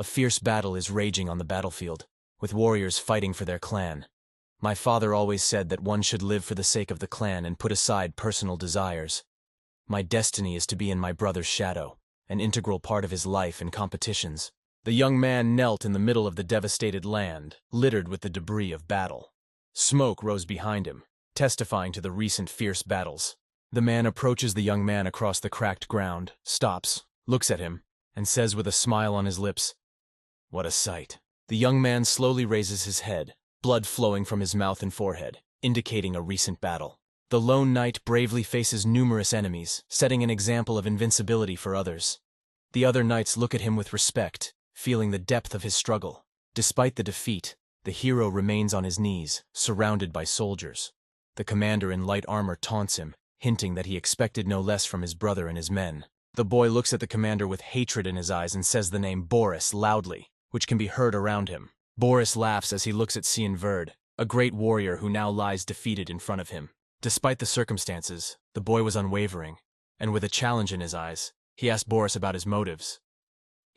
A fierce battle is raging on the battlefield, with warriors fighting for their clan. My father always said that one should live for the sake of the clan and put aside personal desires. My destiny is to be in my brother's shadow, an integral part of his life and competitions. The young man knelt in the middle of the devastated land, littered with the debris of battle. Smoke rose behind him, testifying to the recent fierce battles. The man approaches the young man across the cracked ground, stops, looks at him, and says with a smile on his lips, "What a sight." The young man slowly raises his head, blood flowing from his mouth and forehead, indicating a recent battle. The lone knight bravely faces numerous enemies, setting an example of invincibility for others. The other knights look at him with respect, feeling the depth of his struggle. Despite the defeat, the hero remains on his knees, surrounded by soldiers. The commander in light armor taunts him, hinting that he expected no less from his brother and his men. The boy looks at the commander with hatred in his eyes and says the name Boris loudly, which can be heard around him. Boris laughs as he looks at Cyan Vert, a great warrior who now lies defeated in front of him. Despite the circumstances, the boy was unwavering, and with a challenge in his eyes, he asked Boris about his motives.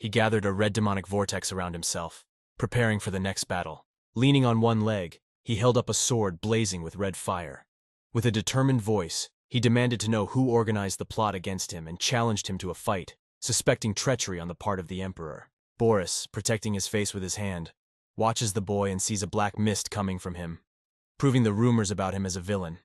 He gathered a red demonic vortex around himself, preparing for the next battle. Leaning on one leg, he held up a sword blazing with red fire. With a determined voice, he demanded to know who organized the plot against him and challenged him to a fight, suspecting treachery on the part of the emperor. Boris, protecting his face with his hand, watches the boy and sees a black mist coming from him, proving the rumors about him as a villain.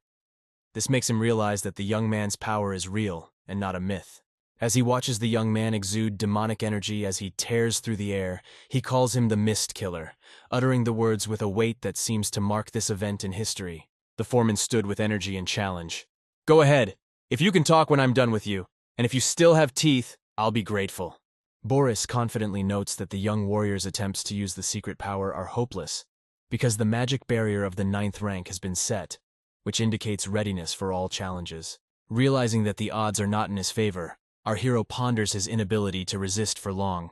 This makes him realize that the young man's power is real and not a myth. As he watches the young man exude demonic energy as he tears through the air, he calls him the Mist Killer, uttering the words with a weight that seems to mark this event in history. The foreman stood with energy and challenge. "Go ahead. If you can talk when I'm done with you, and if you still have teeth, I'll be grateful." Boris confidently notes that the young warrior's attempts to use the secret power are hopeless, because the magic barrier of the 9th rank has been set, which indicates readiness for all challenges. Realizing that the odds are not in his favor, our hero ponders his inability to resist for long.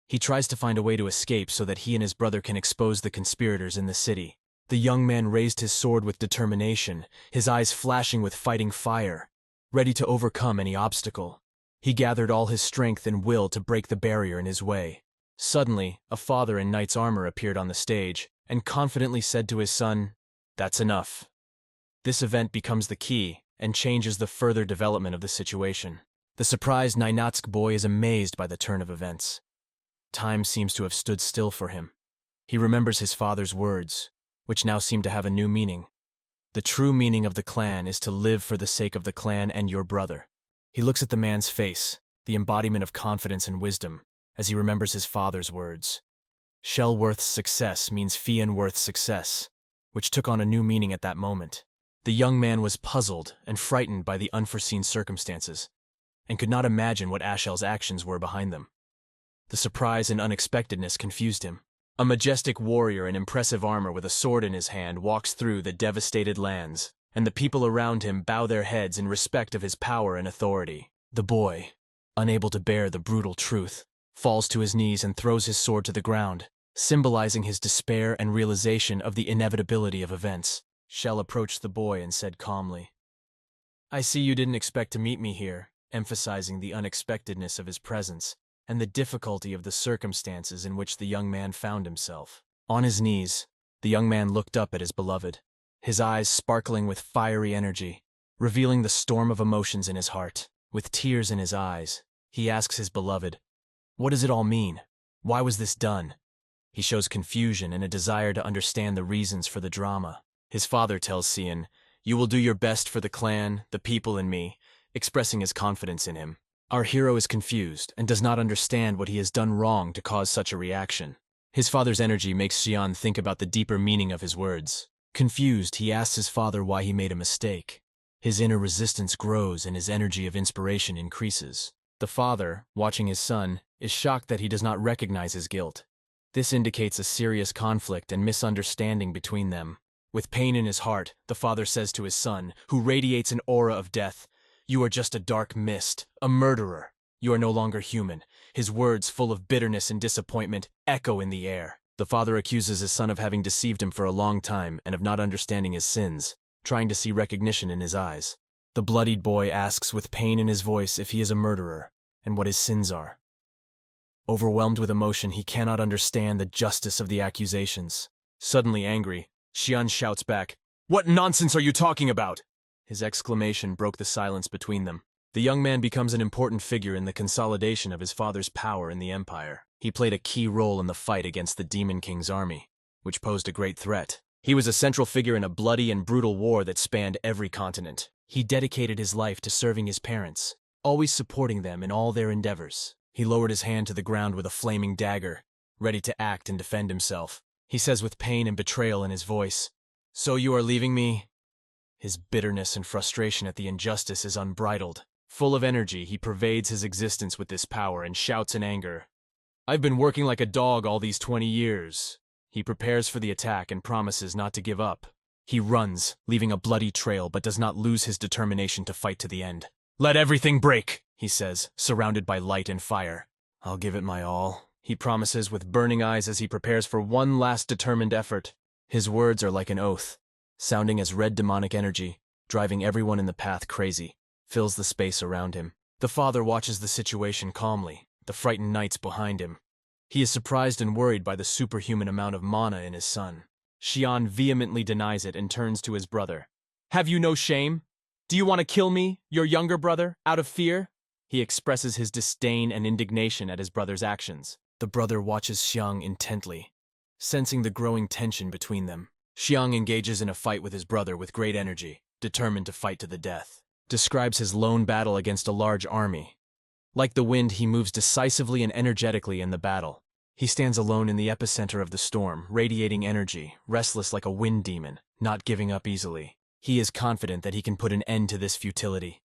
He tries to find a way to escape so that he and his brother can expose the conspirators in the city. The young man raised his sword with determination, his eyes flashing with fighting fire, ready to overcome any obstacle. He gathered all his strength and will to break the barrier in his way. Suddenly, a father in knight's armor appeared on the stage and confidently said to his son, "That's enough." This event becomes the key and changes the further development of the situation. The surprised Ninotsk boy is amazed by the turn of events. Time seems to have stood still for him. He remembers his father's words, which now seem to have a new meaning. The true meaning of the clan is to live for the sake of the clan and your brother. He looks at the man's face, the embodiment of confidence and wisdom, as he remembers his father's words. Shellworth's success means Fianworth's success, which took on a new meaning at that moment. The young man was puzzled and frightened by the unforeseen circumstances, and could not imagine what Ashel's actions were behind them. The surprise and unexpectedness confused him. A majestic warrior in impressive armor with a sword in his hand walks through the devastated lands, and the people around him bow their heads in respect of his power and authority. The boy, unable to bear the brutal truth, falls to his knees and throws his sword to the ground, symbolizing his despair and realization of the inevitability of events. Shell approached the boy and said calmly, "I see you didn't expect to meet me here," emphasizing the unexpectedness of his presence and the difficulty of the circumstances in which the young man found himself. On his knees, the young man looked up at his beloved, his eyes sparkling with fiery energy, revealing the storm of emotions in his heart. With tears in his eyes, he asks his beloved, "What does it all mean? Why was this done?" He shows confusion and a desire to understand the reasons for the drama. His father tells Cyan, "You will do your best for the clan, the people, and me," expressing his confidence in him. Our hero is confused and does not understand what he has done wrong to cause such a reaction. His father's energy makes Cyan think about the deeper meaning of his words. Confused, he asks his father why he made a mistake. His inner resistance grows and his energy of inspiration increases. The father, watching his son, is shocked that he does not recognize his guilt. This indicates a serious conflict and misunderstanding between them. With pain in his heart, the father says to his son, who radiates an aura of death, "You are just a dark mist, a murderer. You are no longer human." His words, full of bitterness and disappointment, echo in the air. The father accuses his son of having deceived him for a long time and of not understanding his sins, trying to see recognition in his eyes. The bloodied boy asks with pain in his voice if he is a murderer and what his sins are. Overwhelmed with emotion, he cannot understand the justice of the accusations. Suddenly angry, Cyan shouts back, "What nonsense are you talking about?" His exclamation broke the silence between them. The young man becomes an important figure in the consolidation of his father's power in the empire. He played a key role in the fight against the Demon King's army, which posed a great threat. He was a central figure in a bloody and brutal war that spanned every continent. He dedicated his life to serving his parents, always supporting them in all their endeavors. He lowered his hand to the ground with a flaming dagger, ready to act and defend himself. He says with pain and betrayal in his voice, "So you are leaving me?" His bitterness and frustration at the injustice is unbridled. Full of energy, he pervades his existence with this power and shouts in anger, "I've been working like a dog all these 20 years. He prepares for the attack and promises not to give up. He runs, leaving a bloody trail, but does not lose his determination to fight to the end. "Let everything break," he says, surrounded by light and fire. "I'll give it my all," he promises with burning eyes as he prepares for one last determined effort. His words are like an oath, sounding as red demonic energy, driving everyone in the path crazy, fills the space around him. The father watches the situation calmly, the frightened knights behind him. He is surprised and worried by the superhuman amount of mana in his son. Cyan vehemently denies it and turns to his brother. "Have you no shame? Do you want to kill me, your younger brother, out of fear?" He expresses his disdain and indignation at his brother's actions. The brother watches Cyan intently, sensing the growing tension between them. Cyan engages in a fight with his brother with great energy, determined to fight to the death. Describes his lone battle against a large army. Like the wind, he moves decisively and energetically in the battle. He stands alone in the epicenter of the storm, radiating energy, restless like a wind demon, not giving up easily. He is confident that he can put an end to this futility.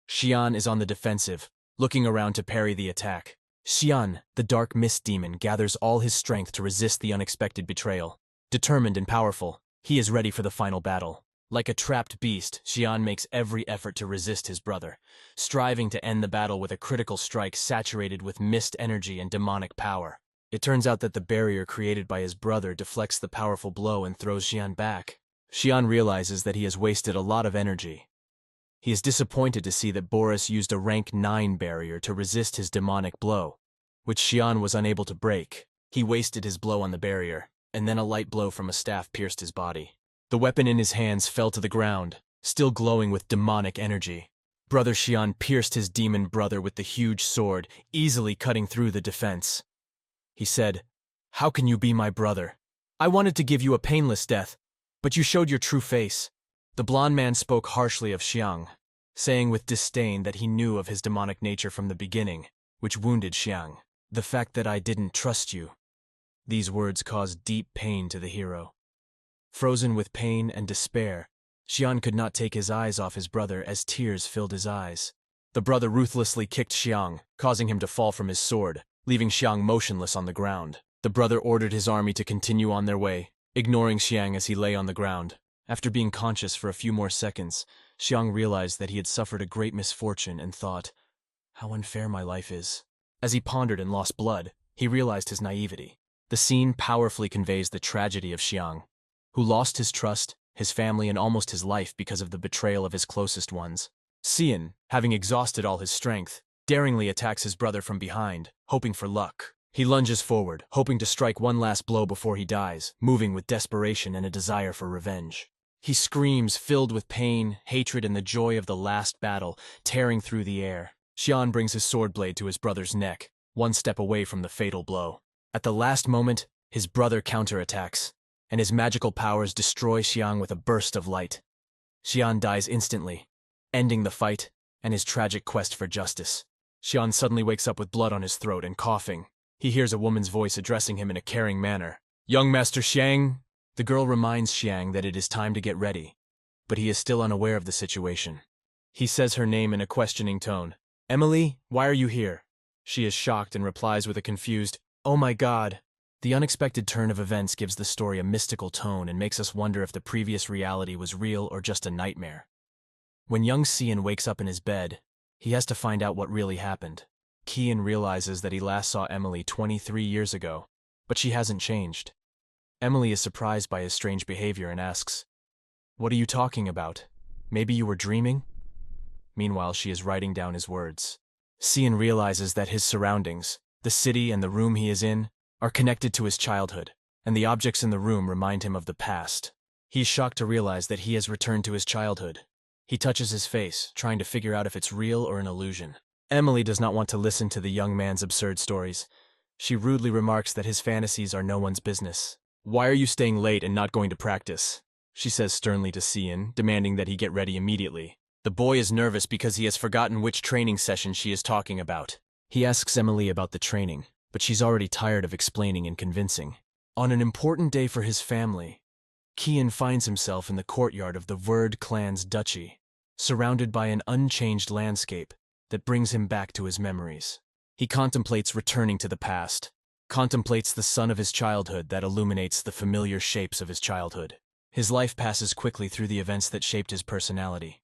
Cyan is on the defensive, looking around to parry the attack. Cyan, the dark mist demon, gathers all his strength to resist the unexpected betrayal. Determined and powerful, he is ready for the final battle. Like a trapped beast, Cyan makes every effort to resist his brother, striving to end the battle with a critical strike saturated with mist energy and demonic power. It turns out that the barrier created by his brother deflects the powerful blow and throws Cyan back. Cyan realizes that he has wasted a lot of energy. He is disappointed to see that Boris used a rank 9 barrier to resist his demonic blow, which Cyan was unable to break. He wasted his blow on the barrier, and then a light blow from a staff pierced his body. The weapon in his hands fell to the ground, still glowing with demonic energy. Brother Cyan pierced his demon brother with the huge sword, easily cutting through the defense. He said, "How can you be my brother? I wanted to give you a painless death, but you showed your true face." The blond man spoke harshly of Cyan, saying with disdain that he knew of his demonic nature from the beginning, which wounded Cyan. "The fact that I didn't trust you." These words caused deep pain to the hero. Frozen with pain and despair, Cyan could not take his eyes off his brother as tears filled his eyes. The brother ruthlessly kicked Cyan, causing him to fall from his sword, leaving Cyan motionless on the ground. The brother ordered his army to continue on their way, ignoring Cyan as he lay on the ground. After being conscious for a few more seconds, Cyan realized that he had suffered a great misfortune and thought, "How unfair my life is." As he pondered and lost blood, he realized his naivety. The scene powerfully conveys the tragedy of Cyan, who lost his trust, his family, and almost his life because of the betrayal of his closest ones. Cyan, having exhausted all his strength, daringly attacks his brother from behind, hoping for luck. He lunges forward, hoping to strike one last blow before he dies, moving with desperation and a desire for revenge. He screams, filled with pain, hatred, and the joy of the last battle, tearing through the air. Cyan brings his sword blade to his brother's neck, one step away from the fatal blow. At the last moment, his brother counterattacks, and his magical powers destroy Cyan with a burst of light. Cyan dies instantly, ending the fight and his tragic quest for justice. Cyan suddenly wakes up with blood on his throat and coughing. He hears a woman's voice addressing him in a caring manner. "Young Master Cyan." The girl reminds Cyan that it is time to get ready, but he is still unaware of the situation. He says her name in a questioning tone. "Emily, why are you here?" She is shocked and replies with a confused, "Oh my God." The unexpected turn of events gives the story a mystical tone and makes us wonder if the previous reality was real or just a nightmare. When young Cyan wakes up in his bed, he has to find out what really happened. Cyan realizes that he last saw Emily 23 years ago, but she hasn't changed. Emily is surprised by his strange behavior and asks, "What are you talking about? Maybe you were dreaming?" Meanwhile, she is writing down his words. Cyan realizes that his surroundings, The city and the room he is in are connected to his childhood, and the objects in the room remind him of the past. He's shocked to realize that he has returned to his childhood. He touches his face, trying to figure out if it's real or an illusion. Emily does not want to listen to the young man's absurd stories. She rudely remarks that his fantasies are no one's business. "Why are you staying late and not going to practice?" she says sternly to Cyan, demanding that he get ready immediately. The boy is nervous because he has forgotten which training session she is talking about. He asks Emily about the training, but she's already tired of explaining and convincing. On an important day for his family, Cyan finds himself in the courtyard of the Vert clan's duchy, surrounded by an unchanged landscape that brings him back to his memories. He contemplates returning to the past, contemplates the sun of his childhood that illuminates the familiar shapes of his childhood. His life passes quickly through the events that shaped his personality.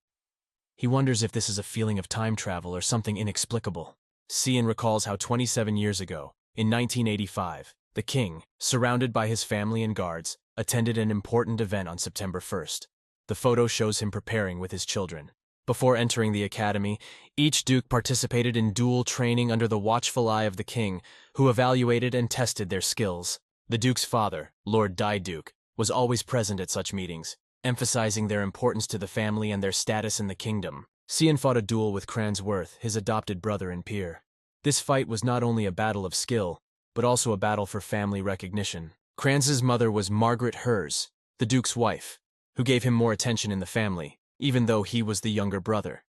He wonders if this is a feeling of time travel or something inexplicable. Cyan recalls how 27 years ago, in 1985, the king, surrounded by his family and guards, attended an important event on September 1st. The photo shows him preparing with his children. Before entering the academy, each duke participated in dual training under the watchful eye of the king, who evaluated and tested their skills. The duke's father, Lord Duke, was always present at such meetings, emphasizing their importance to the family and their status in the kingdom. Cyan fought a duel with Cyan Vert, his adopted brother and peer. This fight was not only a battle of skill, but also a battle for family recognition. Cyan's mother was Margaret Hers, the duke's wife, who gave him more attention in the family, even though he was the younger brother.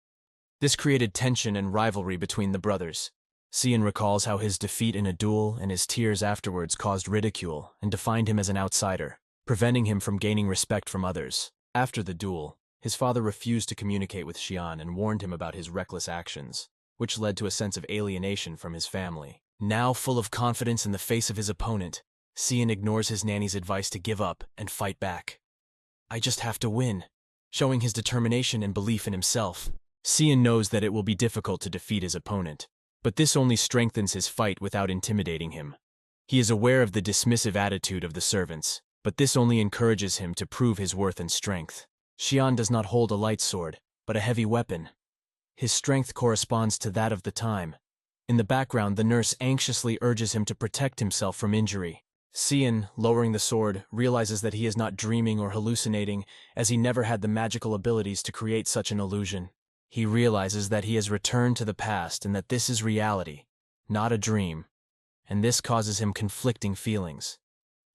This created tension and rivalry between the brothers. Cyan recalls how his defeat in a duel and his tears afterwards caused ridicule and defined him as an outsider, preventing him from gaining respect from others. After the duel, his father refused to communicate with Cyan and warned him about his reckless actions, which led to a sense of alienation from his family. Now full of confidence in the face of his opponent, Cyan ignores his nanny's advice to give up and fight back. "I just have to win," showing his determination and belief in himself. Cyan knows that it will be difficult to defeat his opponent, but this only strengthens his fight without intimidating him. He is aware of the dismissive attitude of the servants, but this only encourages him to prove his worth and strength. Cyan does not hold a light sword, but a heavy weapon. His strength corresponds to that of the time. In the background, the nurse anxiously urges him to protect himself from injury. Cyan, lowering the sword, realizes that he is not dreaming or hallucinating, as he never had the magical abilities to create such an illusion. He realizes that he has returned to the past and that this is reality, not a dream, and this causes him conflicting feelings.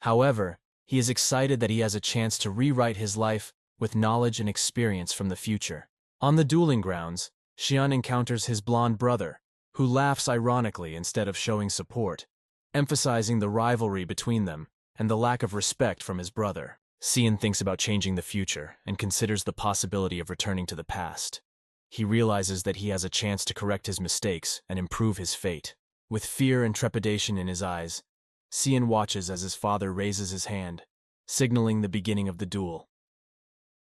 However, he is excited that he has a chance to rewrite his life with knowledge and experience from the future. On the dueling grounds, Cyan encounters his blonde brother, who laughs ironically instead of showing support, emphasizing the rivalry between them and the lack of respect from his brother. Cyan thinks about changing the future and considers the possibility of returning to the past. He realizes that he has a chance to correct his mistakes and improve his fate. With fear and trepidation in his eyes, Cyan watches as his father raises his hand, signaling the beginning of the duel.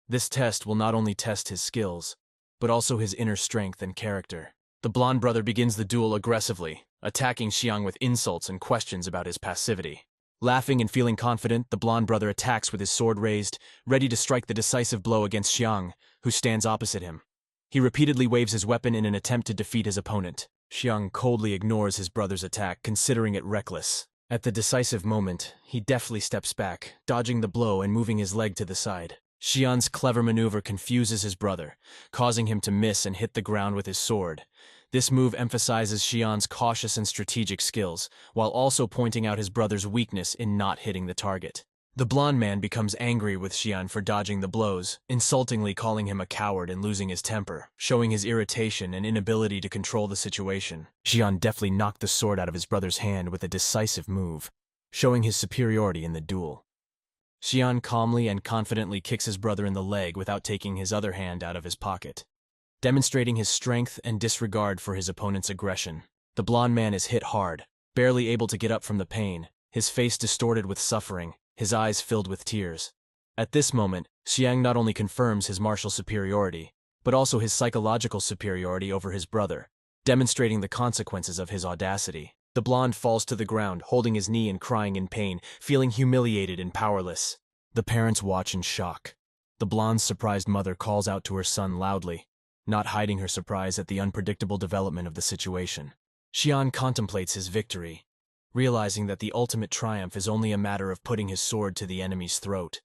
This test will not only test his skills, but also his inner strength and character. The blonde brother begins the duel aggressively, attacking Cyan with insults and questions about his passivity. Laughing and feeling confident, the blonde brother attacks with his sword raised, ready to strike the decisive blow against Cyan, who stands opposite him. He repeatedly waves his weapon in an attempt to defeat his opponent. Cyan coldly ignores his brother's attack, considering it reckless. At the decisive moment, he deftly steps back, dodging the blow and moving his leg to the side. Cyan's clever maneuver confuses his brother, causing him to miss and hit the ground with his sword. This move emphasizes Cyan's cautious and strategic skills, while also pointing out his brother's weakness in not hitting the target. The blonde man becomes angry with Cyan for dodging the blows, insultingly calling him a coward and losing his temper, showing his irritation and inability to control the situation. Cyan deftly knocked the sword out of his brother's hand with a decisive move, showing his superiority in the duel. Cyan calmly and confidently kicks his brother in the leg without taking his other hand out of his pocket, demonstrating his strength and disregard for his opponent's aggression. The blonde man is hit hard, barely able to get up from the pain, his face distorted with suffering, his eyes filled with tears. At this moment, Cyan not only confirms his martial superiority, but also his psychological superiority over his brother, demonstrating the consequences of his audacity. The blonde falls to the ground, holding his knee and crying in pain, feeling humiliated and powerless. The parents watch in shock. The blonde's surprised mother calls out to her son loudly, not hiding her surprise at the unpredictable development of the situation. Xian contemplates his victory, realizing that the ultimate triumph is only a matter of putting his sword to the enemy's throat,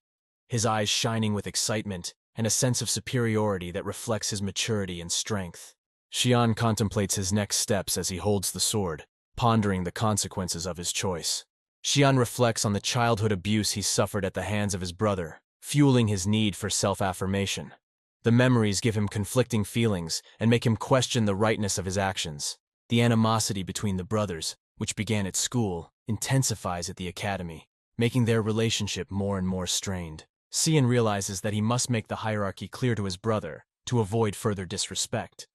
his eyes shining with excitement and a sense of superiority that reflects his maturity and strength. Xian contemplates his next steps as he holds the sword, pondering the consequences of his choice. Xian reflects on the childhood abuse he suffered at the hands of his brother, fueling his need for self-affirmation. The memories give him conflicting feelings and make him question the rightness of his actions. The animosity between the brothers, which began at school, intensifies at the academy, making their relationship more and more strained. Cyan realizes that he must make the hierarchy clear to his brother to avoid further disrespect.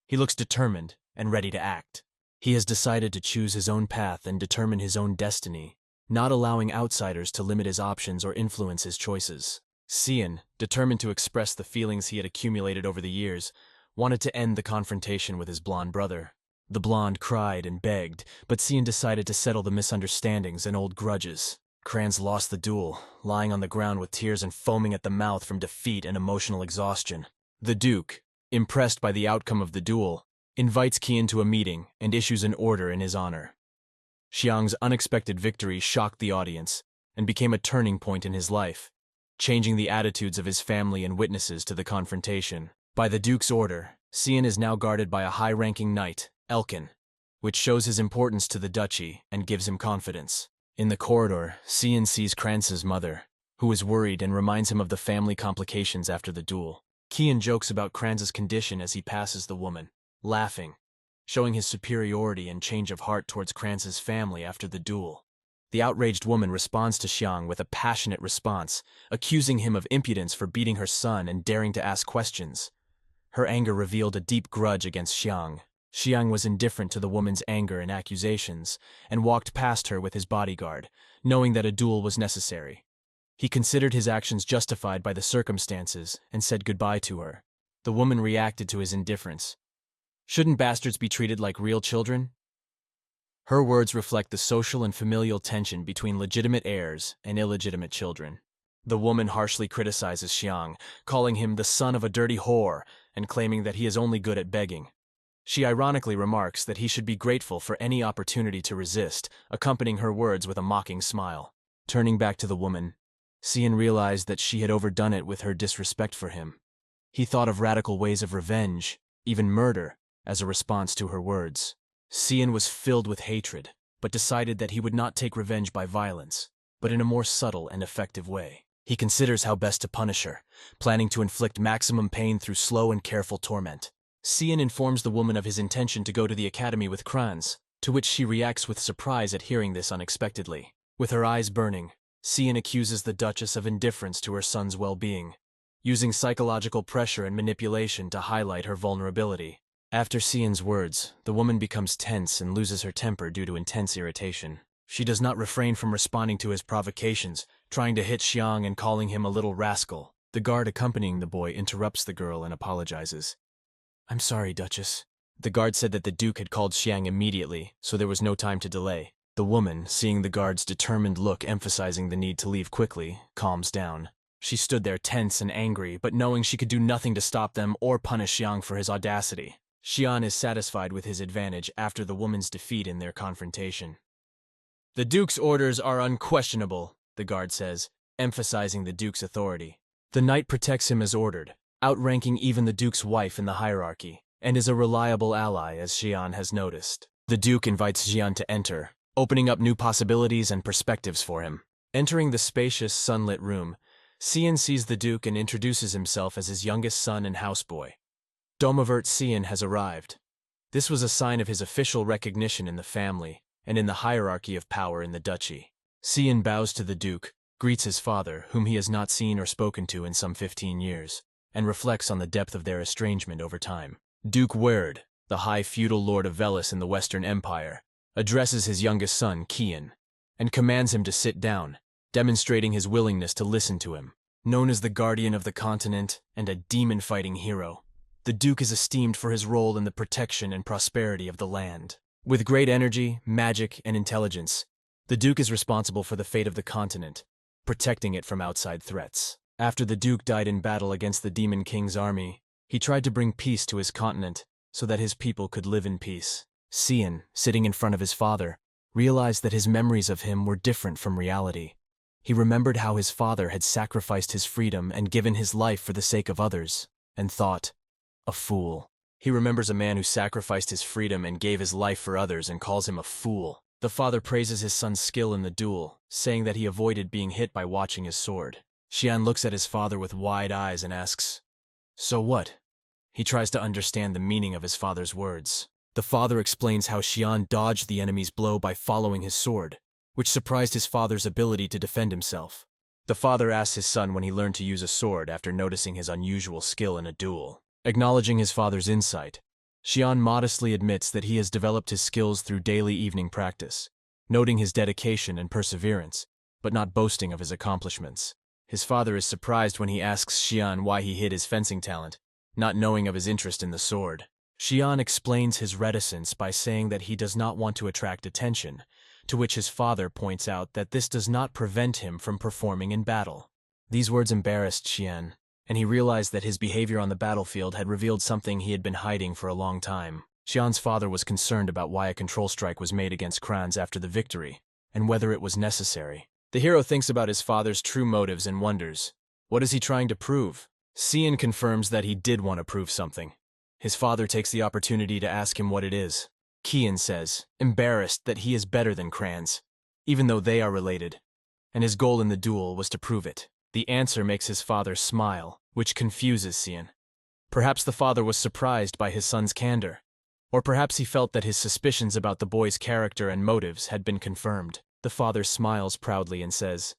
He looks determined and ready to act. He has decided to choose his own path and determine his own destiny, not allowing outsiders to limit his options or influence his choices. Cyan, determined to express the feelings he had accumulated over the years, wanted to end the confrontation with his blonde brother. The blonde cried and begged, but Cyan decided to settle the misunderstandings and old grudges. Kranz lost the duel, lying on the ground with tears and foaming at the mouth from defeat and emotional exhaustion. The Duke, impressed by the outcome of the duel, invites Cyan to a meeting and issues an order in his honor. Xiang's unexpected victory shocked the audience and became a turning point in his life, changing the attitudes of his family and witnesses to the confrontation. By the Duke's order, Cyan is now guarded by a high-ranking knight, Elkin, which shows his importance to the duchy and gives him confidence. In the corridor, Cyan sees Kranz's mother, who is worried and reminds him of the family complications after the duel. Cyan jokes about Kranz's condition as he passes the woman, laughing, showing his superiority and change of heart towards Kranz's family after the duel. The outraged woman responds to Xiang with a passionate response, accusing him of impudence for beating her son and daring to ask questions. Her anger revealed a deep grudge against Xiang. Xiang was indifferent to the woman's anger and accusations, and walked past her with his bodyguard, knowing that a duel was necessary. He considered his actions justified by the circumstances and said goodbye to her. The woman reacted to his indifference. "Shouldn't bastards be treated like real children?" Her words reflect the social and familial tension between legitimate heirs and illegitimate children. The woman harshly criticizes Xiang, calling him the son of a dirty whore and claiming that he is only good at begging. She ironically remarks that he should be grateful for any opportunity to resist, accompanying her words with a mocking smile. Turning back to the woman, Cyan realized that she had overdone it with her disrespect for him. He thought of radical ways of revenge, even murder, as a response to her words. Cyan was filled with hatred, but decided that he would not take revenge by violence, but in a more subtle and effective way. He considers how best to punish her, planning to inflict maximum pain through slow and careful torment. Cyan informs the woman of his intention to go to the academy with Kranz, to which she reacts with surprise at hearing this unexpectedly. With her eyes burning, Cyan accuses the Duchess of indifference to her son's well-being, using psychological pressure and manipulation to highlight her vulnerability. After Cyan's words, the woman becomes tense and loses her temper due to intense irritation. She does not refrain from responding to his provocations, trying to hit Xiang and calling him a little rascal. The guard accompanying the boy interrupts the girl and apologizes. "I'm sorry, Duchess." The guard said that the Duke had called Xiang immediately, so there was no time to delay. The woman, seeing the guard's determined look emphasizing the need to leave quickly, calms down. She stood there tense and angry, but knowing she could do nothing to stop them or punish Xiang for his audacity. Xian is satisfied with his advantage after the woman's defeat in their confrontation. "The Duke's orders are unquestionable," the guard says, emphasizing the Duke's authority. The knight protects him as ordered, outranking even the Duke's wife in the hierarchy, and is a reliable ally as Xian has noticed. The Duke invites Xian to enter, opening up new possibilities and perspectives for him. Entering the spacious, sunlit room, Cyan sees the Duke and introduces himself as his youngest son and houseboy. Domavert Cyan has arrived. This was a sign of his official recognition in the family and in the hierarchy of power in the duchy. Cyan bows to the Duke, greets his father, whom he has not seen or spoken to in some 15 years, and reflects on the depth of their estrangement over time. Duke Werd, the high feudal lord of Velis in the Western Empire, addresses his youngest son, Cyan, and commands him to sit down, demonstrating his willingness to listen to him. Known as the guardian of the continent and a demon-fighting hero, the Duke is esteemed for his role in the protection and prosperity of the land. With great energy, magic, and intelligence, the Duke is responsible for the fate of the continent, protecting it from outside threats. After the Duke died in battle against the Demon King's army, he tried to bring peace to his continent so that his people could live in peace. Cyan, sitting in front of his father, realized that his memories of him were different from reality. He remembered how his father had sacrificed his freedom and given his life for the sake of others, and thought, a fool. He remembers a man who sacrificed his freedom and gave his life for others and calls him a fool. The father praises his son's skill in the duel, saying that he avoided being hit by watching his sword. Cyan looks at his father with wide eyes and asks, "So what?" He tries to understand the meaning of his father's words. The father explains how Cyan dodged the enemy's blow by following his sword, which surprised his father's ability to defend himself. The father asks his son when he learned to use a sword after noticing his unusual skill in a duel. Acknowledging his father's insight, Cyan modestly admits that he has developed his skills through daily evening practice, noting his dedication and perseverance, but not boasting of his accomplishments. His father is surprised when he asks Cyan why he hid his fencing talent, not knowing of his interest in the sword. Cyan explains his reticence by saying that he does not want to attract attention, to which his father points out that this does not prevent him from performing in battle. These words embarrassed Cyan, and he realized that his behavior on the battlefield had revealed something he had been hiding for a long time. Cyan's father was concerned about why a control strike was made against Kranz after the victory, and whether it was necessary. The hero thinks about his father's true motives and wonders. What is he trying to prove? Cyan confirms that he did want to prove something. His father takes the opportunity to ask him what it is. Cyan says, embarrassed that he is better than Kranz, even though they are related, and his goal in the duel was to prove it. The answer makes his father smile, which confuses Cyan. Perhaps the father was surprised by his son's candor, or perhaps he felt that his suspicions about the boy's character and motives had been confirmed. The father smiles proudly and says,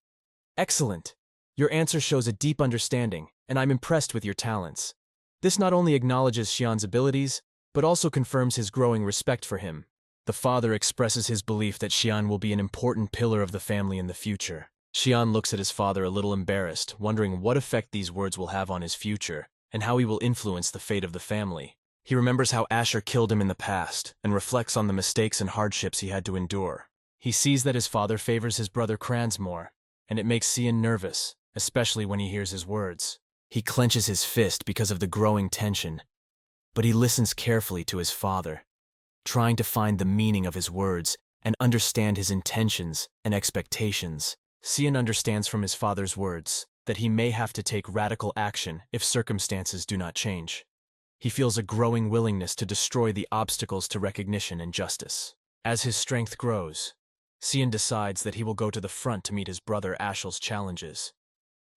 "Excellent! Your answer shows a deep understanding, and I'm impressed with your talents." This not only acknowledges Cyan's abilities, but also confirms his growing respect for him. The father expresses his belief that Cyan will be an important pillar of the family in the future. Cyan looks at his father a little embarrassed, wondering what effect these words will have on his future, and how he will influence the fate of the family. He remembers how Asher killed him in the past, and reflects on the mistakes and hardships he had to endure. He sees that his father favors his brother Kranz more, and it makes Cyan nervous, especially when he hears his words. He clenches his fist because of the growing tension, but he listens carefully to his father, trying to find the meaning of his words and understand his intentions and expectations. Cyan understands from his father's words that he may have to take radical action if circumstances do not change. He feels a growing willingness to destroy the obstacles to recognition and justice. As his strength grows, Cyan decides that he will go to the front to meet his brother Ashel's challenges.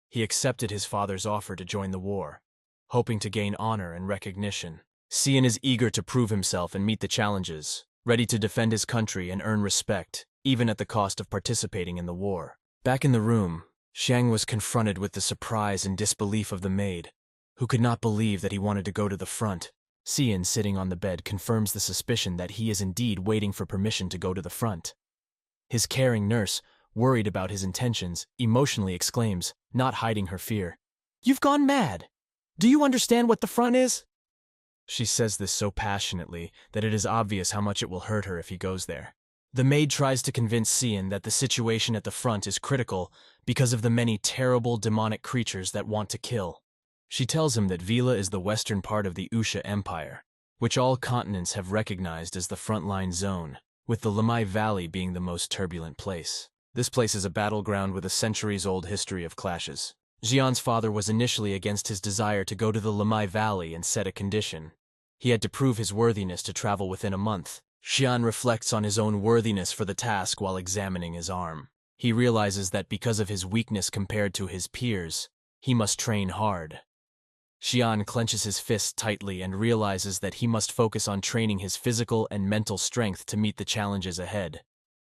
He accepted his father's offer to join the war, hoping to gain honor and recognition. Cyan is eager to prove himself and meet the challenges, ready to defend his country and earn respect, even at the cost of participating in the war. Back in the room, Xiang was confronted with the surprise and disbelief of the maid, who could not believe that he wanted to go to the front. Cyan, sitting on the bed, confirms the suspicion that he is indeed waiting for permission to go to the front. His caring nurse, worried about his intentions, emotionally exclaims, not hiding her fear, "You've gone mad! Do you understand what the front is?" She says this so passionately that it is obvious how much it will hurt her if he goes there. The maid tries to convince Cyan that the situation at the front is critical because of the many terrible demonic creatures that want to kill. She tells him that Vila is the western part of the Usha Empire, which all continents have recognized as the frontline zone, with the Lamai Valley being the most turbulent place. This place is a battleground with a centuries-old history of clashes. Xian's father was initially against his desire to go to the Lamai Valley and set a condition. He had to prove his worthiness to travel within a month. Xian reflects on his own worthiness for the task while examining his arm. He realizes that because of his weakness compared to his peers, he must train hard. Xian clenches his fists tightly and realizes that he must focus on training his physical and mental strength to meet the challenges ahead,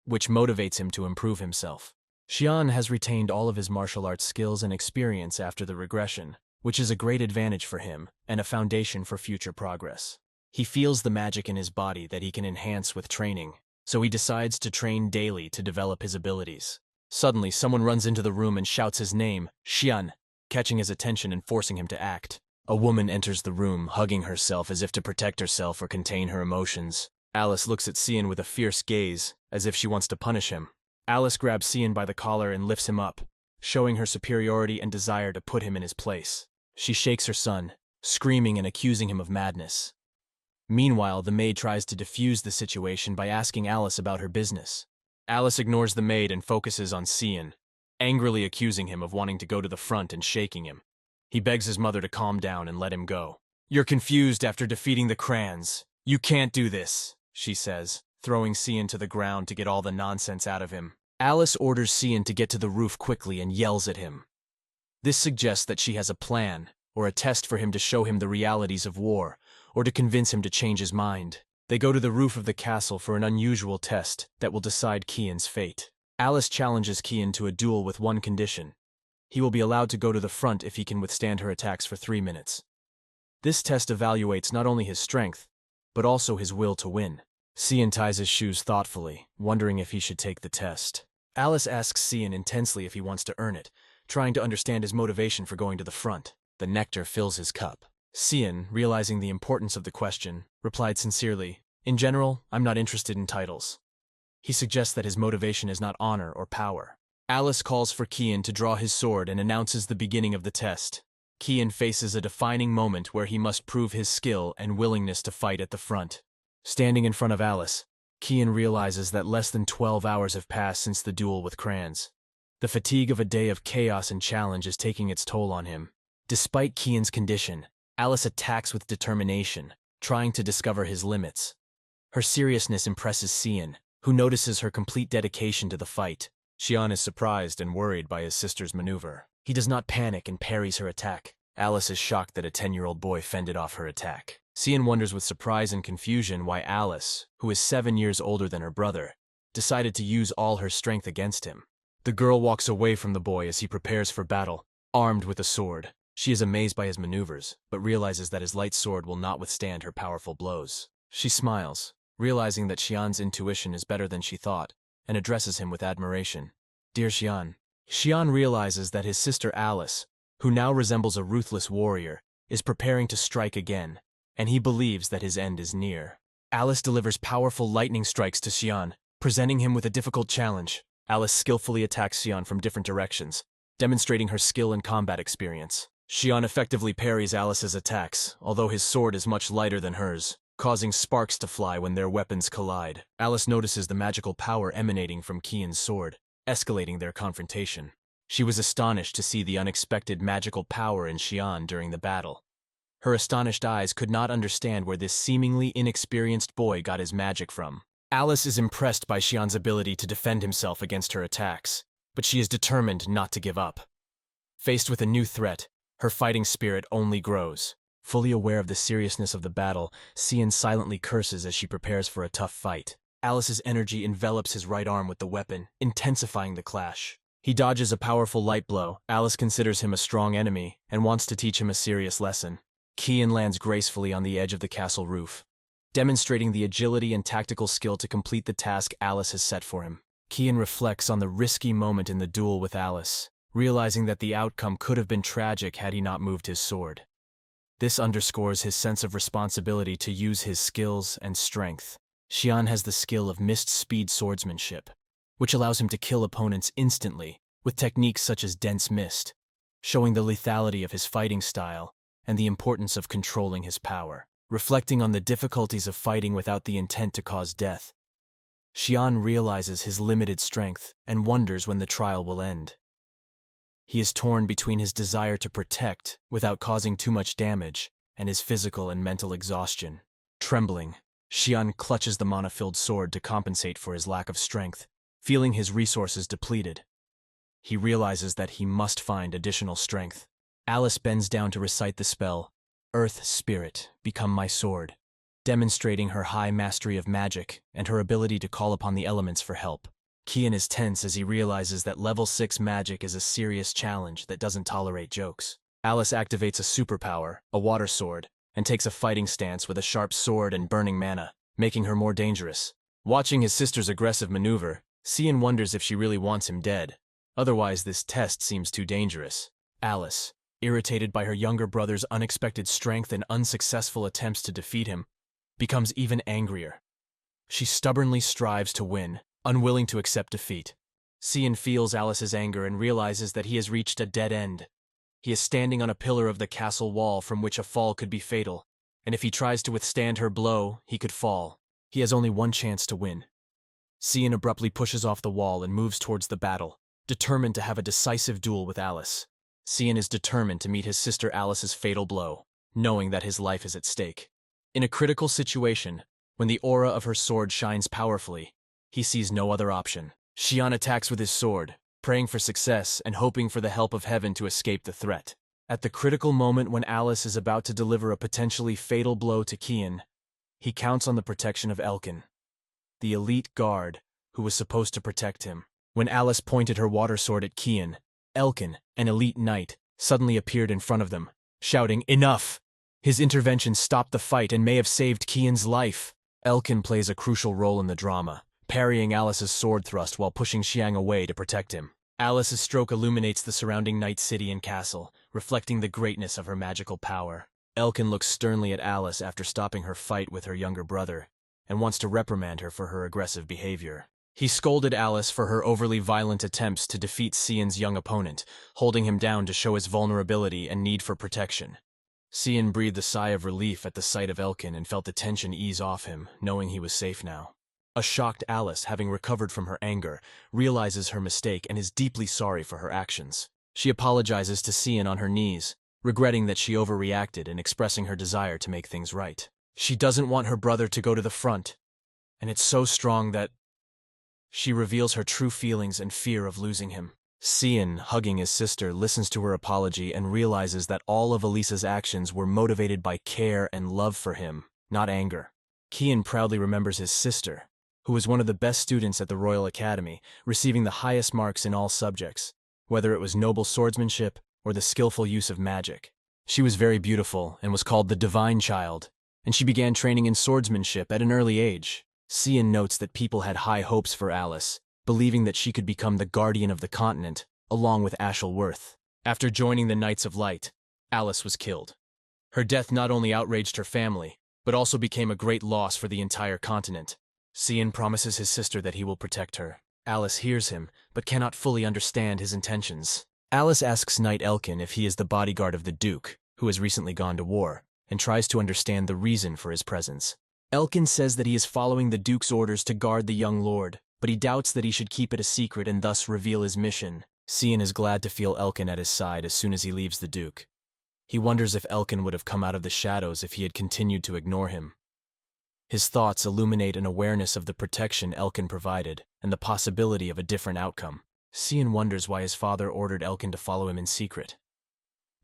which motivates him to improve himself. Xian has retained all of his martial arts skills and experience after the regression, which is a great advantage for him and a foundation for future progress. He feels the magic in his body that he can enhance with training, so he decides to train daily to develop his abilities. Suddenly, someone runs into the room and shouts his name, Xian, catching his attention and forcing him to act. A woman enters the room, hugging herself as if to protect herself or contain her emotions. Alice looks at Cyan with a fierce gaze, as if she wants to punish him. Alice grabs Cyan by the collar and lifts him up, showing her superiority and desire to put him in his place. She shakes her son, screaming and accusing him of madness. Meanwhile, the maid tries to defuse the situation by asking Alice about her business. Alice ignores the maid and focuses on Cyan, angrily accusing him of wanting to go to the front and shaking him. He begs his mother to calm down and let him go. "You're confused after defeating the Crans. You can't do this," she says, throwing Cyan to the ground to get all the nonsense out of him. Alice orders Cyan to get to the roof quickly and yells at him. This suggests that she has a plan, or a test for him to show him the realities of war, or to convince him to change his mind. They go to the roof of the castle for an unusual test that will decide Cyan's fate. Alice challenges Cyan to a duel with one condition. He will be allowed to go to the front if he can withstand her attacks for 3 minutes. This test evaluates not only his strength, but also his will to win. Cyan ties his shoes thoughtfully, wondering if he should take the test. Alice asks Cyan intensely if he wants to earn it, trying to understand his motivation for going to the front. The nectar fills his cup. Cyan, realizing the importance of the question, replied sincerely, "In general, I'm not interested in titles." He suggests that his motivation is not honor or power. Alice calls for Cyan to draw his sword and announces the beginning of the test. Cyan faces a defining moment where he must prove his skill and willingness to fight at the front. Standing in front of Alice, Cyan realizes that less than 12 hours have passed since the duel with Crans. The fatigue of a day of chaos and challenge is taking its toll on him. Despite Cyan's condition, Alice attacks with determination, trying to discover his limits. Her seriousness impresses Cyan, who notices her complete dedication to the fight. Cyan is surprised and worried by his sister's maneuver. He does not panic and parries her attack. Alice is shocked that a 10-year-old boy fended off her attack. Cyan wonders with surprise and confusion why Alice, who is 7 years older than her brother, decided to use all her strength against him. The girl walks away from the boy as he prepares for battle, armed with a sword. She is amazed by his maneuvers, but realizes that his light sword will not withstand her powerful blows. She smiles, realizing that Cyan's intuition is better than she thought, and addresses him with admiration. "Dear Cyan." Cyan realizes that his sister Alice, who now resembles a ruthless warrior, is preparing to strike again, and he believes that his end is near. Alice delivers powerful lightning strikes to Cyan, presenting him with a difficult challenge. Alice skillfully attacks Cyan from different directions, demonstrating her skill and combat experience. Cyan effectively parries Alice's attacks, although his sword is much lighter than hers, causing sparks to fly when their weapons collide. Alice notices the magical power emanating from Cyan's sword, escalating their confrontation. She was astonished to see the unexpected magical power in Cyan during the battle. Her astonished eyes could not understand where this seemingly inexperienced boy got his magic from. Alice is impressed by Cyan's ability to defend himself against her attacks, but she is determined not to give up. Faced with a new threat, her fighting spirit only grows. Fully aware of the seriousness of the battle, Cyan silently curses as she prepares for a tough fight. Alice's energy envelops his right arm with the weapon, intensifying the clash. He dodges a powerful light blow. Alice considers him a strong enemy and wants to teach him a serious lesson. Cyan lands gracefully on the edge of the castle roof, demonstrating the agility and tactical skill to complete the task Alice has set for him. Cyan reflects on the risky moment in the duel with Alice, realizing that the outcome could have been tragic had he not moved his sword. This underscores his sense of responsibility to use his skills and strength. Cyan has the skill of mist-speed swordsmanship, which allows him to kill opponents instantly with techniques such as dense mist, showing the lethality of his fighting style and the importance of controlling his power. Reflecting on the difficulties of fighting without the intent to cause death, Cyan realizes his limited strength and wonders when the trial will end. He is torn between his desire to protect without causing too much damage and his physical and mental exhaustion. Trembling, Cyan clutches the mana-filled sword to compensate for his lack of strength. Feeling his resources depleted, he realizes that he must find additional strength. Alice bends down to recite the spell, "Earth Spirit, become my sword," demonstrating her high mastery of magic and her ability to call upon the elements for help. Cyan is tense as he realizes that level 6 magic is a serious challenge that doesn't tolerate jokes. Alice activates a superpower, a water sword, and takes a fighting stance with a sharp sword and burning mana, making her more dangerous. Watching his sister's aggressive maneuver, Cyan wonders if she really wants him dead. Otherwise, this test seems too dangerous. Alice, irritated by her younger brother's unexpected strength and unsuccessful attempts to defeat him, becomes even angrier. She stubbornly strives to win, unwilling to accept defeat. Cyan feels Alice's anger and realizes that he has reached a dead end. He is standing on a pillar of the castle wall from which a fall could be fatal, and if he tries to withstand her blow, he could fall. He has only one chance to win. Cyan abruptly pushes off the wall and moves towards the battle, determined to have a decisive duel with Alice. Cyan is determined to meet his sister Alice's fatal blow, knowing that his life is at stake. In a critical situation, when the aura of her sword shines powerfully, he sees no other option. Cyan attacks with his sword, praying for success and hoping for the help of heaven to escape the threat. At the critical moment when Alice is about to deliver a potentially fatal blow to Cyan, he counts on the protection of Elkin, the elite guard who was supposed to protect him. When Alice pointed her water sword at Cyan, Elkin, an elite knight, suddenly appeared in front of them, shouting, "Enough!" His intervention stopped the fight and may have saved Cyan's life. Elkin plays a crucial role in the drama, parrying Alice's sword thrust while pushing Xiang away to protect him. Alice's stroke illuminates the surrounding night city and castle, reflecting the greatness of her magical power. Elkin looks sternly at Alice after stopping her fight with her younger brother, and wants to reprimand her for her aggressive behavior. He scolded Alice for her overly violent attempts to defeat Cyan's young opponent, holding him down to show his vulnerability and need for protection. Cyan breathed a sigh of relief at the sight of Elkin and felt the tension ease off him, knowing he was safe now. A shocked Alice, having recovered from her anger, realizes her mistake and is deeply sorry for her actions. She apologizes to Cyan on her knees, regretting that she overreacted and expressing her desire to make things right. She doesn't want her brother to go to the front, and it's so strong that she reveals her true feelings and fear of losing him. Cyan, hugging his sister, listens to her apology and realizes that all of Elisa's actions were motivated by care and love for him, not anger. Cyan proudly remembers his sister, who was one of the best students at the Royal Academy, receiving the highest marks in all subjects, whether it was noble swordsmanship or the skillful use of magic. She was very beautiful and was called the Divine Child, and she began training in swordsmanship at an early age. Cyan notes that people had high hopes for Alice, believing that she could become the guardian of the continent, along with Aschewing. After joining the Knights of Light, Alice was killed. Her death not only outraged her family, but also became a great loss for the entire continent. Cyan promises his sister that he will protect her. Alice hears him, but cannot fully understand his intentions. Alice asks Knight Elkin if he is the bodyguard of the Duke, who has recently gone to war, and tries to understand the reason for his presence. Elkin says that he is following the Duke's orders to guard the young lord, but he doubts that he should keep it a secret and thus reveal his mission. Cyan is glad to feel Elkin at his side as soon as he leaves the Duke. He wonders if Elkin would have come out of the shadows if he had continued to ignore him. His thoughts illuminate an awareness of the protection Elkin provided and the possibility of a different outcome. Cyan wonders why his father ordered Elkin to follow him in secret.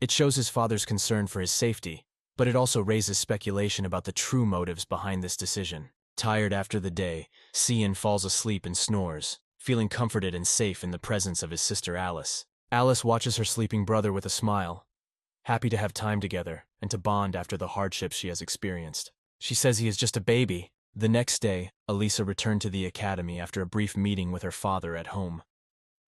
It shows his father's concern for his safety, but it also raises speculation about the true motives behind this decision. Tired after the day, Cyan falls asleep and snores, feeling comforted and safe in the presence of his sister Alice. Alice watches her sleeping brother with a smile, happy to have time together and to bond after the hardships she has experienced. She says he is just a baby. The next day, Elisa returned to the academy after a brief meeting with her father at home.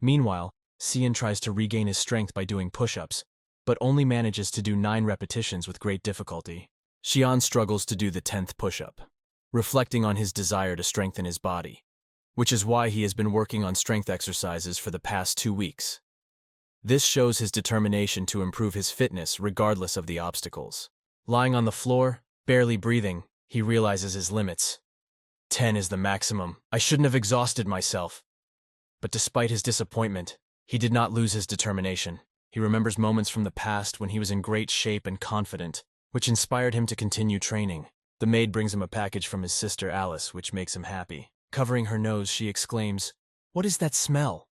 Meanwhile, Cyan tries to regain his strength by doing push-ups, but only manages to do 9 repetitions with great difficulty. Xian struggles to do the 10th push-up, reflecting on his desire to strengthen his body, which is why he has been working on strength exercises for the past 2 weeks. This shows his determination to improve his fitness regardless of the obstacles. Lying on the floor, barely breathing, he realizes his limits. 10 is the maximum. I shouldn't have exhausted myself. But despite his disappointment, he did not lose his determination. He remembers moments from the past when he was in great shape and confident, which inspired him to continue training. The maid brings him a package from his sister Alice, which makes him happy. Covering her nose, she exclaims, "What is that smell?"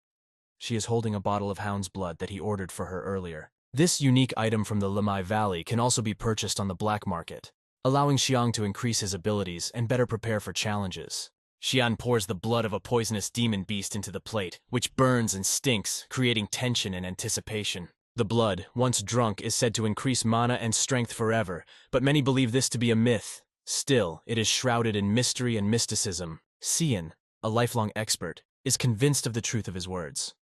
She is holding a bottle of hound's blood that he ordered for her earlier. This unique item from the Lemai Valley can also be purchased on the black market, allowing Xiang to increase his abilities and better prepare for challenges. Xian pours the blood of a poisonous demon beast into the plate, which burns and stinks, creating tension and anticipation. The blood, once drunk, is said to increase mana and strength forever, but many believe this to be a myth. Still, it is shrouded in mystery and mysticism. Cyan, a lifelong expert, is convinced of the truth of his words.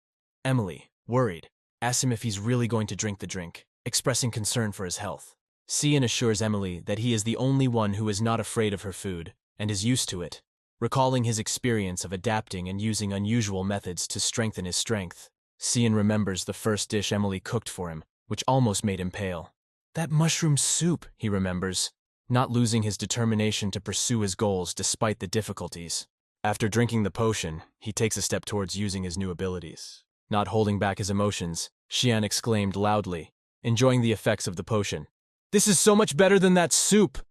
Emily, worried, asks him if he's really going to drink the drink, expressing concern for his health. Cyan assures Emily that he is the only one who is not afraid of her food, and is used to it, recalling his experience of adapting and using unusual methods to strengthen his strength. Cyan remembers the first dish Emily cooked for him, which almost made him pale. That mushroom soup, he remembers. not losing his determination to pursue his goals despite the difficulties. After drinking the potion, he takes a step towards using his new abilities. Not holding back his emotions, Cyan exclaimed loudly, enjoying the effects of the potion. "This is so much better than that soup!"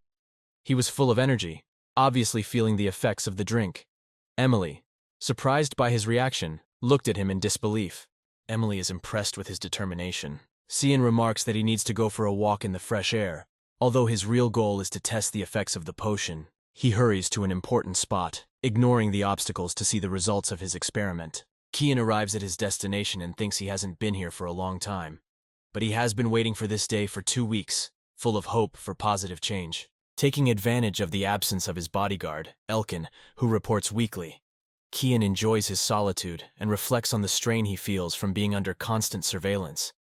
He was full of energy, obviously feeling the effects of the drink. Emily, surprised by his reaction, looked at him in disbelief. Emily is impressed with his determination. Cyan remarks that he needs to go for a walk in the fresh air. Although his real goal is to test the effects of the potion, he hurries to an important spot, ignoring the obstacles to see the results of his experiment. Cyan arrives at his destination and thinks he hasn't been here for a long time. But he has been waiting for this day for 2 weeks, full of hope for positive change. Taking advantage of the absence of his bodyguard, Elkin, who reports weekly, Cyan enjoys his solitude and reflects on the strain he feels from being under constant surveillance.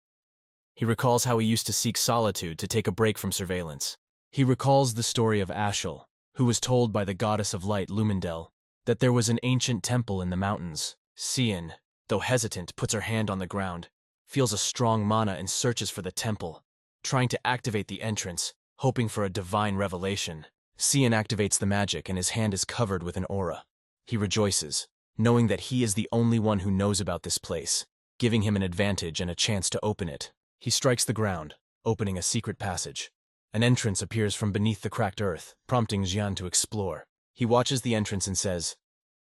He recalls how he used to seek solitude to take a break from surveillance. He recalls the story of Ashel, who was told by the goddess of light Lumendel that there was an ancient temple in the mountains. Cyan, though hesitant, puts her hand on the ground, feels a strong mana and searches for the temple, trying to activate the entrance, hoping for a divine revelation. Cyan activates the magic and his hand is covered with an aura. He rejoices, knowing that he is the only one who knows about this place, giving him an advantage and a chance to open it. He strikes the ground, opening a secret passage. An entrance appears from beneath the cracked earth, prompting Cyan to explore. He watches the entrance and says,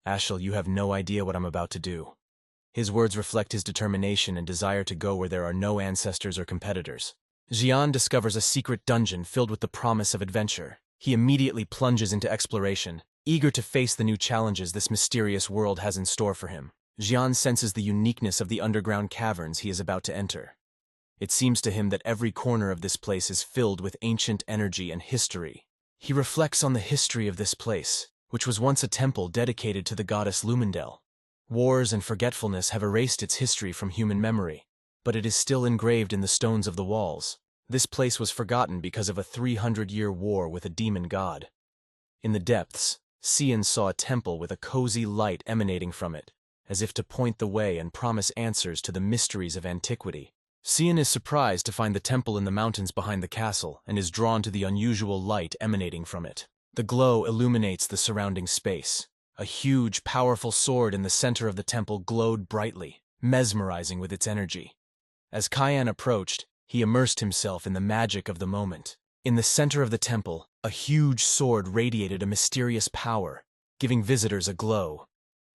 "Ashel, you have no idea what I'm about to do." His words reflect his determination and desire to go where there are no ancestors or competitors. Cyan discovers a secret dungeon filled with the promise of adventure. He immediately plunges into exploration, eager to face the new challenges this mysterious world has in store for him. Cyan senses the uniqueness of the underground caverns he is about to enter. It seems to him that every corner of this place is filled with ancient energy and history. He reflects on the history of this place, which was once a temple dedicated to the goddess Lumendel. Wars and forgetfulness have erased its history from human memory, but it is still engraved in the stones of the walls. This place was forgotten because of a 300-year war with a demon god. In the depths, Cyan saw a temple with a cozy light emanating from it, as if to point the way and promise answers to the mysteries of antiquity. Cyan is surprised to find the temple in the mountains behind the castle and is drawn to the unusual light emanating from it. The glow illuminates the surrounding space. A huge, powerful sword in the center of the temple glowed brightly, mesmerizing with its energy. As Cyan approached, he immersed himself in the magic of the moment. In the center of the temple, a huge sword radiated a mysterious power, giving visitors a glow.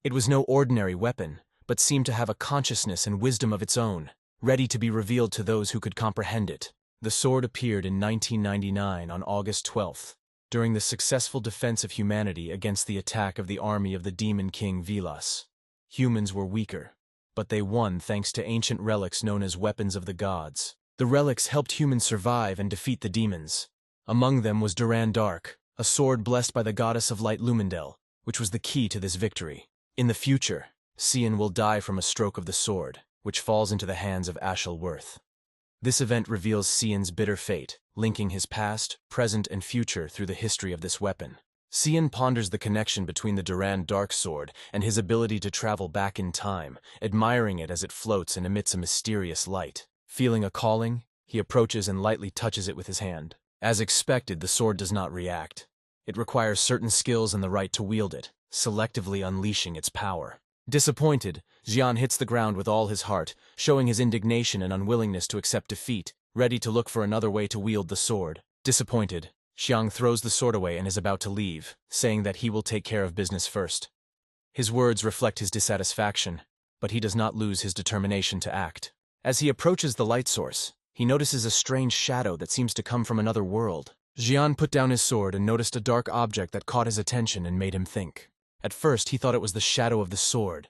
It was no ordinary weapon, but seemed to have a consciousness and wisdom of its own, ready to be revealed to those who could comprehend it. The sword appeared in 1999 on August 12th, during the successful defense of humanity against the attack of the army of the demon king Vilas. Humans were weaker, but they won thanks to ancient relics known as weapons of the gods. The relics helped humans survive and defeat the demons. Among them was Duran Dark, a sword blessed by the goddess of light Lumendel, which was the key to this victory. In the future, Cyan will die from a stroke of the sword, which falls into the hands of Ashel Worth. This event reveals Cyan's bitter fate, linking his past, present, and future through the history of this weapon. Cyan ponders the connection between the Duran Dark sword and his ability to travel back in time, admiring it as it floats and emits a mysterious light. Feeling a calling, he approaches and lightly touches it with his hand. As expected, the sword does not react. It requires certain skills and the right to wield it, selectively unleashing its power. Disappointed, Cyan hits the ground with all his heart, showing his indignation and unwillingness to accept defeat, ready to look for another way to wield the sword. Disappointed, Cyan throws the sword away and is about to leave, saying that he will take care of business first. His words reflect his dissatisfaction, but he does not lose his determination to act. As he approaches the light source, he notices a strange shadow that seems to come from another world. Cyan put down his sword and noticed a dark object that caught his attention and made him think. At first, he thought it was the shadow of the sword,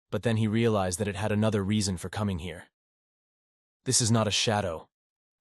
but then he realized that it had another reason for coming here. This is not a shadow.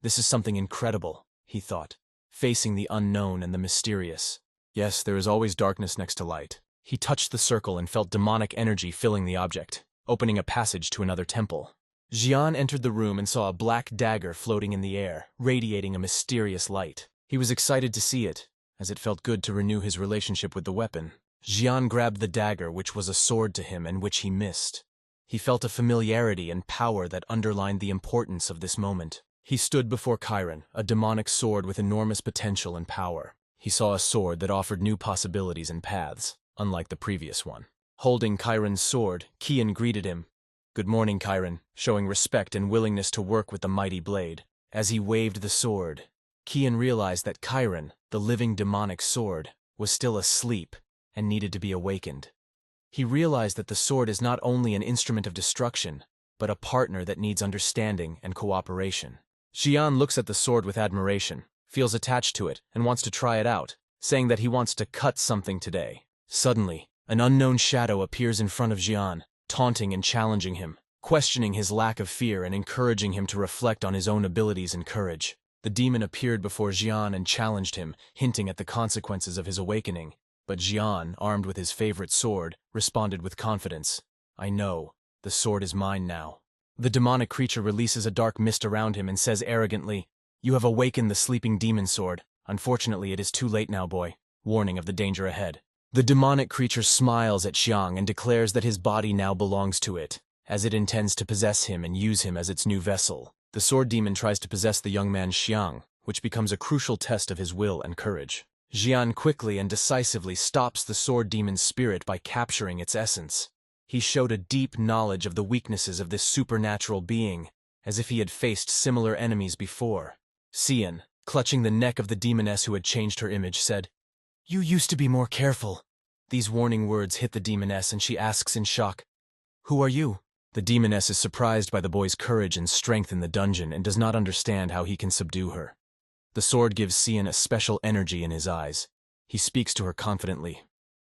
This is something incredible, he thought, facing the unknown and the mysterious. Yes, there is always darkness next to light. He touched the circle and felt demonic energy filling the object, opening a passage to another temple. Cyan entered the room and saw a black dagger floating in the air, radiating a mysterious light. He was excited to see it, as it felt good to renew his relationship with the weapon. Cyan grabbed the dagger, which was a sword to him and which he missed. He felt a familiarity and power that underlined the importance of this moment. He stood before Chiron, a demonic sword with enormous potential and power. He saw a sword that offered new possibilities and paths, unlike the previous one. Holding Chiron's sword, Cyan greeted him. "Good morning, Chiron," showing respect and willingness to work with the mighty blade. As he waved the sword, Cyan realized that Chiron, the living demonic sword, was still asleep and needed to be awakened. He realized that the sword is not only an instrument of destruction, but a partner that needs understanding and cooperation. Cyan looks at the sword with admiration, feels attached to it, and wants to try it out, saying that he wants to cut something today. Suddenly, an unknown shadow appears in front of Cyan, taunting and challenging him, questioning his lack of fear and encouraging him to reflect on his own abilities and courage. The demon appeared before Cyan and challenged him, hinting at the consequences of his awakening. But Cyan, armed with his favorite sword, responded with confidence. "I know. The sword is mine now." The demonic creature releases a dark mist around him and says arrogantly, "You have awakened the sleeping demon sword. Unfortunately, it is too late now, boy," warning of the danger ahead. The demonic creature smiles at Cyan and declares that his body now belongs to it, as it intends to possess him and use him as its new vessel. The sword demon tries to possess the young man Cyan, which becomes a crucial test of his will and courage. Cyan quickly and decisively stops the sword demon's spirit by capturing its essence. He showed a deep knowledge of the weaknesses of this supernatural being, as if he had faced similar enemies before. Cyan, clutching the neck of the demoness who had changed her image, said, "You used to be more careful." These warning words hit the demoness and she asks in shock, "Who are you?" The demoness is surprised by the boy's courage and strength in the dungeon and does not understand how he can subdue her. The sword gives Cyan a special energy in his eyes. He speaks to her confidently.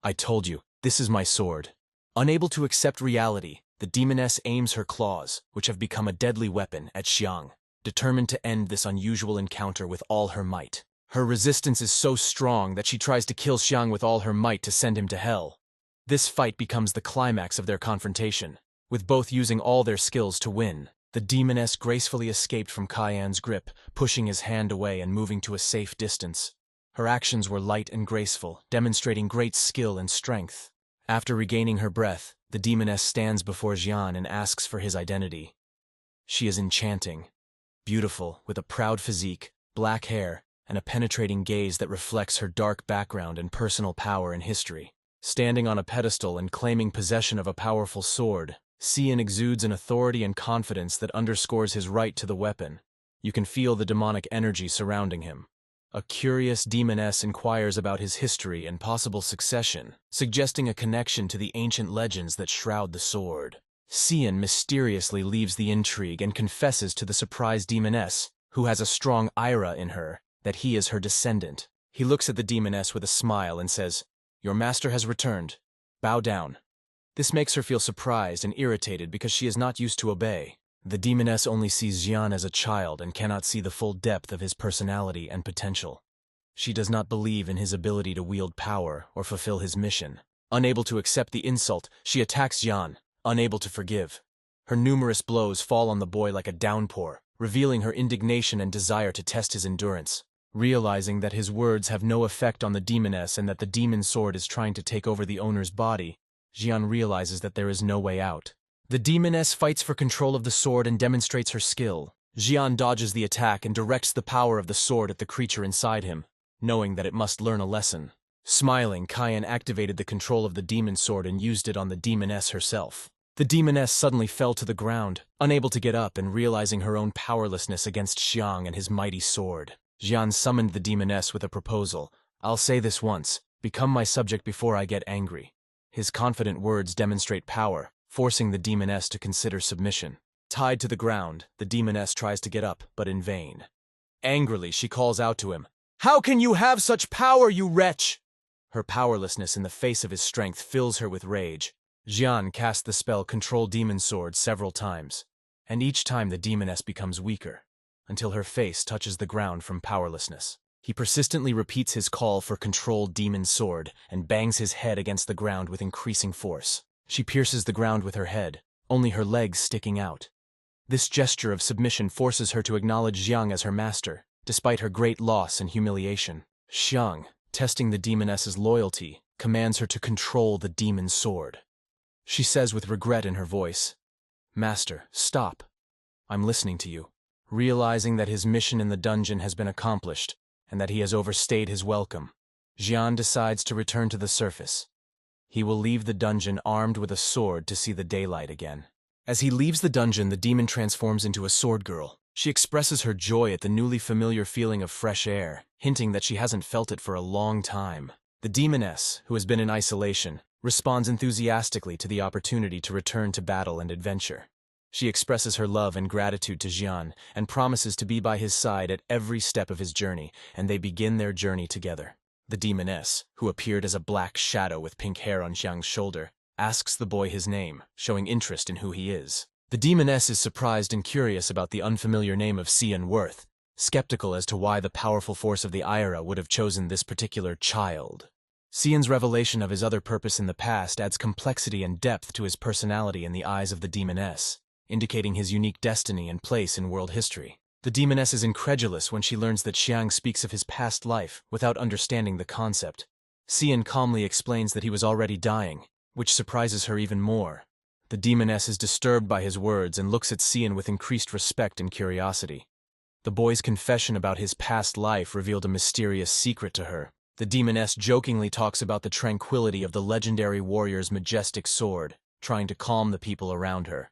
"I told you, this is my sword." Unable to accept reality, the demoness aims her claws, which have become a deadly weapon, at Cyan, determined to end this unusual encounter with all her might. Her resistance is so strong that she tries to kill Cyan with all her might to send him to hell. This fight becomes the climax of their confrontation, with both using all their skills to win. The demoness gracefully escaped from Cyan's grip, pushing his hand away and moving to a safe distance. Her actions were light and graceful, demonstrating great skill and strength. After regaining her breath, the demoness stands before Cyan and asks for his identity. She is enchanting, beautiful, with a proud physique, black hair, and a penetrating gaze that reflects her dark background and personal power and history. Standing on a pedestal and claiming possession of a powerful sword, Cyan exudes an authority and confidence that underscores his right to the weapon. You can feel the demonic energy surrounding him. A curious demoness inquires about his history and possible succession, suggesting a connection to the ancient legends that shroud the sword. Cyan mysteriously leaves the intrigue and confesses to the surprised demoness, who has a strong ira in her, that he is her descendant. He looks at the demoness with a smile and says, "Your master has returned. Bow down." This makes her feel surprised and irritated because she is not used to obey. The demoness only sees Cyan as a child and cannot see the full depth of his personality and potential. She does not believe in his ability to wield power or fulfill his mission. Unable to accept the insult, she attacks Cyan, unable to forgive. Her numerous blows fall on the boy like a downpour, revealing her indignation and desire to test his endurance. Realizing that his words have no effect on the demoness and that the demon sword is trying to take over the owner's body, Cyan realizes that there is no way out. The demoness fights for control of the sword and demonstrates her skill. Cyan dodges the attack and directs the power of the sword at the creature inside him, knowing that it must learn a lesson. Smiling, Cyan activated the control of the demon sword and used it on the demoness herself. The demoness suddenly fell to the ground, unable to get up and realizing her own powerlessness against Cyan and his mighty sword. Cyan summoned the demoness with a proposal. "I'll say this once. Become my subject before I get angry." His confident words demonstrate power, forcing the demoness to consider submission. Tied to the ground, the demoness tries to get up, but in vain. Angrily, she calls out to him, "How can you have such power, you wretch?" Her powerlessness in the face of his strength fills her with rage. Cyan casts the spell Control Demon Sword several times, and each time the demoness becomes weaker, until her face touches the ground from powerlessness. He persistently repeats his call for Control Demon Sword and bangs his head against the ground with increasing force. She pierces the ground with her head, only her legs sticking out. This gesture of submission forces her to acknowledge Cyan as her master, despite her great loss and humiliation. Cyan, testing the demoness's loyalty, commands her to control the demon sword. She says with regret in her voice, "Master, stop. I'm listening to you." Realizing that his mission in the dungeon has been accomplished, and that he has overstayed his welcome, Xian decides to return to the surface. He will leave the dungeon armed with a sword to see the daylight again. As he leaves the dungeon, the demon transforms into a sword girl. She expresses her joy at the newly familiar feeling of fresh air, hinting that she hasn't felt it for a long time. The demoness, who has been in isolation, responds enthusiastically to the opportunity to return to battle and adventure. She expresses her love and gratitude to Xian and promises to be by his side at every step of his journey, and they begin their journey together. The demoness, who appeared as a black shadow with pink hair on Xiang's shoulder, asks the boy his name, showing interest in who he is. The demoness is surprised and curious about the unfamiliar name of Cyan Vert, skeptical as to why the powerful force of the Ira would have chosen this particular child. Cyan's revelation of his other purpose in the past adds complexity and depth to his personality in the eyes of the demoness, indicating his unique destiny and place in world history. The demoness is incredulous when she learns that Xiang speaks of his past life without understanding the concept. Cyan calmly explains that he was already dying, which surprises her even more. The demoness is disturbed by his words and looks at Cyan with increased respect and curiosity. The boy's confession about his past life revealed a mysterious secret to her. The demoness jokingly talks about the tranquility of the legendary warrior's majestic sword, trying to calm the people around her.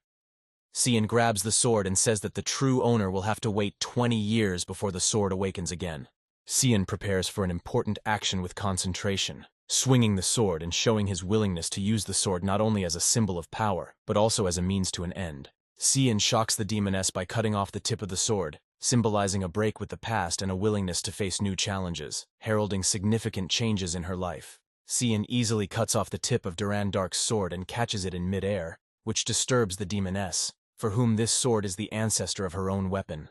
Cyan grabs the sword and says that the true owner will have to wait 20 years before the sword awakens again. Cyan prepares for an important action with concentration, swinging the sword and showing his willingness to use the sword not only as a symbol of power, but also as a means to an end. Cyan shocks the demoness by cutting off the tip of the sword, symbolizing a break with the past and a willingness to face new challenges, heralding significant changes in her life. Cyan easily cuts off the tip of Duran Dark's sword and catches it in mid-air, which disturbs the demoness, for whom this sword is the ancestor of her own weapon.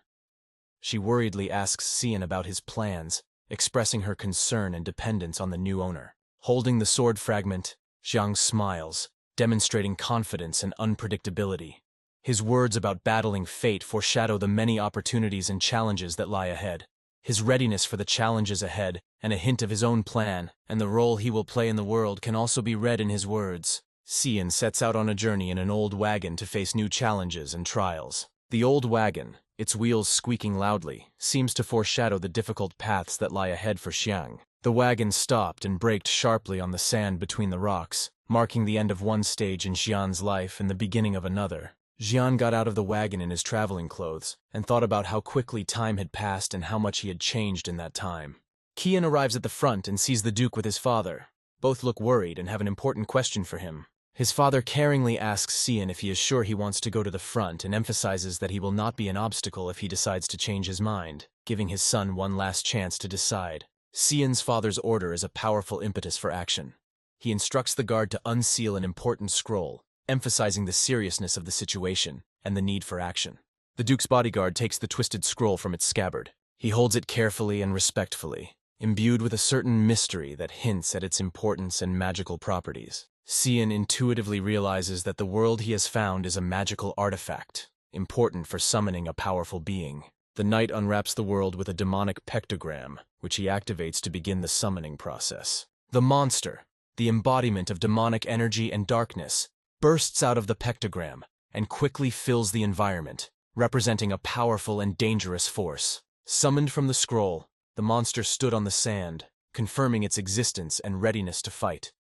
She worriedly asks Cyan about his plans, expressing her concern and dependence on the new owner. Holding the sword fragment, Xiang smiles, demonstrating confidence and unpredictability. His words about battling fate foreshadow the many opportunities and challenges that lie ahead. His readiness for the challenges ahead, and a hint of his own plan, and the role he will play in the world can also be read in his words. Cyan sets out on a journey in an old wagon to face new challenges and trials. The old wagon, its wheels squeaking loudly, seems to foreshadow the difficult paths that lie ahead for Xiang. The wagon stopped and braked sharply on the sand between the rocks, marking the end of one stage in Xian's life and the beginning of another. Xian got out of the wagon in his traveling clothes and thought about how quickly time had passed and how much he had changed in that time. Cyan arrives at the front and sees the Duke with his father. Both look worried and have an important question for him. His father caringly asks Cyan if he is sure he wants to go to the front and emphasizes that he will not be an obstacle if he decides to change his mind, giving his son one last chance to decide. Cyan's father's order is a powerful impetus for action. He instructs the guard to unseal an important scroll, emphasizing the seriousness of the situation and the need for action. The Duke's bodyguard takes the twisted scroll from its scabbard. He holds it carefully and respectfully, imbued with a certain mystery that hints at its importance and magical properties. Cyan intuitively realizes that the world he has found is a magical artifact, important for summoning a powerful being. The knight unwraps the world with a demonic pectogram, which he activates to begin the summoning process. The monster, the embodiment of demonic energy and darkness, bursts out of the pectogram and quickly fills the environment, representing a powerful and dangerous force. Summoned from the scroll, the monster stood on the sand, confirming its existence and readiness to fight.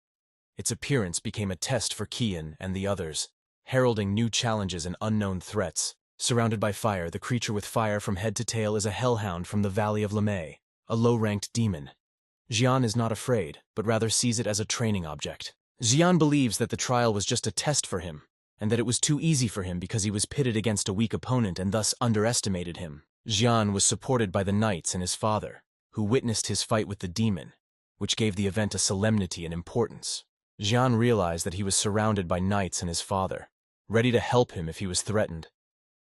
Its appearance became a test for Cyan and the others, heralding new challenges and unknown threats. Surrounded by fire, the creature with fire from head to tail is a hellhound from the Valley of Lemay, a low-ranked demon. Xian is not afraid, but rather sees it as a training object. Xian believes that the trial was just a test for him, and that it was too easy for him because he was pitted against a weak opponent and thus underestimated him. Xian was supported by the knights and his father, who witnessed his fight with the demon, which gave the event a solemnity and importance. Xian realized that he was surrounded by knights and his father, ready to help him if he was threatened.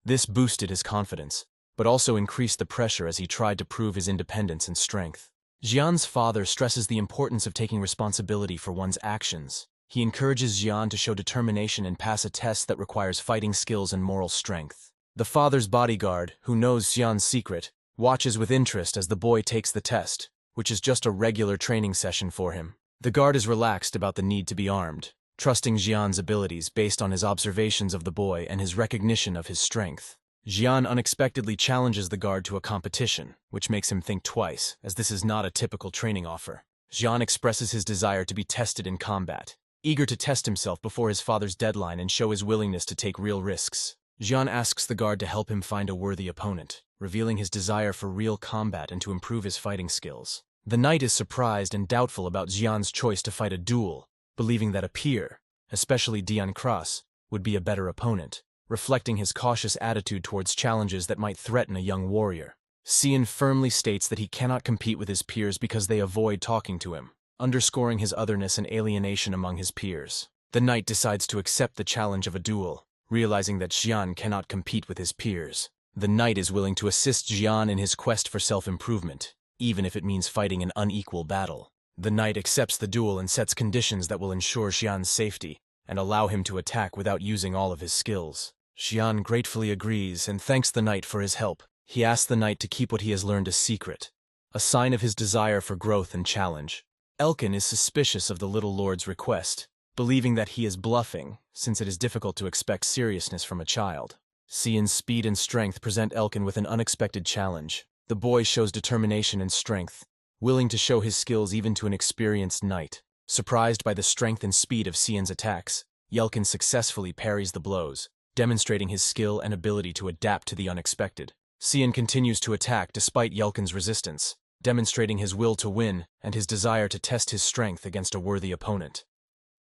This boosted his confidence, but also increased the pressure as he tried to prove his independence and strength. Xian's father stresses the importance of taking responsibility for one's actions. He encourages Xian to show determination and pass a test that requires fighting skills and moral strength. The father's bodyguard, who knows Xian's secret, watches with interest as the boy takes the test, which is just a regular training session for him. The guard is relaxed about the need to be armed, trusting Xian's abilities based on his observations of the boy and his recognition of his strength. Xian unexpectedly challenges the guard to a competition, which makes him think twice, as this is not a typical training offer. Xian expresses his desire to be tested in combat, eager to test himself before his father's deadline and show his willingness to take real risks. Xian asks the guard to help him find a worthy opponent, revealing his desire for real combat and to improve his fighting skills. The knight is surprised and doubtful about Xian's choice to fight a duel, believing that a peer, especially Dian Cross, would be a better opponent, reflecting his cautious attitude towards challenges that might threaten a young warrior. Cyan firmly states that he cannot compete with his peers because they avoid talking to him, underscoring his otherness and alienation among his peers. The knight decides to accept the challenge of a duel, realizing that Xian cannot compete with his peers. The knight is willing to assist Xian in his quest for self-improvement, even if it means fighting an unequal battle. The knight accepts the duel and sets conditions that will ensure Xian's safety and allow him to attack without using all of his skills. Xian gratefully agrees and thanks the knight for his help. He asks the knight to keep what he has learned a secret, a sign of his desire for growth and challenge. Elkin is suspicious of the little lord's request, believing that he is bluffing, since it is difficult to expect seriousness from a child. Cyan's speed and strength present Elkin with an unexpected challenge. The boy shows determination and strength, willing to show his skills even to an experienced knight. Surprised by the strength and speed of Cyan's attacks, Elkin successfully parries the blows, demonstrating his skill and ability to adapt to the unexpected. Cyan continues to attack despite Elkin's resistance, demonstrating his will to win and his desire to test his strength against a worthy opponent.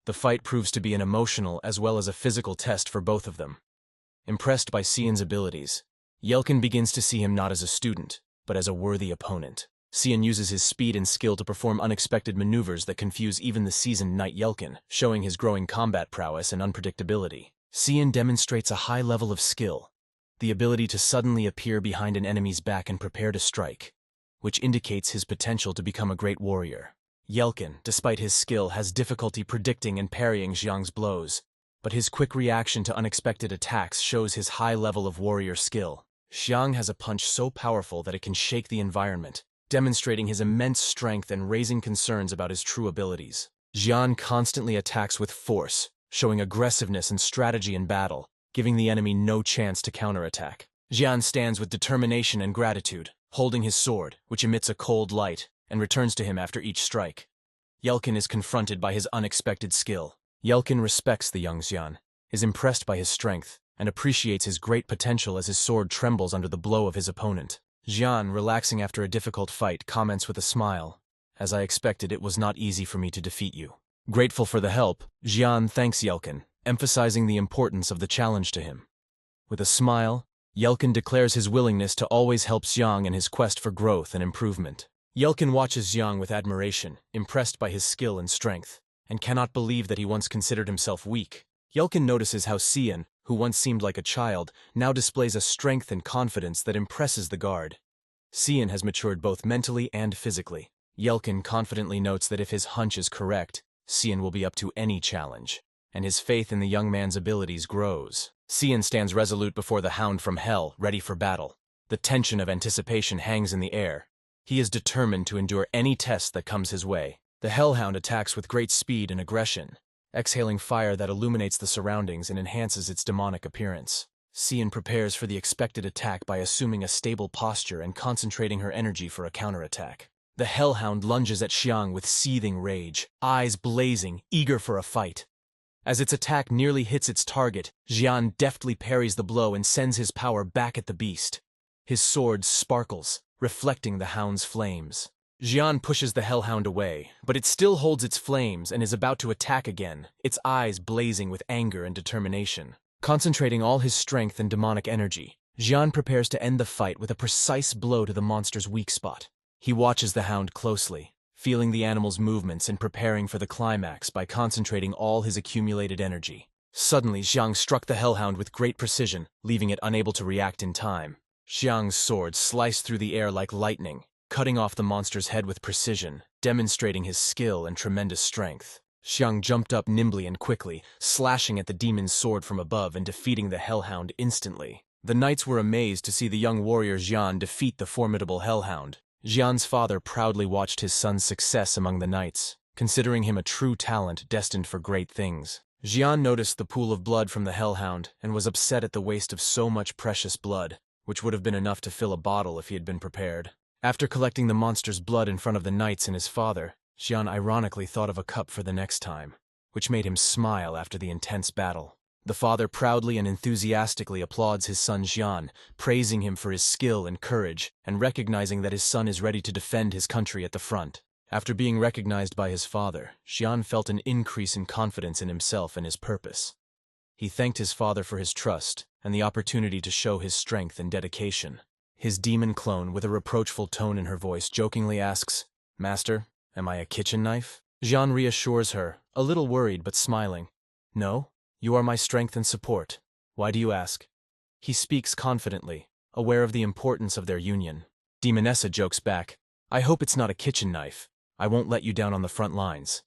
The fight proves to be an emotional as well as a physical test for both of them. Impressed by Cyan's abilities, Elkin begins to see him not as a student, but as a worthy opponent. Cyan uses his speed and skill to perform unexpected maneuvers that confuse even the seasoned knight Elkin, showing his growing combat prowess and unpredictability. Cyan demonstrates a high level of skill, the ability to suddenly appear behind an enemy's back and prepare to strike, which indicates his potential to become a great warrior. Elkin, despite his skill, has difficulty predicting and parrying Xiang's blows, but his quick reaction to unexpected attacks shows his high level of warrior skill. Xiang has a punch so powerful that it can shake the environment, demonstrating his immense strength and raising concerns about his true abilities. Xiang constantly attacks with force, showing aggressiveness and strategy in battle, giving the enemy no chance to counterattack. Xiang stands with determination and gratitude, holding his sword, which emits a cold light, and returns to him after each strike. Elkin is confronted by his unexpected skill. Elkin respects the young Xiang, is impressed by his strength, and appreciates his great potential as his sword trembles under the blow of his opponent. Xiang, relaxing after a difficult fight, comments with a smile, "As I expected, it was not easy for me to defeat you." Grateful for the help, Xiang thanks Elkin, emphasizing the importance of the challenge to him. With a smile, Elkin declares his willingness to always help Xiang in his quest for growth and improvement. Elkin watches Xiang with admiration, impressed by his skill and strength, and cannot believe that he once considered himself weak. Elkin notices how Cyan, who once seemed like a child, now displays a strength and confidence that impresses the guard. Cyan has matured both mentally and physically. Elkin confidently notes that if his hunch is correct, Cyan will be up to any challenge, and his faith in the young man's abilities grows. Cyan stands resolute before the hound from hell, ready for battle. The tension of anticipation hangs in the air. He is determined to endure any test that comes his way. The hellhound attacks with great speed and aggression, exhaling fire that illuminates the surroundings and enhances its demonic appearance. Cyan prepares for the expected attack by assuming a stable posture and concentrating her energy for a counterattack. The hellhound lunges at Xiang with seething rage, eyes blazing, eager for a fight. As its attack nearly hits its target, Xiang deftly parries the blow and sends his power back at the beast. His sword sparkles, reflecting the hound's flames. Xiang pushes the hellhound away, but it still holds its flames and is about to attack again, its eyes blazing with anger and determination. Concentrating all his strength and demonic energy, Xiang prepares to end the fight with a precise blow to the monster's weak spot. He watches the hound closely, feeling the animal's movements and preparing for the climax by concentrating all his accumulated energy. Suddenly, Xiang struck the hellhound with great precision, leaving it unable to react in time. Xiang's sword sliced through the air like lightning, cutting off the monster's head with precision, demonstrating his skill and tremendous strength. Xiang jumped up nimbly and quickly, slashing at the demon's sword from above and defeating the hellhound instantly. The knights were amazed to see the young warrior Xiang defeat the formidable hellhound. Xiang's father proudly watched his son's success among the knights, considering him a true talent destined for great things. Xiang noticed the pool of blood from the hellhound and was upset at the waste of so much precious blood, which would have been enough to fill a bottle if he had been prepared. After collecting the monster's blood in front of the knights and his father, Xian ironically thought of a cup for the next time, which made him smile after the intense battle. The father proudly and enthusiastically applauds his son Xian, praising him for his skill and courage, and recognizing that his son is ready to defend his country at the front. After being recognized by his father, Xian felt an increase in confidence in himself and his purpose. He thanked his father for his trust and the opportunity to show his strength and dedication. His demon clone, with a reproachful tone in her voice, jokingly asks, "Master, am I a kitchen knife?" Xian reassures her, a little worried but smiling. "No, you are my strength and support. Why do you ask?" He speaks confidently, aware of the importance of their union. Demonessa jokes back, "I hope it's not a kitchen knife. I won't let you down on the front lines,"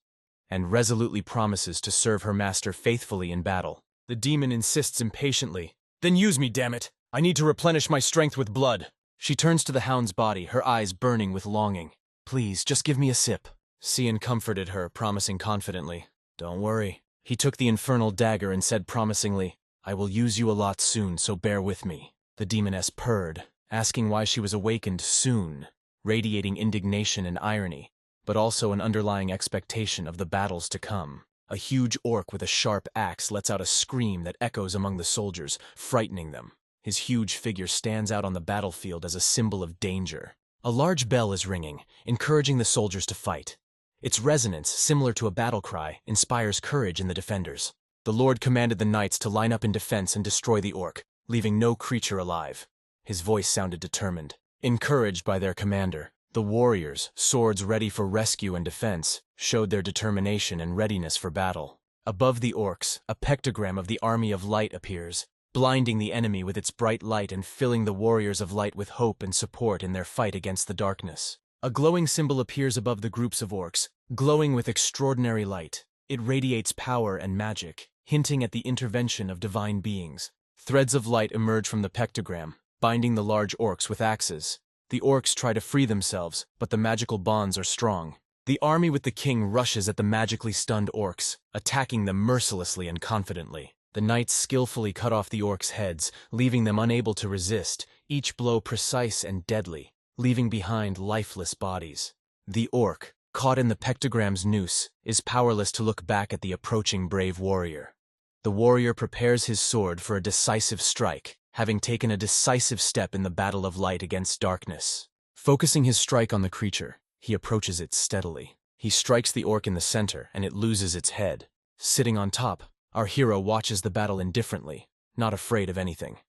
and resolutely promises to serve her master faithfully in battle. The demon insists impatiently, "Then use me, damn it! I need to replenish my strength with blood." She turns to the hound's body, her eyes burning with longing. "Please, just give me a sip." Cyan comforted her, promising confidently, "Don't worry." He took the infernal dagger and said promisingly, "I will use you a lot soon, so bear with me." The demoness purred, asking why she was awakened soon, radiating indignation and irony, but also an underlying expectation of the battles to come. A huge orc with a sharp axe lets out a scream that echoes among the soldiers, frightening them. His huge figure stands out on the battlefield as a symbol of danger. A large bell is ringing, encouraging the soldiers to fight. Its resonance, similar to a battle cry, inspires courage in the defenders. The Lord commanded the knights to line up in defense and destroy the orc, leaving no creature alive. His voice sounded determined. Encouraged by their commander, the warriors, swords ready for rescue and defense, showed their determination and readiness for battle. Above the orcs, a pectogram of the army of light appears, blinding the enemy with its bright light and filling the warriors of light with hope and support in their fight against the darkness. A glowing symbol appears above the groups of orcs, glowing with extraordinary light. It radiates power and magic, hinting at the intervention of divine beings. Threads of light emerge from the pectogram, binding the large orcs with axes. The orcs try to free themselves, but the magical bonds are strong. The army with the king rushes at the magically stunned orcs, attacking them mercilessly and confidently. The knights skillfully cut off the orcs' heads, leaving them unable to resist, each blow precise and deadly, leaving behind lifeless bodies. The orc, caught in the pectogram's noose, is powerless to look back at the approaching brave warrior. The warrior prepares his sword for a decisive strike, having taken a decisive step in the battle of light against darkness. Focusing his strike on the creature, he approaches it steadily. He strikes the orc in the center, and it loses its head. Sitting on top, our hero watches the battle indifferently, not afraid of anything.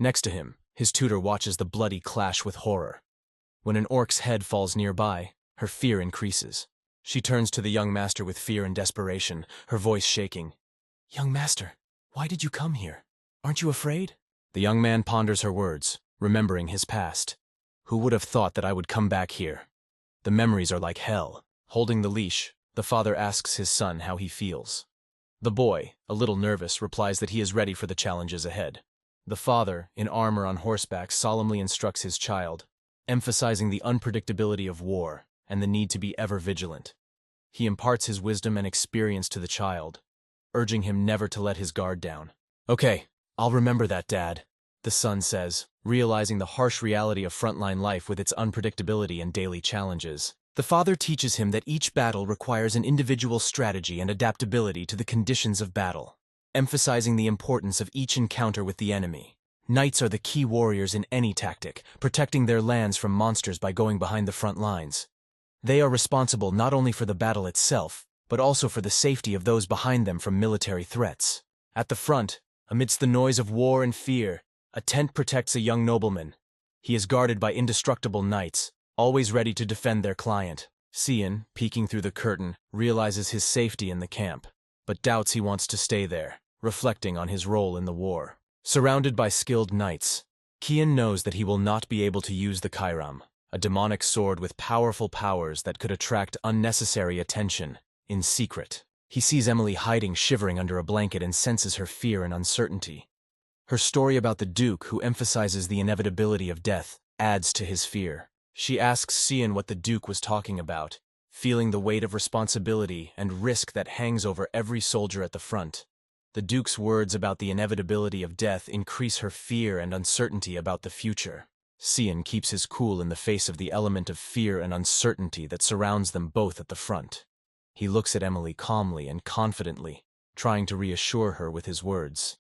Next to him, his tutor watches the bloody clash with horror. When an orc's head falls nearby, her fear increases. She turns to the young master with fear and desperation, her voice shaking. "Young master, why did you come here? Aren't you afraid?" The young man ponders her words, remembering his past. "Who would have thought that I would come back here? The memories are like hell." Holding the leash, the father asks his son how he feels. The boy, a little nervous, replies that he is ready for the challenges ahead. The father, in armor on horseback, solemnly instructs his child, emphasizing the unpredictability of war and the need to be ever vigilant. He imparts his wisdom and experience to the child, urging him never to let his guard down. "Okay, I'll remember that, Dad," the son says, realizing the harsh reality of frontline life with its unpredictability and daily challenges. The father teaches him that each battle requires an individual strategy and adaptability to the conditions of battle, emphasizing the importance of each encounter with the enemy. Knights are the key warriors in any tactic, protecting their lands from monsters by going behind the front lines. They are responsible not only for the battle itself, but also for the safety of those behind them from military threats. At the front, amidst the noise of war and fear, a tent protects a young nobleman. He is guarded by indestructible knights, always ready to defend their client. Cyan, peeking through the curtain, realizes his safety in the camp, but doubts he wants to stay there, reflecting on his role in the war. Surrounded by skilled knights, Cyan knows that he will not be able to use the Kairam, a demonic sword with powerful powers that could attract unnecessary attention, in secret. He sees Emily hiding, shivering under a blanket, and senses her fear and uncertainty. Her story about the Duke, who emphasizes the inevitability of death, adds to his fear. She asks Cyan what the Duke was talking about, feeling the weight of responsibility and risk that hangs over every soldier at the front. The Duke's words about the inevitability of death increase her fear and uncertainty about the future. Cyan keeps his cool in the face of the element of fear and uncertainty that surrounds them both at the front. He looks at Emily calmly and confidently, trying to reassure her with his words.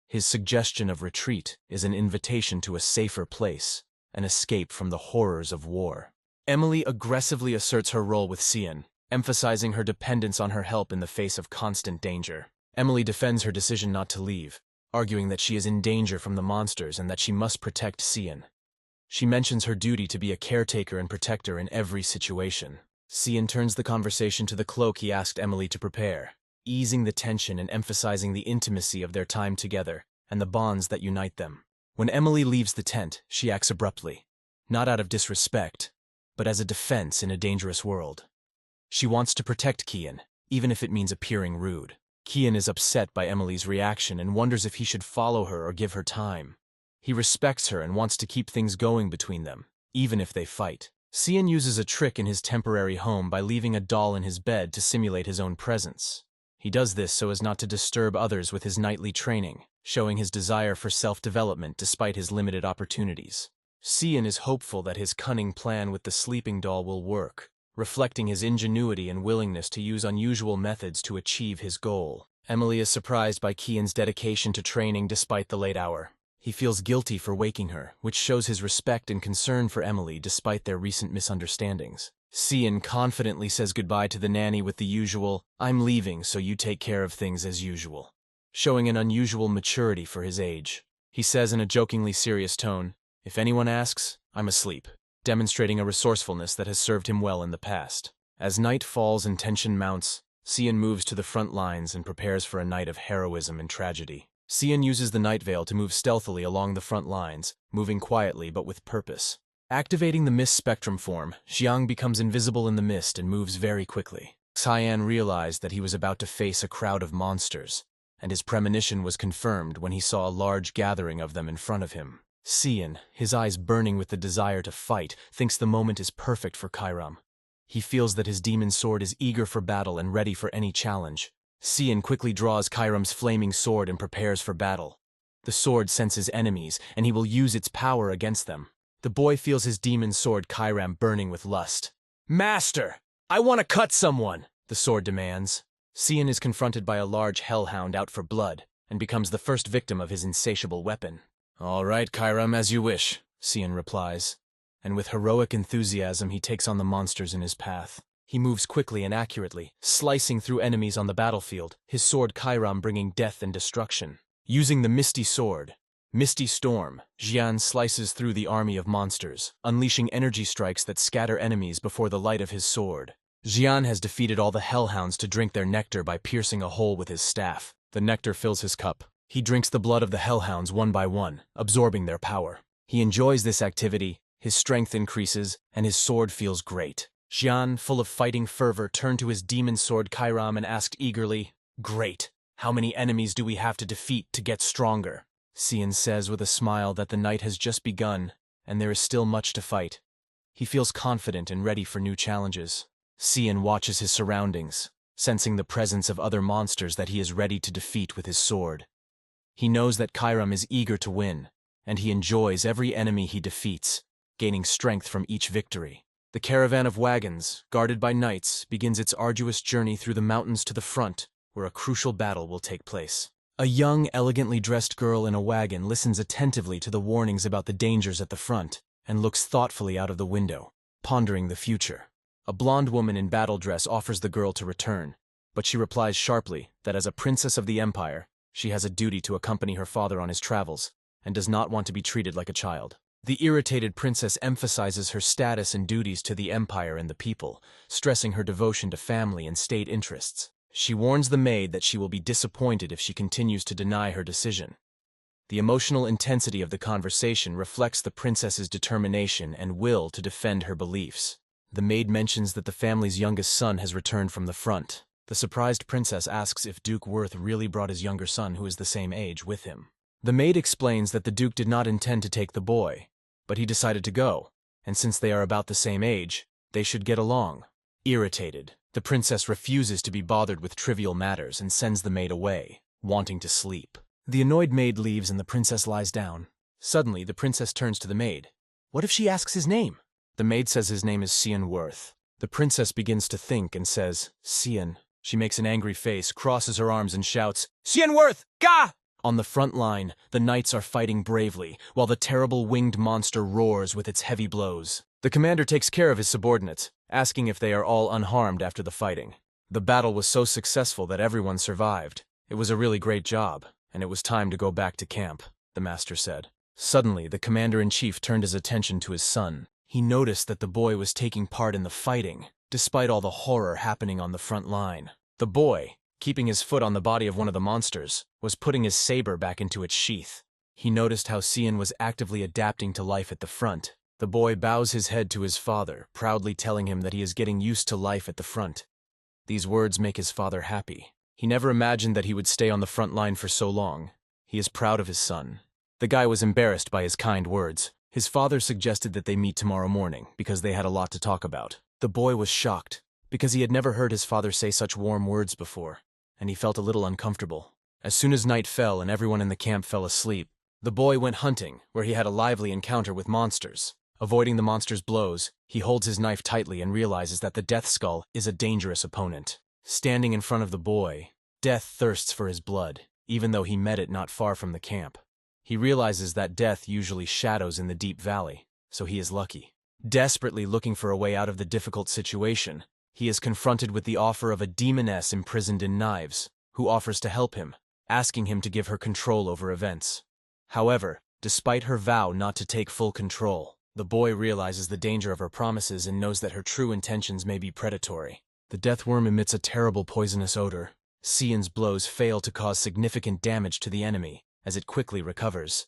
His suggestion of retreat is an invitation to a safer place, an escape from the horrors of war. Emily aggressively asserts her role with Cyan, emphasizing her dependence on her help in the face of constant danger. Emily defends her decision not to leave, arguing that she is in danger from the monsters and that she must protect Cyan. She mentions her duty to be a caretaker and protector in every situation. Cyan turns the conversation to the cloak he asked Emily to prepare, easing the tension and emphasizing the intimacy of their time together and the bonds that unite them. When Emily leaves the tent, she acts abruptly, not out of disrespect, but as a defense in a dangerous world. She wants to protect Cyan, even if it means appearing rude. Cyan is upset by Emily's reaction and wonders if he should follow her or give her time. He respects her and wants to keep things going between them, even if they fight. Cyan uses a trick in his temporary home by leaving a doll in his bed to simulate his own presence. He does this so as not to disturb others with his nightly training, showing his desire for self-development despite his limited opportunities. Cyan is hopeful that his cunning plan with the sleeping doll will work, reflecting his ingenuity and willingness to use unusual methods to achieve his goal. Emily is surprised by Cyan's dedication to training despite the late hour. He feels guilty for waking her, which shows his respect and concern for Emily despite their recent misunderstandings. Cyan confidently says goodbye to the nanny with the usual, "I'm leaving, so you take care of things as usual," showing an unusual maturity for his age. He says in a jokingly serious tone, "If anyone asks, I'm asleep," demonstrating a resourcefulness that has served him well in the past. As night falls and tension mounts, Cyan moves to the front lines and prepares for a night of heroism and tragedy. Cyan uses the night veil to move stealthily along the front lines, moving quietly but with purpose. Activating the mist spectrum form, Xiang becomes invisible in the mist and moves very quickly. Cyan realized that he was about to face a crowd of monsters, and his premonition was confirmed when he saw a large gathering of them in front of him. Cyan, his eyes burning with the desire to fight, thinks the moment is perfect for Chiram. He feels that his demon sword is eager for battle and ready for any challenge. Cyan quickly draws Chiram's flaming sword and prepares for battle. The sword senses enemies, and he will use its power against them. The boy feels his demon sword Chiram burning with lust. "Master, I want to cut someone," the sword demands. Cyan is confronted by a large hellhound out for blood, and becomes the first victim of his insatiable weapon. "All right, Chiram, as you wish," Cyan replies, and with heroic enthusiasm he takes on the monsters in his path. He moves quickly and accurately, slicing through enemies on the battlefield, his sword Chiram bringing death and destruction. Using the Misty Sword, Misty Storm, Xian slices through the army of monsters, unleashing energy strikes that scatter enemies before the light of his sword. Xian has defeated all the hellhounds to drink their nectar by piercing a hole with his staff. The nectar fills his cup. He drinks the blood of the hellhounds one by one, absorbing their power. He enjoys this activity, his strength increases, and his sword feels great. Xian, full of fighting fervor, turned to his demon sword Chiram and asked eagerly, "Great, how many enemies do we have to defeat to get stronger?" Cyan says with a smile that the night has just begun, and there is still much to fight. He feels confident and ready for new challenges. Cyan watches his surroundings, sensing the presence of other monsters that he is ready to defeat with his sword. He knows that Chiram is eager to win, and he enjoys every enemy he defeats, gaining strength from each victory. The caravan of wagons, guarded by knights, begins its arduous journey through the mountains to the front, where a crucial battle will take place. A young, elegantly dressed girl in a wagon listens attentively to the warnings about the dangers at the front, and looks thoughtfully out of the window, pondering the future. A blonde woman in battle dress offers the girl to return, but she replies sharply that as a princess of the empire, she has a duty to accompany her father on his travels, and does not want to be treated like a child. The irritated princess emphasizes her status and duties to the empire and the people, stressing her devotion to family and state interests. She warns the maid that she will be disappointed if she continues to deny her decision. The emotional intensity of the conversation reflects the princess's determination and will to defend her beliefs. The maid mentions that the family's youngest son has returned from the front. The surprised princess asks if Duke Worth really brought his younger son, who is the same age, with him. The maid explains that the Duke did not intend to take the boy, but he decided to go, and since they are about the same age, they should get along. Irritated, the princess refuses to be bothered with trivial matters and sends the maid away, wanting to sleep. The annoyed maid leaves and the princess lies down. Suddenly, the princess turns to the maid. What if she asks his name? The maid says his name is Cyan Vert. The princess begins to think and says, Cyan. She makes an angry face, crosses her arms and shouts, Cyan Vert! Gah! On the front line, the knights are fighting bravely, while the terrible winged monster roars with its heavy blows. The commander takes care of his subordinates, asking if they are all unharmed after the fighting. The battle was so successful that everyone survived. It was a really great job, and it was time to go back to camp, the master said. Suddenly, the commander-in-chief turned his attention to his son. He noticed that the boy was taking part in the fighting, despite all the horror happening on the front line. The boy, keeping his foot on the body of one of the monsters, was putting his saber back into its sheath. He noticed how Cyan was actively adapting to life at the front. The boy bows his head to his father, proudly telling him that he is getting used to life at the front. These words make his father happy. He never imagined that he would stay on the front line for so long. He is proud of his son. The guy was embarrassed by his kind words. His father suggested that they meet tomorrow morning because they had a lot to talk about. The boy was shocked because he had never heard his father say such warm words before, and he felt a little uncomfortable. As soon as night fell and everyone in the camp fell asleep, the boy went hunting, where he had a lively encounter with monsters. Avoiding the monster's blows, he holds his knife tightly and realizes that the Death Skull is a dangerous opponent. Standing in front of the boy, Death thirsts for his blood, even though he met it not far from the camp. He realizes that death usually shadows in the deep valley, so he is lucky. Desperately looking for a way out of the difficult situation, he is confronted with the offer of a demoness imprisoned in knives, who offers to help him, asking him to give her control over events. However, despite her vow not to take full control, the boy realizes the danger of her promises and knows that her true intentions may be predatory. The death worm emits a terrible poisonous odor. Cyan's blows fail to cause significant damage to the enemy, as it quickly recovers.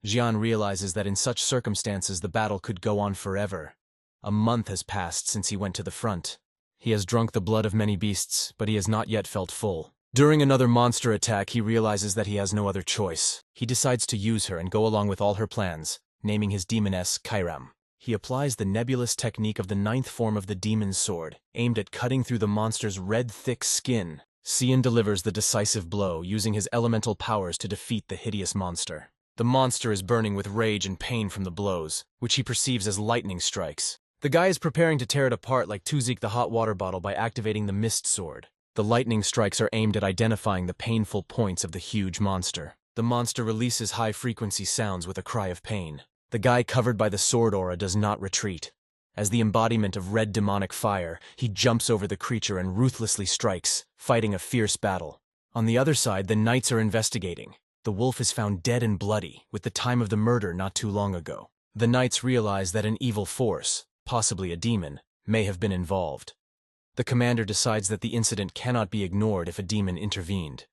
Jian realizes that in such circumstances the battle could go on forever. A month has passed since he went to the front. He has drunk the blood of many beasts, but he has not yet felt full. During another monster attack, he realizes that he has no other choice. He decides to use her and go along with all her plans, naming his demoness Kairam. He applies the nebulous technique of the 9th form of the demon's sword, aimed at cutting through the monster's red, thick skin. Cyan delivers the decisive blow, using his elemental powers to defeat the hideous monster. The monster is burning with rage and pain from the blows, which he perceives as lightning strikes. The guy is preparing to tear it apart like Tuzik the hot water bottle by activating the mist sword. The lightning strikes are aimed at identifying the painful points of the huge monster. The monster releases high-frequency sounds with a cry of pain. The guy covered by the sword aura does not retreat. As the embodiment of red demonic fire, he jumps over the creature and ruthlessly strikes, fighting a fierce battle. On the other side, the knights are investigating. The wolf is found dead and bloody, with the time of the murder not too long ago. The knights realize that an evil force, possibly a demon, may have been involved. The commander decides that the incident cannot be ignored if a demon intervened.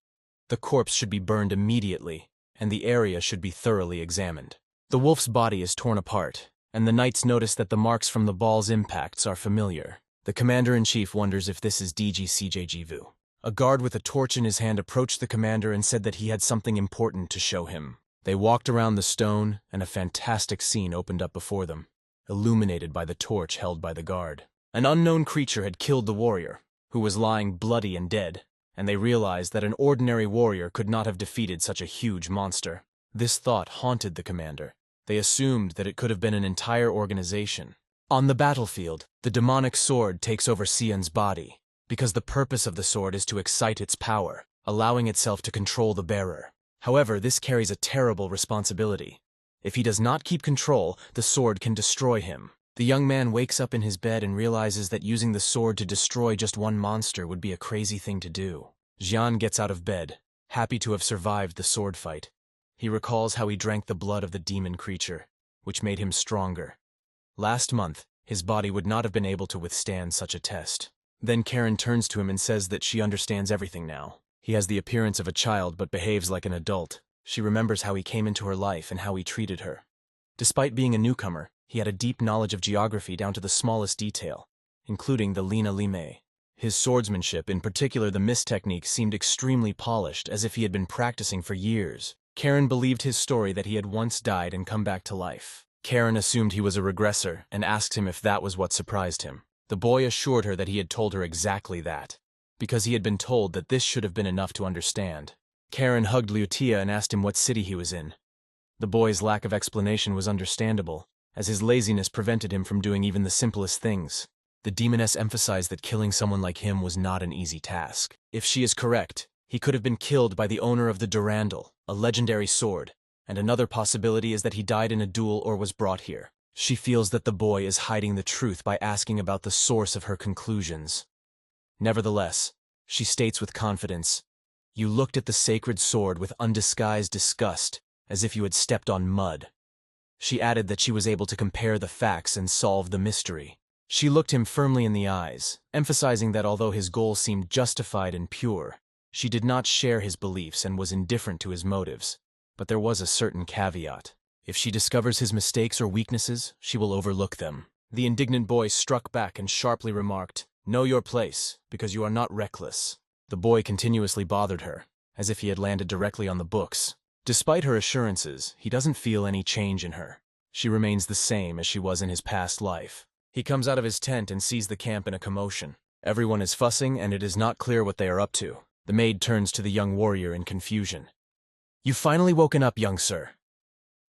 The corpse should be burned immediately, and the area should be thoroughly examined. The wolf's body is torn apart, and the knights notice that the marks from the ball's impacts are familiar. The commander-in-chief wonders if this is DGCJGVU. A guard with a torch in his hand approached the commander and said that he had something important to show him. They walked around the stone, and a fantastic scene opened up before them, illuminated by the torch held by the guard. An unknown creature had killed the warrior, who was lying bloody and dead, and they realized that an ordinary warrior could not have defeated such a huge monster. This thought haunted the commander. They assumed that it could have been an entire organization. On the battlefield, the demonic sword takes over Cyan's body, because the purpose of the sword is to excite its power, allowing itself to control the bearer. However, this carries a terrible responsibility. If he does not keep control, the sword can destroy him. The young man wakes up in his bed and realizes that using the sword to destroy just one monster would be a crazy thing to do. Jian gets out of bed, happy to have survived the sword fight. He recalls how he drank the blood of the demon creature, which made him stronger. Last month, his body would not have been able to withstand such a test. Then Karen turns to him and says that she understands everything now. He has the appearance of a child but behaves like an adult. She remembers how he came into her life and how he treated her. Despite being a newcomer, he had a deep knowledge of geography down to the smallest detail, including the Lina Lime. His swordsmanship, in particular the mist technique, seemed extremely polished, as if he had been practicing for years. Karen believed his story that he had once died and come back to life. Karen assumed he was a regressor and asked him if that was what surprised him. The boy assured her that he had told her exactly that, because he had been told that this should have been enough to understand. Karen hugged Liutia and asked him what city he was in. The boy's lack of explanation was understandable, as his laziness prevented him from doing even the simplest things. The demoness emphasized that killing someone like him was not an easy task. If she is correct, he could have been killed by the owner of the Durandal, a legendary sword, and another possibility is that he died in a duel or was brought here. She feels that the boy is hiding the truth by asking about the source of her conclusions. Nevertheless, she states with confidence, "You looked at the sacred sword with undisguised disgust, as if you had stepped on mud." She added that she was able to compare the facts and solve the mystery. She looked him firmly in the eyes, emphasizing that although his goal seemed justified and pure, she did not share his beliefs and was indifferent to his motives. But there was a certain caveat. If she discovers his mistakes or weaknesses, she will overlook them. The indignant boy struck back and sharply remarked, "Know your place, because you are not reckless." The boy continuously bothered her, as if he had landed directly on the books. Despite her assurances, he doesn't feel any change in her. She remains the same as she was in his past life. He comes out of his tent and sees the camp in a commotion. Everyone is fussing, and it is not clear what they are up to. The maid turns to the young warrior in confusion. "You've finally woken up, young sir."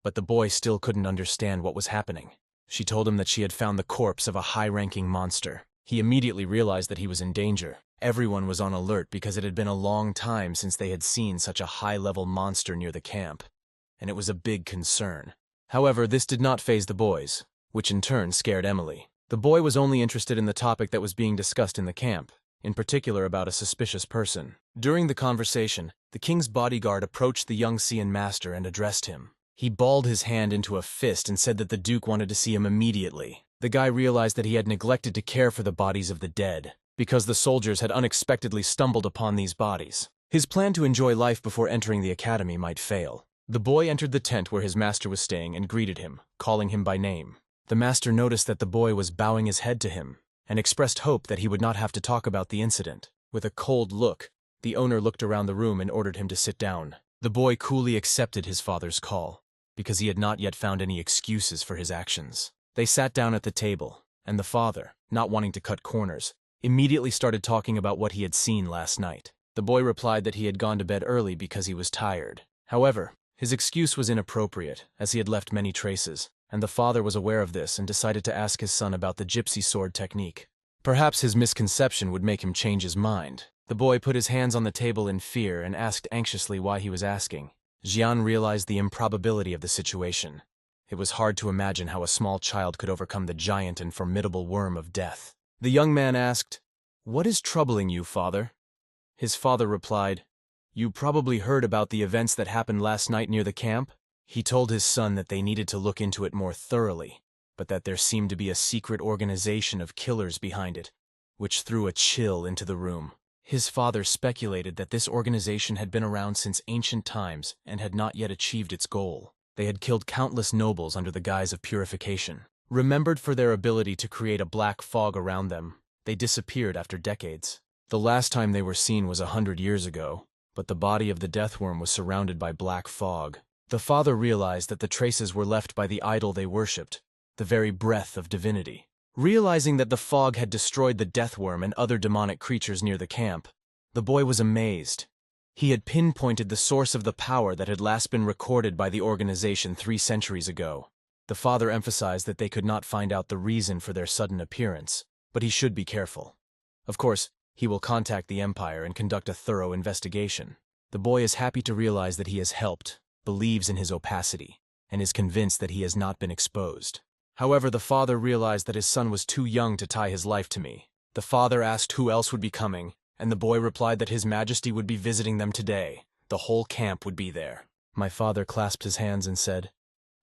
But the boy still couldn't understand what was happening. She told him that she had found the corpse of a high-ranking monster. He immediately realized that he was in danger. Everyone was on alert because it had been a long time since they had seen such a high-level monster near the camp, and it was a big concern. However, this did not faze the boys, which in turn scared Emily. The boy was only interested in the topic that was being discussed in the camp, in particular about a suspicious person. During the conversation, the king's bodyguard approached the young Cyan master and addressed him. He balled his hand into a fist and said that the duke wanted to see him immediately. The guy realized that he had neglected to care for the bodies of the dead, because the soldiers had unexpectedly stumbled upon these bodies. His plan to enjoy life before entering the academy might fail. The boy entered the tent where his master was staying and greeted him, calling him by name. The master noticed that the boy was bowing his head to him, and expressed hope that he would not have to talk about the incident. With a cold look, the owner looked around the room and ordered him to sit down. The boy coolly accepted his father's call, because he had not yet found any excuses for his actions. They sat down at the table, and the father, not wanting to cut corners, immediately started talking about what he had seen last night. The boy replied that he had gone to bed early because he was tired. However, his excuse was inappropriate, as he had left many traces, and the father was aware of this and decided to ask his son about the gypsy sword technique. Perhaps his misconception would make him change his mind. The boy put his hands on the table in fear and asked anxiously why he was asking. Cyan realized the improbability of the situation. It was hard to imagine how a small child could overcome the giant and formidable worm of death. The young man asked, "What is troubling you, father?" His father replied, "You probably heard about the events that happened last night near the camp?" He told his son that they needed to look into it more thoroughly, but that there seemed to be a secret organization of killers behind it, which threw a chill into the room. His father speculated that this organization had been around since ancient times and had not yet achieved its goal. They had killed countless nobles under the guise of purification. Remembered for their ability to create a black fog around them, they disappeared after decades. The last time they were seen was 100 years ago, but the body of the deathworm was surrounded by black fog. The father realized that the traces were left by the idol they worshipped, the very breath of divinity. Realizing that the fog had destroyed the deathworm and other demonic creatures near the camp, the boy was amazed. He had pinpointed the source of the power that had last been recorded by the organization 3 centuries ago. The father emphasized that they could not find out the reason for their sudden appearance, but he should be careful. Of course, he will contact the Empire and conduct a thorough investigation. The boy is happy to realize that he has helped, believes in his opacity, and is convinced that he has not been exposed. However, the father realized that his son was too young to tie his life to me. The father asked who else would be coming, and the boy replied that His Majesty would be visiting them today. The whole camp would be there. My father clasped his hands and said,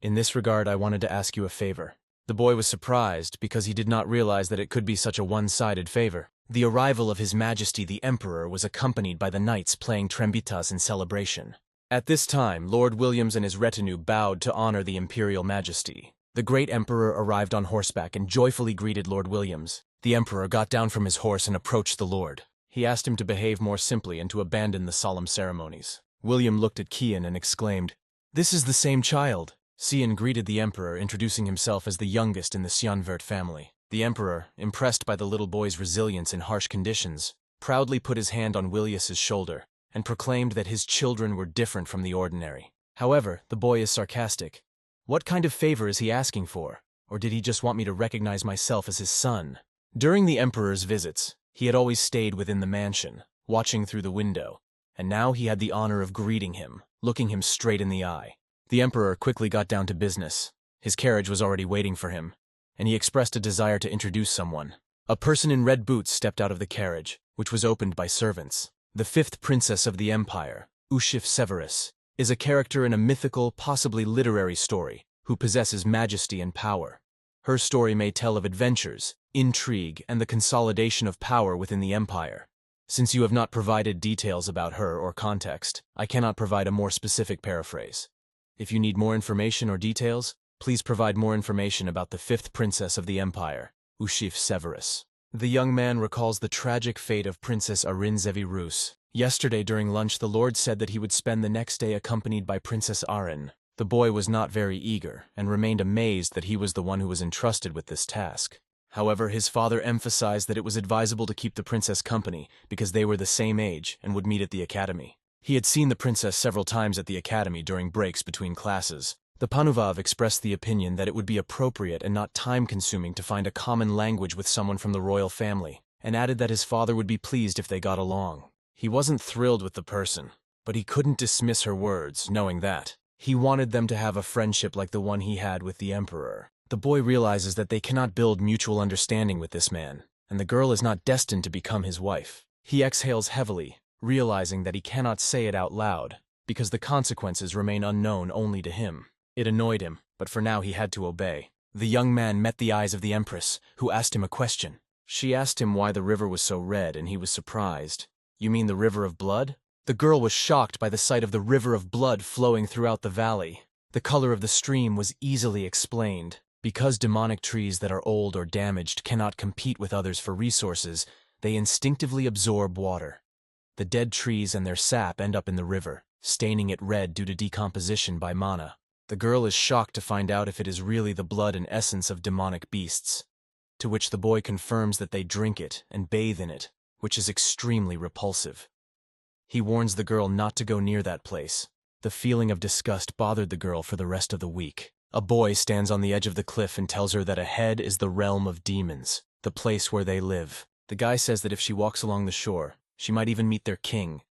"In this regard, I wanted to ask you a favor." The boy was surprised because he did not realize that it could be such a one-sided favor. The arrival of His Majesty the Emperor was accompanied by the knights playing trombitas in celebration. At this time, Lord Williams and his retinue bowed to honor the Imperial Majesty. The great Emperor arrived on horseback and joyfully greeted Lord Williams. The Emperor got down from his horse and approached the Lord. He asked him to behave more simply and to abandon the solemn ceremonies. William looked at Cyan and exclaimed, "This is the same child." Cyan greeted the Emperor, introducing himself as the youngest in the Cyan Vert family. The Emperor, impressed by the little boy's resilience in harsh conditions, proudly put his hand on Willius's shoulder and proclaimed that his children were different from the ordinary. However, the boy is sarcastic. What kind of favor is he asking for? Or did he just want me to recognize myself as his son? During the Emperor's visits, he had always stayed within the mansion, watching through the window, and now he had the honor of greeting him, looking him straight in the eye. The Emperor quickly got down to business. His carriage was already waiting for him, and he expressed a desire to introduce someone. A person in red boots stepped out of the carriage, which was opened by servants. The fifth princess of the empire, Severus, is a character in a mythical, possibly literary story, who possesses majesty and power. Her story may tell of adventures, intrigue, and the consolidation of power within the empire. Since you have not provided details about her or context, I cannot provide a more specific paraphrase. If you need more information or details, please provide more information about the fifth princess of the empire, Severus. The young man recalls the tragic fate of Princess Severus. Yesterday during lunch the Lord said that he would spend the next day accompanied by Princess Arin. The boy was not very eager, and remained amazed that he was the one who was entrusted with this task. However, his father emphasized that it was advisable to keep the princess company because they were the same age and would meet at the academy. He had seen the princess several times at the academy during breaks between classes. The Panuvav expressed the opinion that it would be appropriate and not time-consuming to find a common language with someone from the royal family, and added that his father would be pleased if they got along. He wasn't thrilled with the person, but he couldn't dismiss her words, knowing that he wanted them to have a friendship like the one he had with the emperor. The boy realizes that they cannot build mutual understanding with this man, and the girl is not destined to become his wife. He exhales heavily, realizing that he cannot say it out loud, because the consequences remain unknown only to him. It annoyed him, but for now he had to obey. The young man met the eyes of the Empress, who asked him a question. She asked him why the river was so red, and he was surprised. "You mean the river of blood?" The girl was shocked by the sight of the river of blood flowing throughout the valley. The color of the stream was easily explained. Because demonic trees that are old or damaged cannot compete with others for resources, they instinctively absorb water. The dead trees and their sap end up in the river, staining it red due to decomposition by mana. The girl is shocked to find out if it is really the blood and essence of demonic beasts, to which the boy confirms that they drink it and bathe in it, which is extremely repulsive. He warns the girl not to go near that place. The feeling of disgust bothered the girl for the rest of the week. A boy stands on the edge of the cliff and tells her that ahead is the realm of demons, the place where they live. The guy says that if she walks along the shore, she might even meet their king,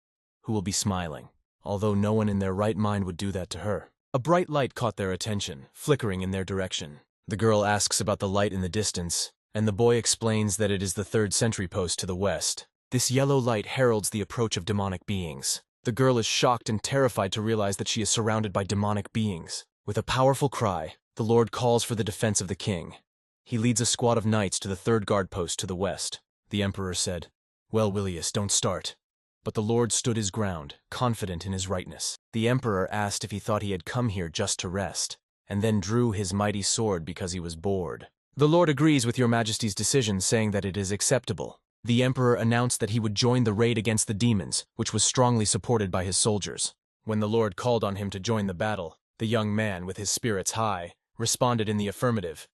who will be smiling, although no one in their right mind would do that to her. A bright light caught their attention, flickering in their direction. The girl asks about the light in the distance, and the boy explains that it is the third sentry post to the west. This yellow light heralds the approach of demonic beings. The girl is shocked and terrified to realize that she is surrounded by demonic beings. With a powerful cry, the Lord calls for the defense of the king. He leads a squad of knights to the third guard post to the west. The emperor said, "Well, Willius, don't start." But the Lord stood his ground, confident in his rightness. The emperor asked if he thought he had come here just to rest, and then drew his mighty sword because he was bored. "The Lord agrees with your majesty's decision, saying that it is acceptable." The emperor announced that he would join the raid against the demons, which was strongly supported by his soldiers. When the Lord called on him to join the battle, the young man, with his spirits high, responded in the affirmative.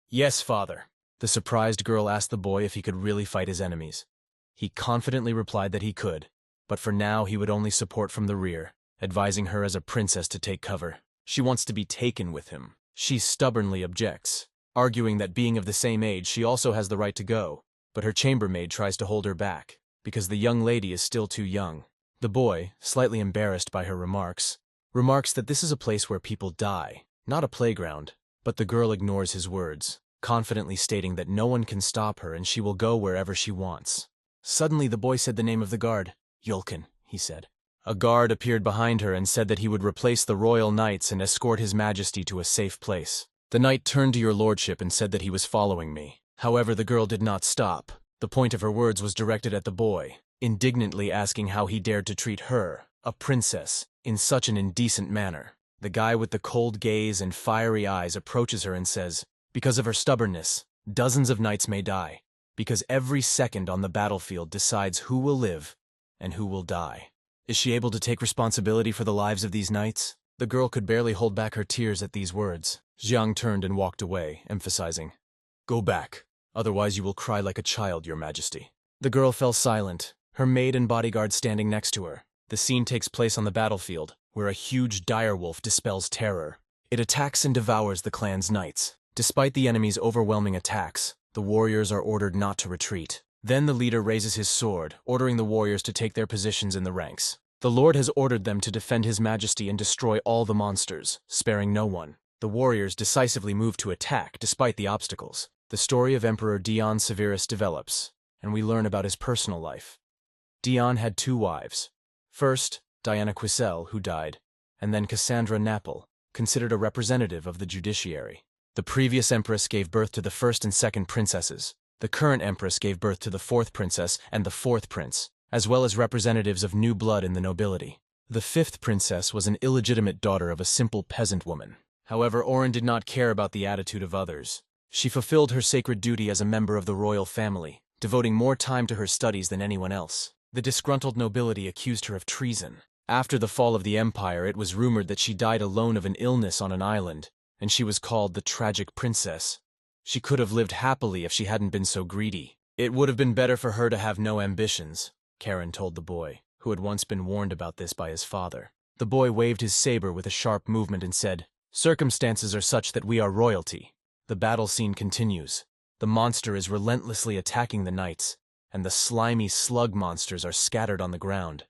"Yes, father." The surprised girl asked the boy if he could really fight his enemies. He confidently replied that he could, but for now he would only support from the rear, advising her as a princess to take cover. She wants to be taken with him. She stubbornly objects, arguing that being of the same age she also has the right to go, but her chambermaid tries to hold her back, because the young lady is still too young. The boy, slightly embarrassed by her remarks that this is a place where people die, not a playground, but the girl ignores his words, confidently stating that no one can stop her and she will go wherever she wants. Suddenly the boy said the name of the guard. "Yulkin," he said. A guard appeared behind her and said that he would replace the royal knights and escort his majesty to a safe place. "The knight turned to your lordship and said that he was following me." However, the girl did not stop. The point of her words was directed at the boy, indignantly asking how he dared to treat her, a princess, in such an indecent manner. The guy with the cold gaze and fiery eyes approaches her and says, "Because of her stubbornness, dozens of knights may die, because every second on the battlefield decides who will live and who will die." Is she able to take responsibility for the lives of these knights? The girl could barely hold back her tears at these words. Jiang turned and walked away, emphasizing, "Go back, otherwise you will cry like a child, your majesty." The girl fell silent, her maid and bodyguard standing next to her. The scene takes place on the battlefield, where a huge direwolf dispels terror. It attacks and devours the clan's knights. Despite the enemy's overwhelming attacks, the warriors are ordered not to retreat. Then the leader raises his sword, ordering the warriors to take their positions in the ranks. The Lord has ordered them to defend His Majesty and destroy all the monsters, sparing no one. The warriors decisively move to attack despite the obstacles. The story of Emperor Dion Severus develops, and we learn about his personal life. Dion had 2 wives. First, Diana Quisel, who died, and then Cassandra Napple, considered a representative of the judiciary. The previous empress gave birth to the first and second princesses. The current empress gave birth to the 4th princess and the 4th prince, as well as representatives of new blood in the nobility. The 5th princess was an illegitimate daughter of a simple peasant woman. However, Oren did not care about the attitude of others. She fulfilled her sacred duty as a member of the royal family, devoting more time to her studies than anyone else. The disgruntled nobility accused her of treason. After the fall of the empire, it was rumored that she died alone of an illness on an island, and she was called the tragic princess. She could have lived happily if she hadn't been so greedy. It would have been better for her to have no ambitions, Karen told the boy, who had once been warned about this by his father. The boy waved his saber with a sharp movement and said, "Circumstances are such that we are royalty." The battle scene continues. The monster is relentlessly attacking the knights, and the slimy slug monsters are scattered on the ground.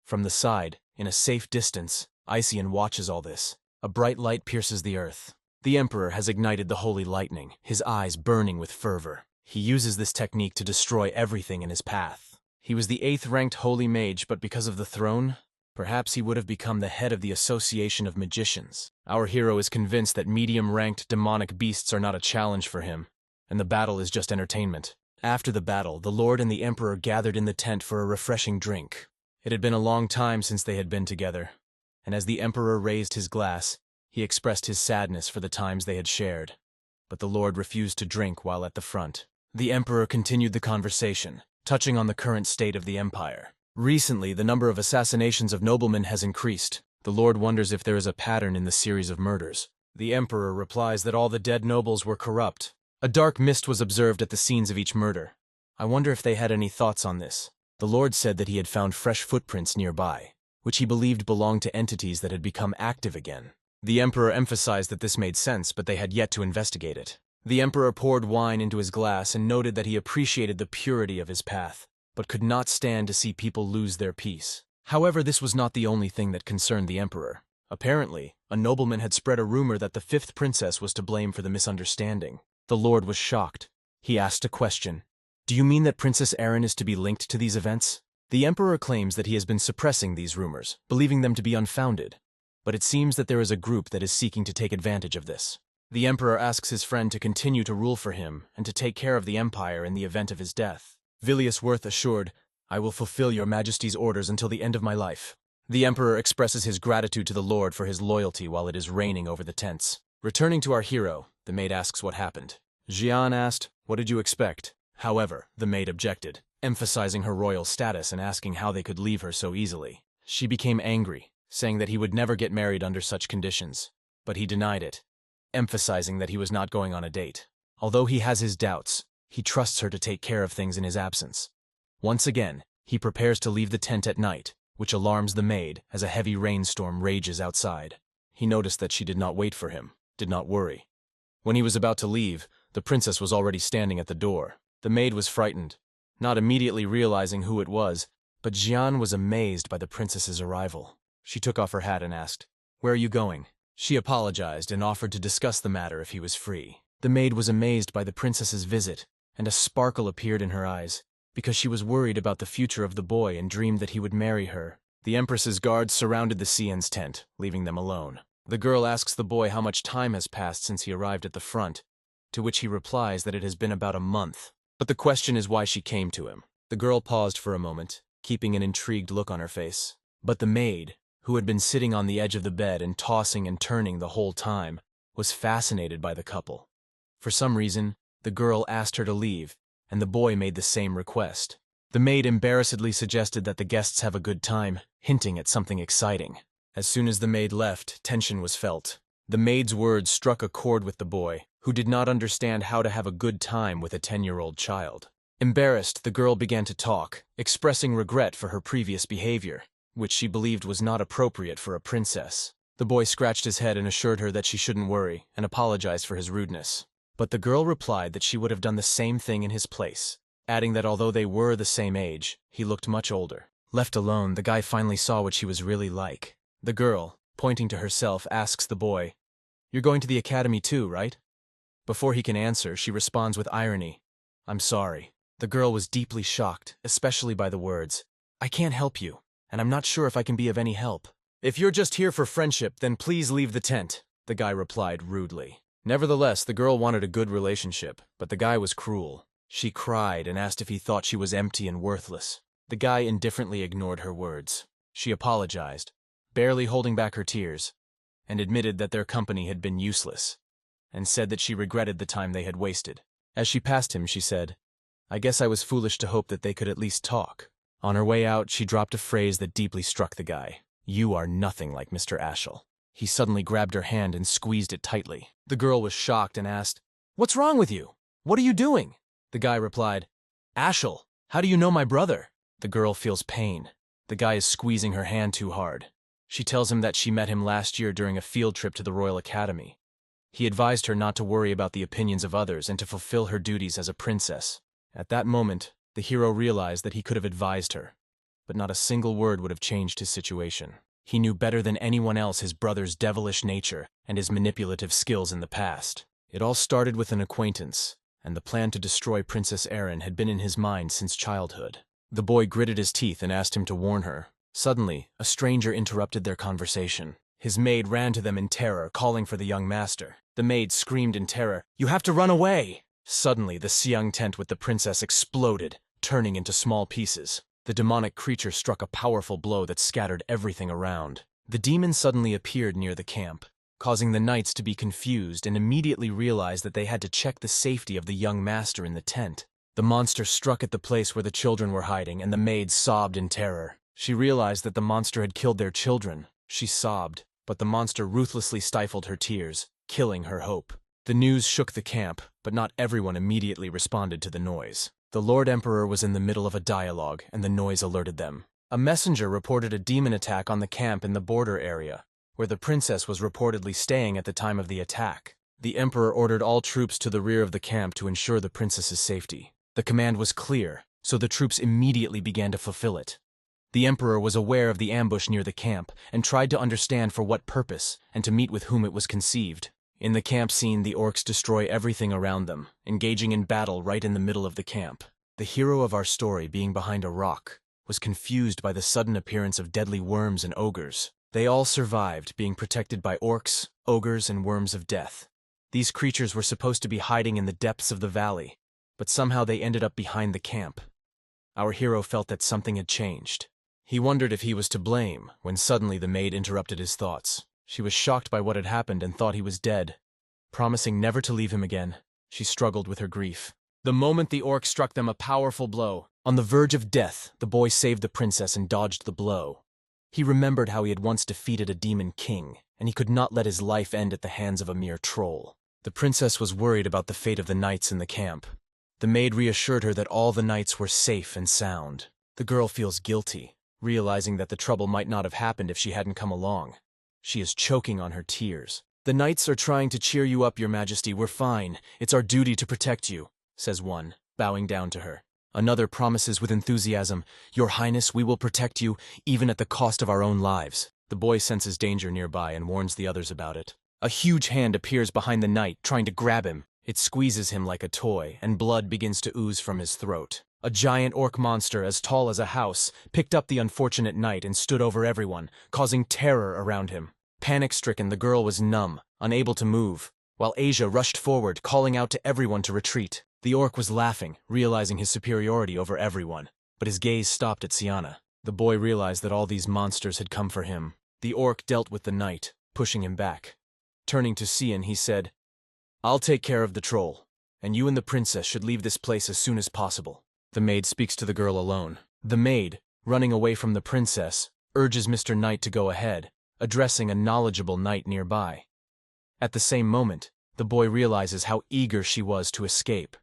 From the side, in a safe distance, Ician watches all this. A bright light pierces the earth. The Emperor has ignited the holy lightning, his eyes burning with fervor. He uses this technique to destroy everything in his path. He was the 8th-ranked holy mage, but because of the throne, perhaps he would have become the head of the Association of Magicians. Our hero is convinced that medium-ranked demonic beasts are not a challenge for him, and the battle is just entertainment. After the battle, the Lord and the Emperor gathered in the tent for a refreshing drink. It had been a long time since they had been together, and as the Emperor raised his glass, he expressed his sadness for the times they had shared. But the Lord refused to drink while at the front. The Emperor continued the conversation, touching on the current state of the empire. Recently, the number of assassinations of noblemen has increased. The Lord wonders if there is a pattern in the series of murders. The Emperor replies that all the dead nobles were corrupt. A dark mist was observed at the scenes of each murder. I wonder if they had any thoughts on this. The Lord said that he had found fresh footprints nearby, which he believed belonged to entities that had become active again. The Emperor emphasized that this made sense, but they had yet to investigate it. The Emperor poured wine into his glass and noted that he appreciated the purity of his path, but could not stand to see people lose their peace. However, this was not the only thing that concerned the Emperor. Apparently, a nobleman had spread a rumor that the 5th princess was to blame for the misunderstanding. The Lord was shocked. He asked a question. "Do you mean that Princess Erin is to be linked to these events?" The Emperor claims that he has been suppressing these rumors, believing them to be unfounded. But it seems that there is a group that is seeking to take advantage of this. The Emperor asks his friend to continue to rule for him and to take care of the empire in the event of his death. Vilius Worth assured, "I will fulfill your Majesty's orders until the end of my life." The Emperor expresses his gratitude to the Lord for his loyalty while it is raining over the tents. Returning to our hero, the maid asks what happened. Jian asked, "What did you expect?" However, the maid objected, emphasizing her royal status and asking how they could leave her so easily. She became angry, saying that he would never get married under such conditions, but he denied it, emphasizing that he was not going on a date. Although he has his doubts, he trusts her to take care of things in his absence. Once again, he prepares to leave the tent at night, which alarms the maid as a heavy rainstorm rages outside. He noticed that she did not wait for him, did not worry. When he was about to leave, the princess was already standing at the door. The maid was frightened, not immediately realizing who it was, but Jian was amazed by the princess's arrival. She took off her hat and asked, "Where are you going?" She apologized and offered to discuss the matter if he was free. The maid was amazed by the princess's visit, and a sparkle appeared in her eyes, because she was worried about the future of the boy and dreamed that he would marry her. The Empress's guards surrounded the Cyan's tent, leaving them alone. The girl asks the boy how much time has passed since he arrived at the front, to which he replies that it has been about a month. But the question is why she came to him. The girl paused for a moment, keeping an intrigued look on her face. But the maid, who had been sitting on the edge of the bed and tossing and turning the whole time, was fascinated by the couple. For some reason, the girl asked her to leave, and the boy made the same request. The maid embarrassedly suggested that the guests have a good time, hinting at something exciting. As soon as the maid left, tension was felt. The maid's words struck a chord with the boy, who did not understand how to have a good time with a 10-year-old child. Embarrassed, the girl began to talk, expressing regret for her previous behavior, which she believed was not appropriate for a princess. The boy scratched his head and assured her that she shouldn't worry, and apologized for his rudeness. But the girl replied that she would have done the same thing in his place, adding that although they were the same age, he looked much older. Left alone, the guy finally saw what she was really like. The girl, pointing to herself, asks the boy, "You're going to the academy too, right?" Before he can answer, she responds with irony, "I'm sorry." The girl was deeply shocked, especially by the words, "I can't help you, and I'm not sure if I can be of any help." "If you're just here for friendship, then please leave the tent," the guy replied rudely. Nevertheless, the girl wanted a good relationship, but the guy was cruel. She cried and asked if he thought she was empty and worthless. The guy indifferently ignored her words. She apologized, barely holding back her tears, and admitted that their company had been useless, and said that she regretted the time they had wasted. As she passed him, she said, "I guess I was foolish to hope that they could at least talk." On her way out, she dropped a phrase that deeply struck the guy. "You are nothing like Mr. Ashel." He suddenly grabbed her hand and squeezed it tightly. The girl was shocked and asked, "What's wrong with you? What are you doing?" The guy replied, "Ashel, how do you know my brother?" The girl feels pain. The guy is squeezing her hand too hard. She tells him that she met him last year during a field trip to the Royal Academy. He advised her not to worry about the opinions of others and to fulfill her duties as a princess. At that moment, the hero realized that he could have advised her, but not a single word would have changed his situation. He knew better than anyone else his brother's devilish nature and his manipulative skills in the past. It all started with an acquaintance, and the plan to destroy Princess Erin had been in his mind since childhood. The boy gritted his teeth and asked him to warn her. Suddenly, a stranger interrupted their conversation. His maid ran to them in terror, calling for the young master. The maid screamed in terror, "You have to run away!" Suddenly, the Cyan tent with the princess exploded, turning into small pieces. The demonic creature struck a powerful blow that scattered everything around. The demon suddenly appeared near the camp, causing the knights to be confused and immediately realized that they had to check the safety of the young master in the tent. The monster struck at the place where the children were hiding, and the maid sobbed in terror. She realized that the monster had killed their children. She sobbed, but the monster ruthlessly stifled her tears, killing her hope. The news shook the camp, but not everyone immediately responded to the noise. The Lord Emperor was in the middle of a dialogue, and the noise alerted them. A messenger reported a demon attack on the camp in the border area, where the princess was reportedly staying at the time of the attack. The Emperor ordered all troops to the rear of the camp to ensure the princess's safety. The command was clear, so the troops immediately began to fulfill it. The Emperor was aware of the ambush near the camp and tried to understand for what purpose and to meet with whom it was conceived. In the camp scene, the orcs destroy everything around them, engaging in battle right in the middle of the camp. The hero of our story, being behind a rock, was confused by the sudden appearance of deadly worms and ogres. They all survived, being protected by orcs, ogres, and worms of death. These creatures were supposed to be hiding in the depths of the valley, but somehow they ended up behind the camp. Our hero felt that something had changed. He wondered if he was to blame, when suddenly the maid interrupted his thoughts. She was shocked by what had happened and thought he was dead. Promising never to leave him again, she struggled with her grief. The moment the orc struck them a powerful blow, on the verge of death, the boy saved the princess and dodged the blow. He remembered how he had once defeated a demon king, and he could not let his life end at the hands of a mere troll. The princess was worried about the fate of the knights in the camp. The maid reassured her that all the knights were safe and sound. The girl feels guilty, realizing that the trouble might not have happened if she hadn't come along. She is choking on her tears. "The knights are trying to cheer you up, Your Majesty. We're fine. It's our duty to protect you," says one, bowing down to her. Another promises with enthusiasm, "Your Highness, we will protect you, even at the cost of our own lives." The boy senses danger nearby and warns the others about it. A huge hand appears behind the knight, trying to grab him. It squeezes him like a toy, and blood begins to ooze from his throat. A giant orc monster as tall as a house picked up the unfortunate knight and stood over everyone, causing terror around him. Panic-stricken, the girl was numb, unable to move, while Asia rushed forward, calling out to everyone to retreat. The orc was laughing, realizing his superiority over everyone, but his gaze stopped at Cyanna. The boy realized that all these monsters had come for him. The orc dealt with the knight, pushing him back. Turning to Cyan, he said, "I'll take care of the troll, and you and the princess should leave this place as soon as possible." The maid speaks to the girl alone. The maid, running away from the princess, urges Mr. Knight to go ahead, addressing a knowledgeable knight nearby. At the same moment, the boy realizes how eager she was to escape.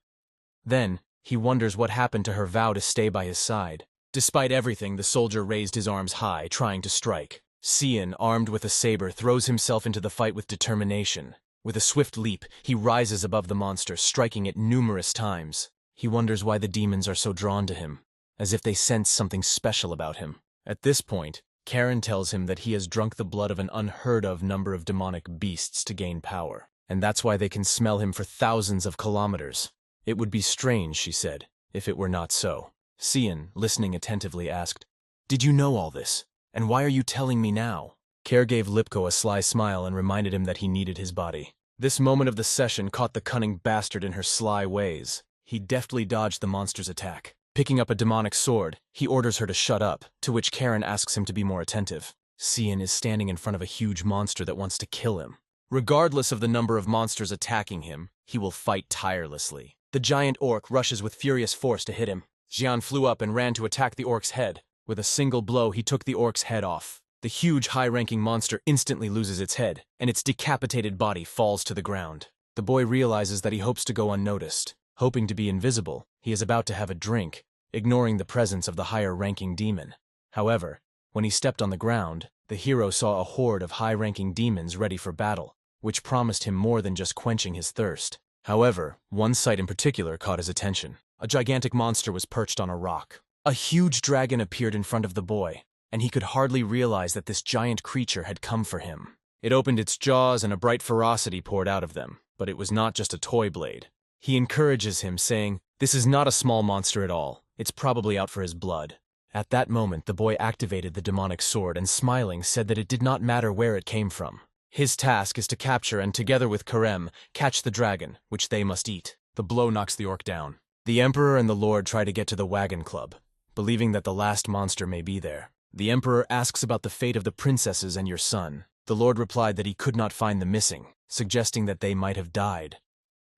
Then, he wonders what happened to her vow to stay by his side. Despite everything, the soldier raised his arms high, trying to strike. Cyan, armed with a saber, throws himself into the fight with determination. With a swift leap, he rises above the monster, striking it numerous times. He wonders why the demons are so drawn to him, as if they sense something special about him. At this point, Karen tells him that he has drunk the blood of an unheard-of number of demonic beasts to gain power, and that's why they can smell him for thousands of kilometers. It would be strange, she said, if it were not so. Cyan, listening attentively, asked, "Did you know all this? And why are you telling me now?" Care gave Lipko a sly smile and reminded him that he needed his body. This moment of the session caught the cunning bastard in her sly ways. He deftly dodged the monster's attack. Picking up a demonic sword, he orders her to shut up, to which Karen asks him to be more attentive. Cyan is standing in front of a huge monster that wants to kill him. Regardless of the number of monsters attacking him, he will fight tirelessly. The giant orc rushes with furious force to hit him. Cyan flew up and ran to attack the orc's head. With a single blow, he took the orc's head off. The huge, high-ranking monster instantly loses its head, and its decapitated body falls to the ground. The boy realizes that he hopes to go unnoticed. Hoping to be invisible, he is about to have a drink, ignoring the presence of the higher-ranking demon. However, when he stepped on the ground, the hero saw a horde of high-ranking demons ready for battle, which promised him more than just quenching his thirst. However, one sight in particular caught his attention. A gigantic monster was perched on a rock. A huge dragon appeared in front of the boy, and he could hardly realize that this giant creature had come for him. It opened its jaws and a bright ferocity poured out of them, but it was not just a toy blade. He encourages him, saying, "This is not a small monster at all. It's probably out for his blood." At that moment, the boy activated the demonic sword and, smiling, said that it did not matter where it came from. His task is to capture and, together with Karem, catch the dragon, which they must eat. The blow knocks the orc down. The Emperor and the Lord try to get to the wagon club, believing that the last monster may be there. The Emperor asks about the fate of the princesses and your son. The Lord replied that he could not find the missing, suggesting that they might have died.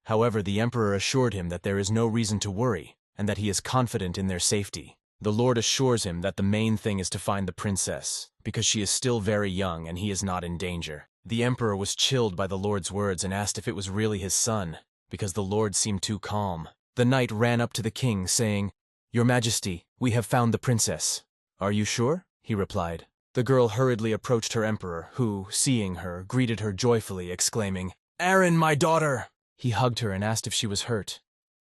However, the Emperor assured him that there is no reason to worry, and that he is confident in their safety. The Lord assures him that the main thing is to find the princess, because she is still very young and he is not in danger. The Emperor was chilled by the Lord's words and asked if it was really his son, because the Lord seemed too calm. The knight ran up to the king, saying, "Your Majesty, we have found the princess." "Are you sure?" he replied. The girl hurriedly approached her emperor, who, seeing her, greeted her joyfully, exclaiming, "Aaron, my daughter!" He hugged her and asked if she was hurt.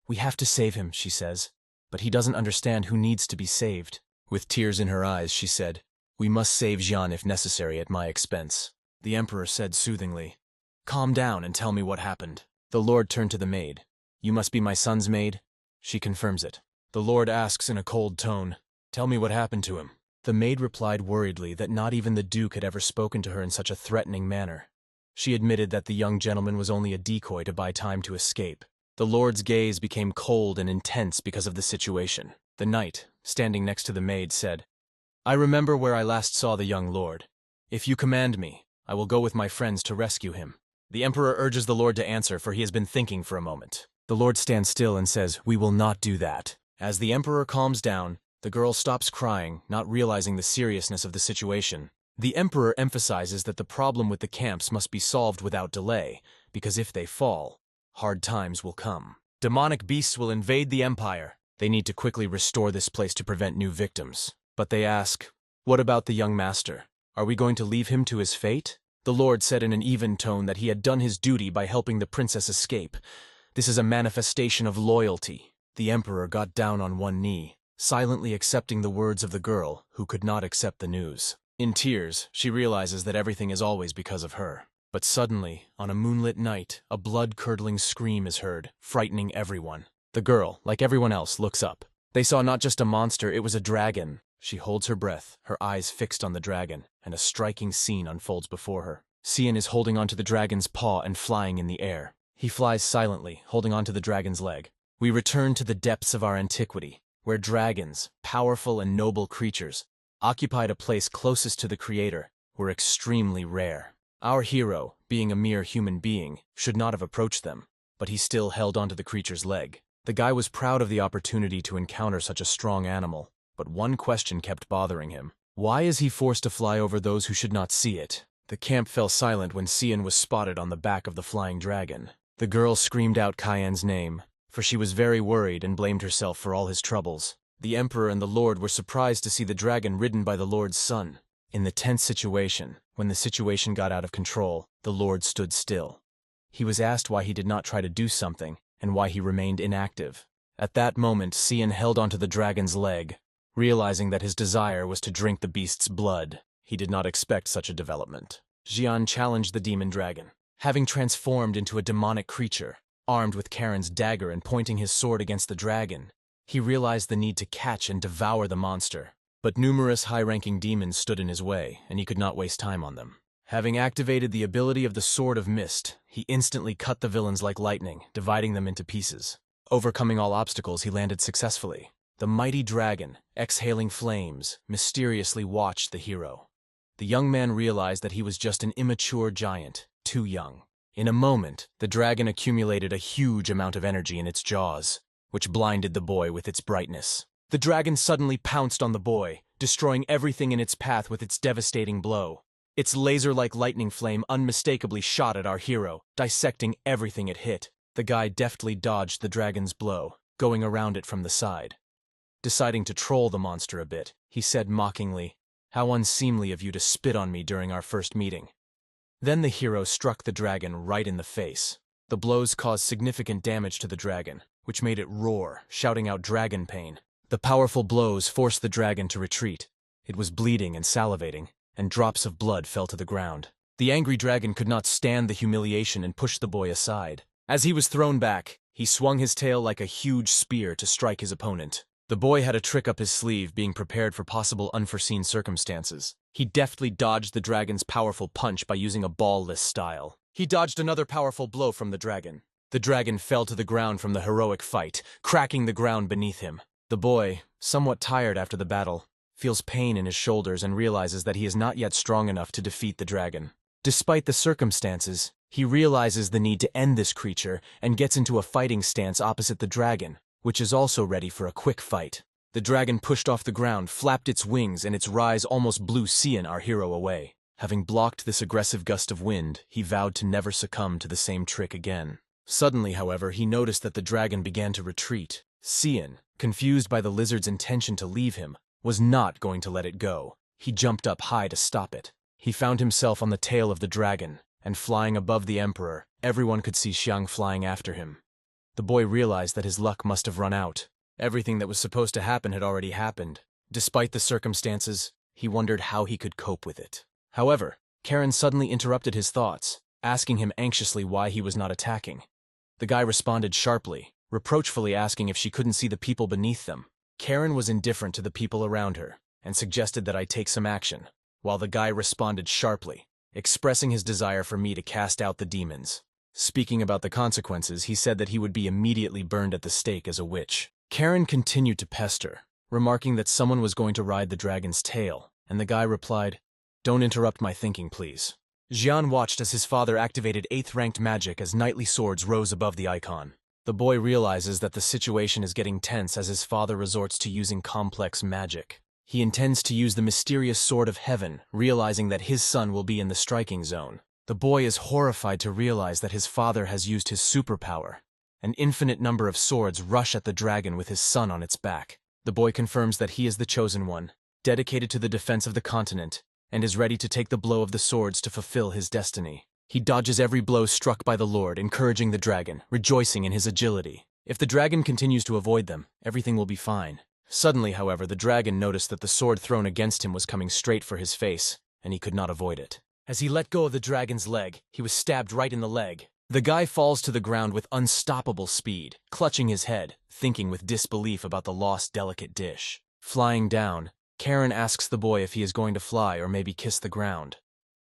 "We have to save him," she says, "but he doesn't understand who needs to be saved." With tears in her eyes, she said, "We must save Jean if necessary at my expense." The emperor said soothingly, "Calm down and tell me what happened." The Lord turned to the maid. "You must be my son's maid?" She confirms it. The Lord asks in a cold tone, "Tell me what happened to him." The maid replied worriedly that not even the Duke had ever spoken to her in such a threatening manner. She admitted that the young gentleman was only a decoy to buy time to escape. The Lord's gaze became cold and intense because of the situation. The knight, standing next to the maid, said, "I remember where I last saw the young lord. If you command me, I will go with my friends to rescue him." The emperor urges the Lord to answer, for he has been thinking for a moment. The Lord stands still and says, "We will not do that." As the emperor calms down, the girl stops crying, not realizing the seriousness of the situation. The emperor emphasizes that the problem with the camps must be solved without delay, because if they fall, hard times will come. Demonic beasts will invade the empire. They need to quickly restore this place to prevent new victims. But they ask, "What about the young master? Are we going to leave him to his fate?" The Lord said in an even tone that he had done his duty by helping the princess escape. This is a manifestation of loyalty. The emperor got down on one knee, silently accepting the words of the girl, who could not accept the news. In tears, she realizes that everything is always because of her. But suddenly, on a moonlit night, a blood-curdling scream is heard, frightening everyone. The girl, like everyone else, looks up. They saw not just a monster, it was a dragon. She holds her breath, her eyes fixed on the dragon, and a striking scene unfolds before her. Cyan is holding onto the dragon's paw and flying in the air. He flies silently, holding onto the dragon's leg. We return to the depths of our antiquity, where dragons, powerful and noble creatures, occupied a place closest to the Creator, were extremely rare. Our hero, being a mere human being, should not have approached them, but he still held onto the creature's leg. The guy was proud of the opportunity to encounter such a strong animal, but one question kept bothering him. Why is he forced to fly over those who should not see it? The camp fell silent when Cyan was spotted on the back of the flying dragon. The girl screamed out Cyan's name, for she was very worried and blamed herself for all his troubles. The Emperor and the Lord were surprised to see the dragon ridden by the Lord's son. In the tense situation, when the situation got out of control, the Lord stood still. He was asked why he did not try to do something, and why he remained inactive. At that moment, Cyan held onto the dragon's leg, realizing that his desire was to drink the beast's blood. He did not expect such a development. Xian challenged the demon dragon. Having transformed into a demonic creature, armed with Karen's dagger and pointing his sword against the dragon, he realized the need to catch and devour the monster. But numerous high-ranking demons stood in his way, and he could not waste time on them. Having activated the ability of the Sword of Mist, he instantly cut the villains like lightning, dividing them into pieces. Overcoming all obstacles, he landed successfully. The mighty dragon, exhaling flames, mysteriously watched the hero. The young man realized that he was just an immature giant, too young. In a moment, the dragon accumulated a huge amount of energy in its jaws, which blinded the boy with its brightness. The dragon suddenly pounced on the boy, destroying everything in its path with its devastating blow. Its laser-like lightning flame unmistakably shot at our hero, dissecting everything it hit. The guy deftly dodged the dragon's blow, going around it from the side. Deciding to troll the monster a bit, he said mockingly, "How unseemly of you to spit on me during our first meeting." Then the hero struck the dragon right in the face. The blows caused significant damage to the dragon, which made it roar, shouting out dragon pain. The powerful blows forced the dragon to retreat. It was bleeding and salivating, and drops of blood fell to the ground. The angry dragon could not stand the humiliation and pushed the boy aside. As he was thrown back, he swung his tail like a huge spear to strike his opponent. The boy had a trick up his sleeve, being prepared for possible unforeseen circumstances. He deftly dodged the dragon's powerful punch by using a ball-less style. He dodged another powerful blow from the dragon. The dragon fell to the ground from the heroic fight, cracking the ground beneath him. The boy, somewhat tired after the battle, feels pain in his shoulders and realizes that he is not yet strong enough to defeat the dragon. Despite the circumstances, he realizes the need to end this creature and gets into a fighting stance opposite the dragon, which is also ready for a quick fight. The dragon pushed off the ground, flapped its wings, and its rise almost blew Cyan, our hero, away. Having blocked this aggressive gust of wind, he vowed to never succumb to the same trick again. Suddenly, however, he noticed that the dragon began to retreat. Cyan, confused by the lizard's intention to leave him, was not going to let it go. He jumped up high to stop it. He found himself on the tail of the dragon, and flying above the emperor, everyone could see Xiang flying after him. The boy realized that his luck must have run out. Everything that was supposed to happen had already happened. Despite the circumstances, he wondered how he could cope with it. However, Karen suddenly interrupted his thoughts, asking him anxiously why he was not attacking. The guy responded sharply, reproachfully asking if she couldn't see the people beneath them. Karen was indifferent to the people around her, and suggested that I take some action, while the guy responded sharply, expressing his desire for me to cast out the demons. Speaking about the consequences, he said that he would be immediately burned at the stake as a witch. Karen continued to pester, remarking that someone was going to ride the dragon's tail, and the guy replied, "Don't interrupt my thinking, please." Xian watched as his father activated 8th-ranked magic as knightly swords rose above the icon. The boy realizes that the situation is getting tense as his father resorts to using complex magic. He intends to use the mysterious Sword of Heaven, realizing that his son will be in the striking zone. The boy is horrified to realize that his father has used his superpower. An infinite number of swords rush at the dragon with his son on its back. The boy confirms that he is the chosen one, dedicated to the defense of the continent, and is ready to take the blow of the swords to fulfill his destiny. He dodges every blow struck by the Lord, encouraging the dragon, rejoicing in his agility. If the dragon continues to avoid them, everything will be fine. Suddenly, however, the dragon noticed that the sword thrown against him was coming straight for his face, and he could not avoid it. As he let go of the dragon's leg, he was stabbed right in the leg. The guy falls to the ground with unstoppable speed, clutching his head, thinking with disbelief about the lost delicate dish. Flying down, Karen asks the boy if he is going to fly or maybe kiss the ground.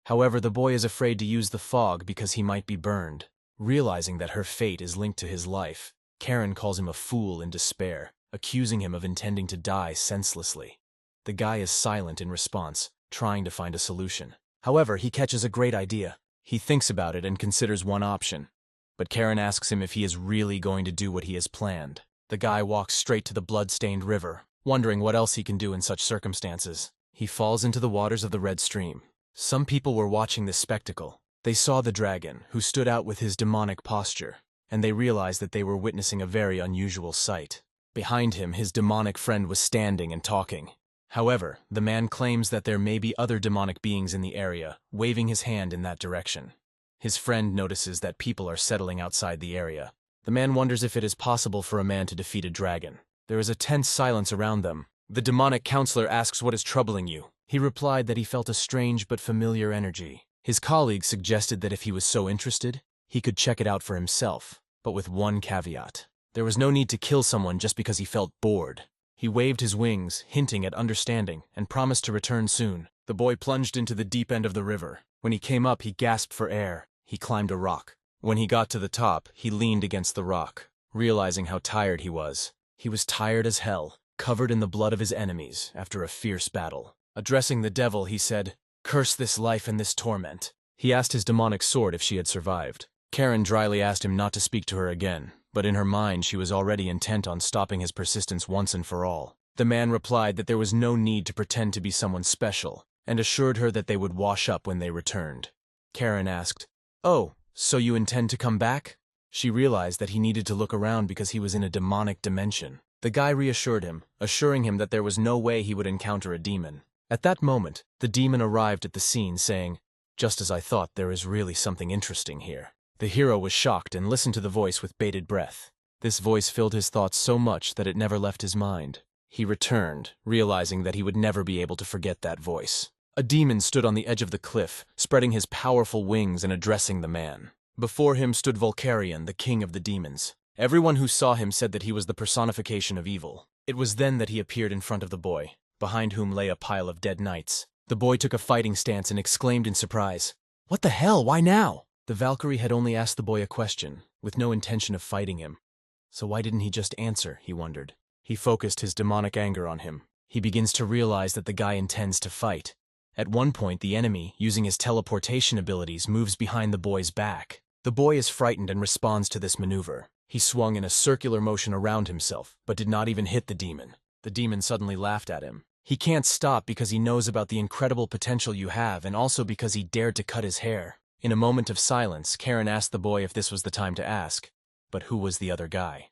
However, the boy is afraid to use the fog because he might be burned. Realizing that her fate is linked to his life, Karen calls him a fool in despair, accusing him of intending to die senselessly. The guy is silent in response, trying to find a solution. However, he catches a great idea. He thinks about it and considers one option. But Karen asks him if he is really going to do what he has planned. The guy walks straight to the blood-stained river, wondering what else he can do in such circumstances. He falls into the waters of the Red Stream. Some people were watching this spectacle. They saw the dragon, who stood out with his demonic posture, and they realized that they were witnessing a very unusual sight. Behind him, his demonic friend was standing and talking. However, the man claims that there may be other demonic beings in the area, waving his hand in that direction. His friend notices that people are settling outside the area. The man wonders if it is possible for a man to defeat a dragon. There is a tense silence around them. The demonic counselor asks what is troubling you. He replied that he felt a strange but familiar energy. His colleague suggested that if he was so interested, he could check it out for himself, but with one caveat. There was no need to kill someone just because he felt bored. He waved his wings, hinting at understanding, and promised to return soon. The boy plunged into the deep end of the river. When he came up, he gasped for air. He climbed a rock. When he got to the top, he leaned against the rock, realizing how tired he was. He was tired as hell, covered in the blood of his enemies after a fierce battle. Addressing the devil, he said, "Curse this life and this torment." He asked his demonic sword if she had survived. Karen dryly asked him not to speak to her again, but in her mind she was already intent on stopping his persistence once and for all. The man replied that there was no need to pretend to be someone special, and assured her that they would wash up when they returned. Karen asked, "Oh, so you intend to come back?" She realized that he needed to look around because he was in a demonic dimension. The guy reassured him, assuring him that there was no way he would encounter a demon. At that moment, the demon arrived at the scene saying, "Just as I thought, there is really something interesting here." The hero was shocked and listened to the voice with bated breath. This voice filled his thoughts so much that it never left his mind. He returned, realizing that he would never be able to forget that voice. A demon stood on the edge of the cliff, spreading his powerful wings and addressing the man. Before him stood Valkyrian, the king of the demons. Everyone who saw him said that he was the personification of evil. It was then that he appeared in front of the boy, behind whom lay a pile of dead knights. The boy took a fighting stance and exclaimed in surprise, "What the hell? Why now?" The Valkyrie had only asked the boy a question, with no intention of fighting him. So why didn't he just answer, he wondered. He focused his demonic anger on him. He begins to realize that the guy intends to fight. At one point, the enemy, using his teleportation abilities, moves behind the boy's back. The boy is frightened and responds to this maneuver. He swung in a circular motion around himself, but did not even hit the demon. The demon suddenly laughed at him. He can't stop because he knows about the incredible potential you have, and also because he dared to cut his hair. In a moment of silence, Karen asked the boy if this was the time to ask, but who was the other guy?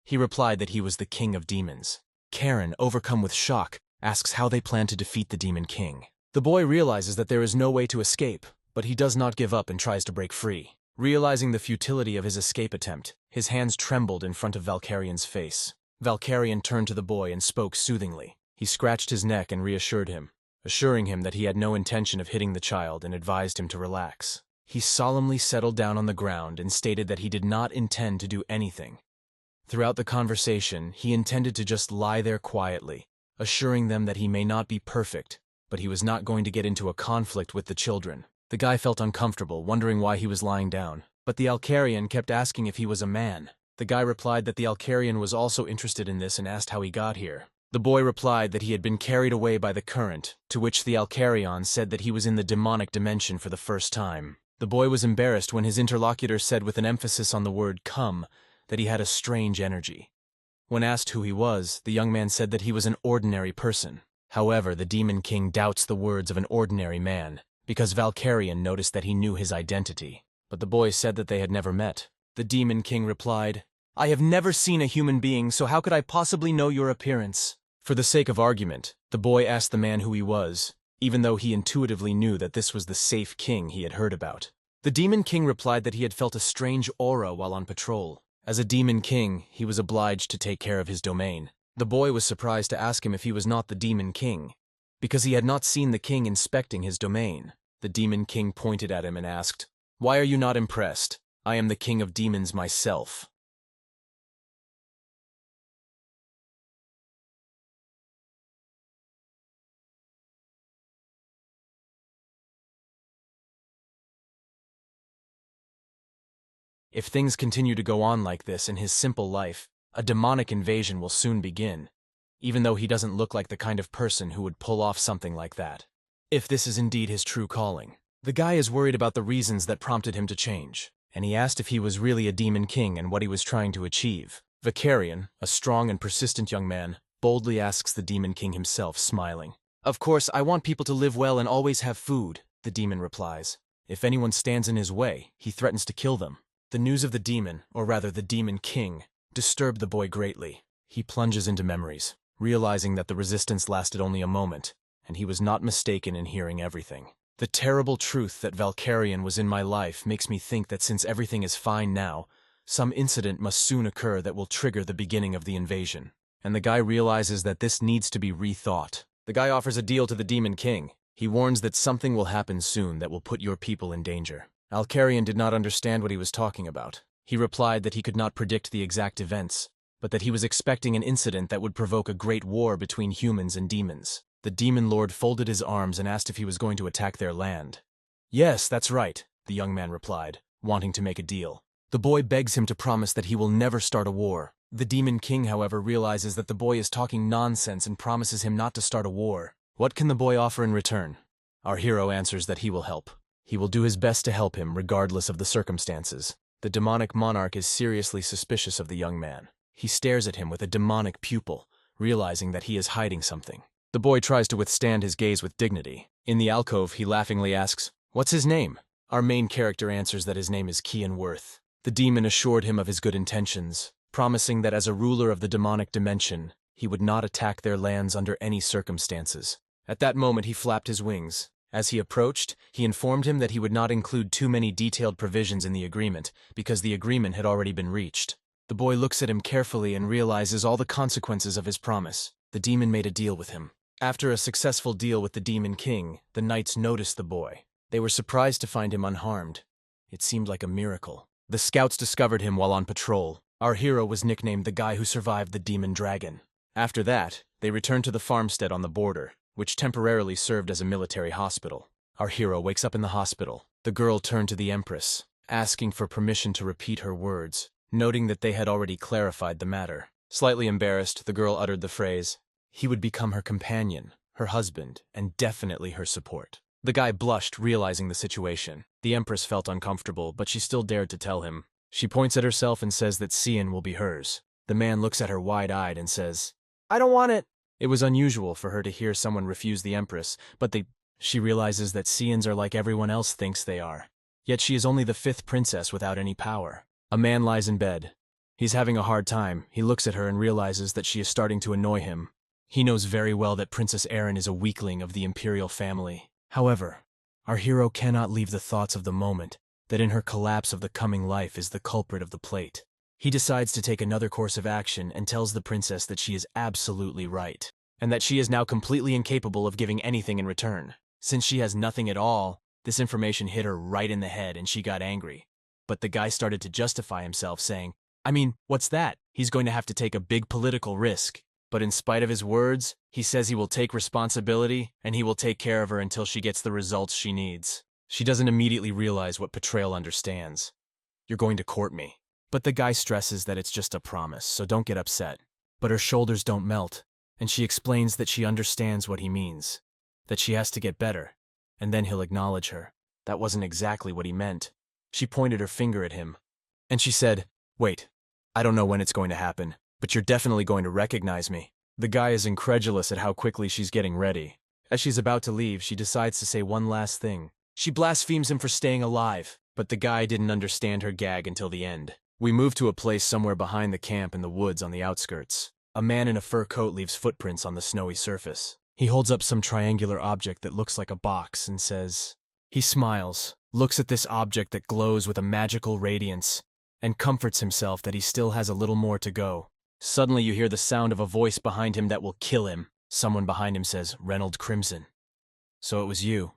He replied that he was the king of demons. Karen, overcome with shock, asks how they plan to defeat the demon king. The boy realizes that there is no way to escape, but he does not give up and tries to break free. Realizing the futility of his escape attempt, his hands trembled in front of Valkyrian's face. Valkyrian turned to the boy and spoke soothingly. He scratched his neck and reassured him, assuring him that he had no intention of hitting the child and advised him to relax. He solemnly settled down on the ground and stated that he did not intend to do anything. Throughout the conversation, he intended to just lie there quietly, assuring them that he may not be perfect, but he was not going to get into a conflict with the children. The guy felt uncomfortable, wondering why he was lying down, but the Alcarian kept asking if he was a man. The guy replied that the Alcarian was also interested in this and asked how he got here. The boy replied that he had been carried away by the current, to which the Alcarion said that he was in the demonic dimension for the first time. The boy was embarrassed when his interlocutor said with an emphasis on the word "come" that he had a strange energy. When asked who he was, the young man said that he was an ordinary person. However, the Demon King doubts the words of an ordinary man, because Valkyrian noticed that he knew his identity. But the boy said that they had never met. The Demon King replied, "I have never seen a human being, so how could I possibly know your appearance?" For the sake of argument, the boy asked the man who he was, even though he intuitively knew that this was the safe king he had heard about. The Demon King replied that he had felt a strange aura while on patrol. As a Demon King, he was obliged to take care of his domain. The boy was surprised to ask him if he was not the Demon King, because he had not seen the king inspecting his domain. The Demon King pointed at him and asked, "Why are you not impressed? I am the king of demons myself." If things continue to go on like this in his simple life, a demonic invasion will soon begin, even though he doesn't look like the kind of person who would pull off something like that. If this is indeed his true calling. The guy is worried about the reasons that prompted him to change, and he asked if he was really a demon king and what he was trying to achieve. Vicarian, a strong and persistent young man, boldly asks the Demon King himself, smiling. "Of course, I want people to live well and always have food," the demon replies. If anyone stands in his way, he threatens to kill them. The news of the demon, or rather the Demon King, disturbed the boy greatly. He plunges into memories, realizing that the resistance lasted only a moment, and he was not mistaken in hearing everything. The terrible truth that Valkyrian was in my life makes me think that since everything is fine now, some incident must soon occur that will trigger the beginning of the invasion. And the guy realizes that this needs to be rethought. The guy offers a deal to the Demon King. He warns that something will happen soon that will put your people in danger. Valkyrian did not understand what he was talking about. He replied that he could not predict the exact events, but that he was expecting an incident that would provoke a great war between humans and demons. The demon lord folded his arms and asked if he was going to attack their land. Yes, that's right, the young man replied, wanting to make a deal. The boy begs him to promise that he will never start a war. The Demon King, however, realizes that the boy is talking nonsense and promises him not to start a war. What can the boy offer in return? Our hero answers that he will help. He will do his best to help him, regardless of the circumstances. The demonic monarch is seriously suspicious of the young man. He stares at him with a demonic pupil, realizing that he is hiding something. The boy tries to withstand his gaze with dignity. In the alcove, he laughingly asks, "What's his name?" Our main character answers that his name is Cyan Vert. The demon assured him of his good intentions, promising that as a ruler of the demonic dimension, he would not attack their lands under any circumstances. At that moment, he flapped his wings. As he approached, he informed him that he would not include too many detailed provisions in the agreement, because the agreement had already been reached. The boy looks at him carefully and realizes all the consequences of his promise. The demon made a deal with him. After a successful deal with the Demon King, the knights noticed the boy. They were surprised to find him unharmed. It seemed like a miracle. The scouts discovered him while on patrol. Our hero was nicknamed the guy who survived the demon dragon. After that, they returned to the farmstead on the border, which temporarily served as a military hospital. Our hero wakes up in the hospital. The girl turned to the Empress, asking for permission to repeat her words, noting that they had already clarified the matter. Slightly embarrassed, the girl uttered the phrase, "He would become her companion, her husband, and definitely her support." The guy blushed, realizing the situation. The Empress felt uncomfortable, but she still dared to tell him. She points at herself and says that Cyan will be hers. The man looks at her wide-eyed and says, "I don't want it." It was unusual for her to hear someone refuse the Empress, but she realizes that Cyans are like everyone else thinks they are. Yet she is only the 5th princess without any power. A man lies in bed. He's having a hard time. He looks at her and realizes that she is starting to annoy him. He knows very well that Princess Erin is a weakling of the imperial family. However, our hero cannot leave the thoughts of the moment that in her collapse of the coming life is the culprit of the plate. He decides to take another course of action and tells the princess that she is absolutely right, and that she is now completely incapable of giving anything in return. Since she has nothing at all, this information hit her right in the head and she got angry. But the guy started to justify himself, saying, "I mean, what's that? He's going to have to take a big political risk." But in spite of his words, he says he will take responsibility and he will take care of her until she gets the results she needs. She doesn't immediately realize what betrayal understands. "You're going to court me." But the guy stresses that it's just a promise, so don't get upset. But her shoulders don't melt, and she explains that she understands what he means, that she has to get better, and then he'll acknowledge her. That wasn't exactly what he meant. She pointed her finger at him, and she said, "Wait, I don't know when it's going to happen, but you're definitely going to recognize me." The guy is incredulous at how quickly she's getting ready. As she's about to leave, she decides to say one last thing. She blasphemes him for staying alive, but the guy didn't understand her gag until the end. We move to a place somewhere behind the camp in the woods on the outskirts. A man in a fur coat leaves footprints on the snowy surface. He holds up some triangular object that looks like a box and says, he smiles, looks at this object that glows with a magical radiance, and comforts himself that he still has a little more to go. Suddenly you hear the sound of a voice behind him that will kill him. Someone behind him says, "Reynold Crimson. So it was you."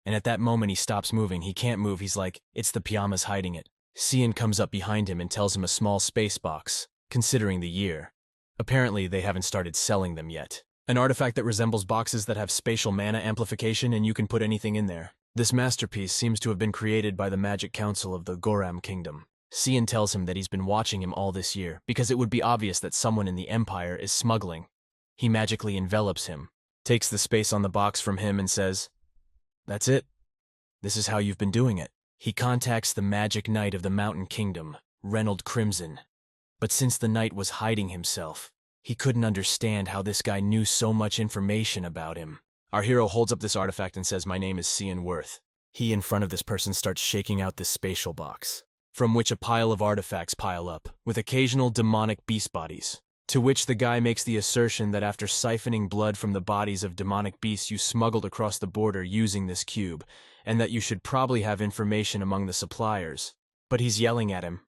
And at that moment he stops moving. He can't move. He's like, it's the pyjamas hiding it. Cyan comes up behind him and tells him a small space box, considering the year. Apparently they haven't started selling them yet. An artifact that resembles boxes that have spatial mana amplification and you can put anything in there. This masterpiece seems to have been created by the Magic Council of the Goram Kingdom. Cyan tells him that he's been watching him all this year, because it would be obvious that someone in the Empire is smuggling. He magically envelops him, takes the space on the box from him and says, "That's it. This is how you've been doing it." He contacts the Magic Knight of the Mountain Kingdom, Reynold Crimson. But since the knight was hiding himself, he couldn't understand how this guy knew so much information about him. Our hero holds up this artifact and says, "My name is Cyan Vert." He in front of this person starts shaking out this spatial box, from which a pile of artifacts pile up, with occasional demonic beast bodies. To which the guy makes the assertion that after siphoning blood from the bodies of demonic beasts you smuggled across the border using this cube, and that you should probably have information among the suppliers. But he's yelling at him.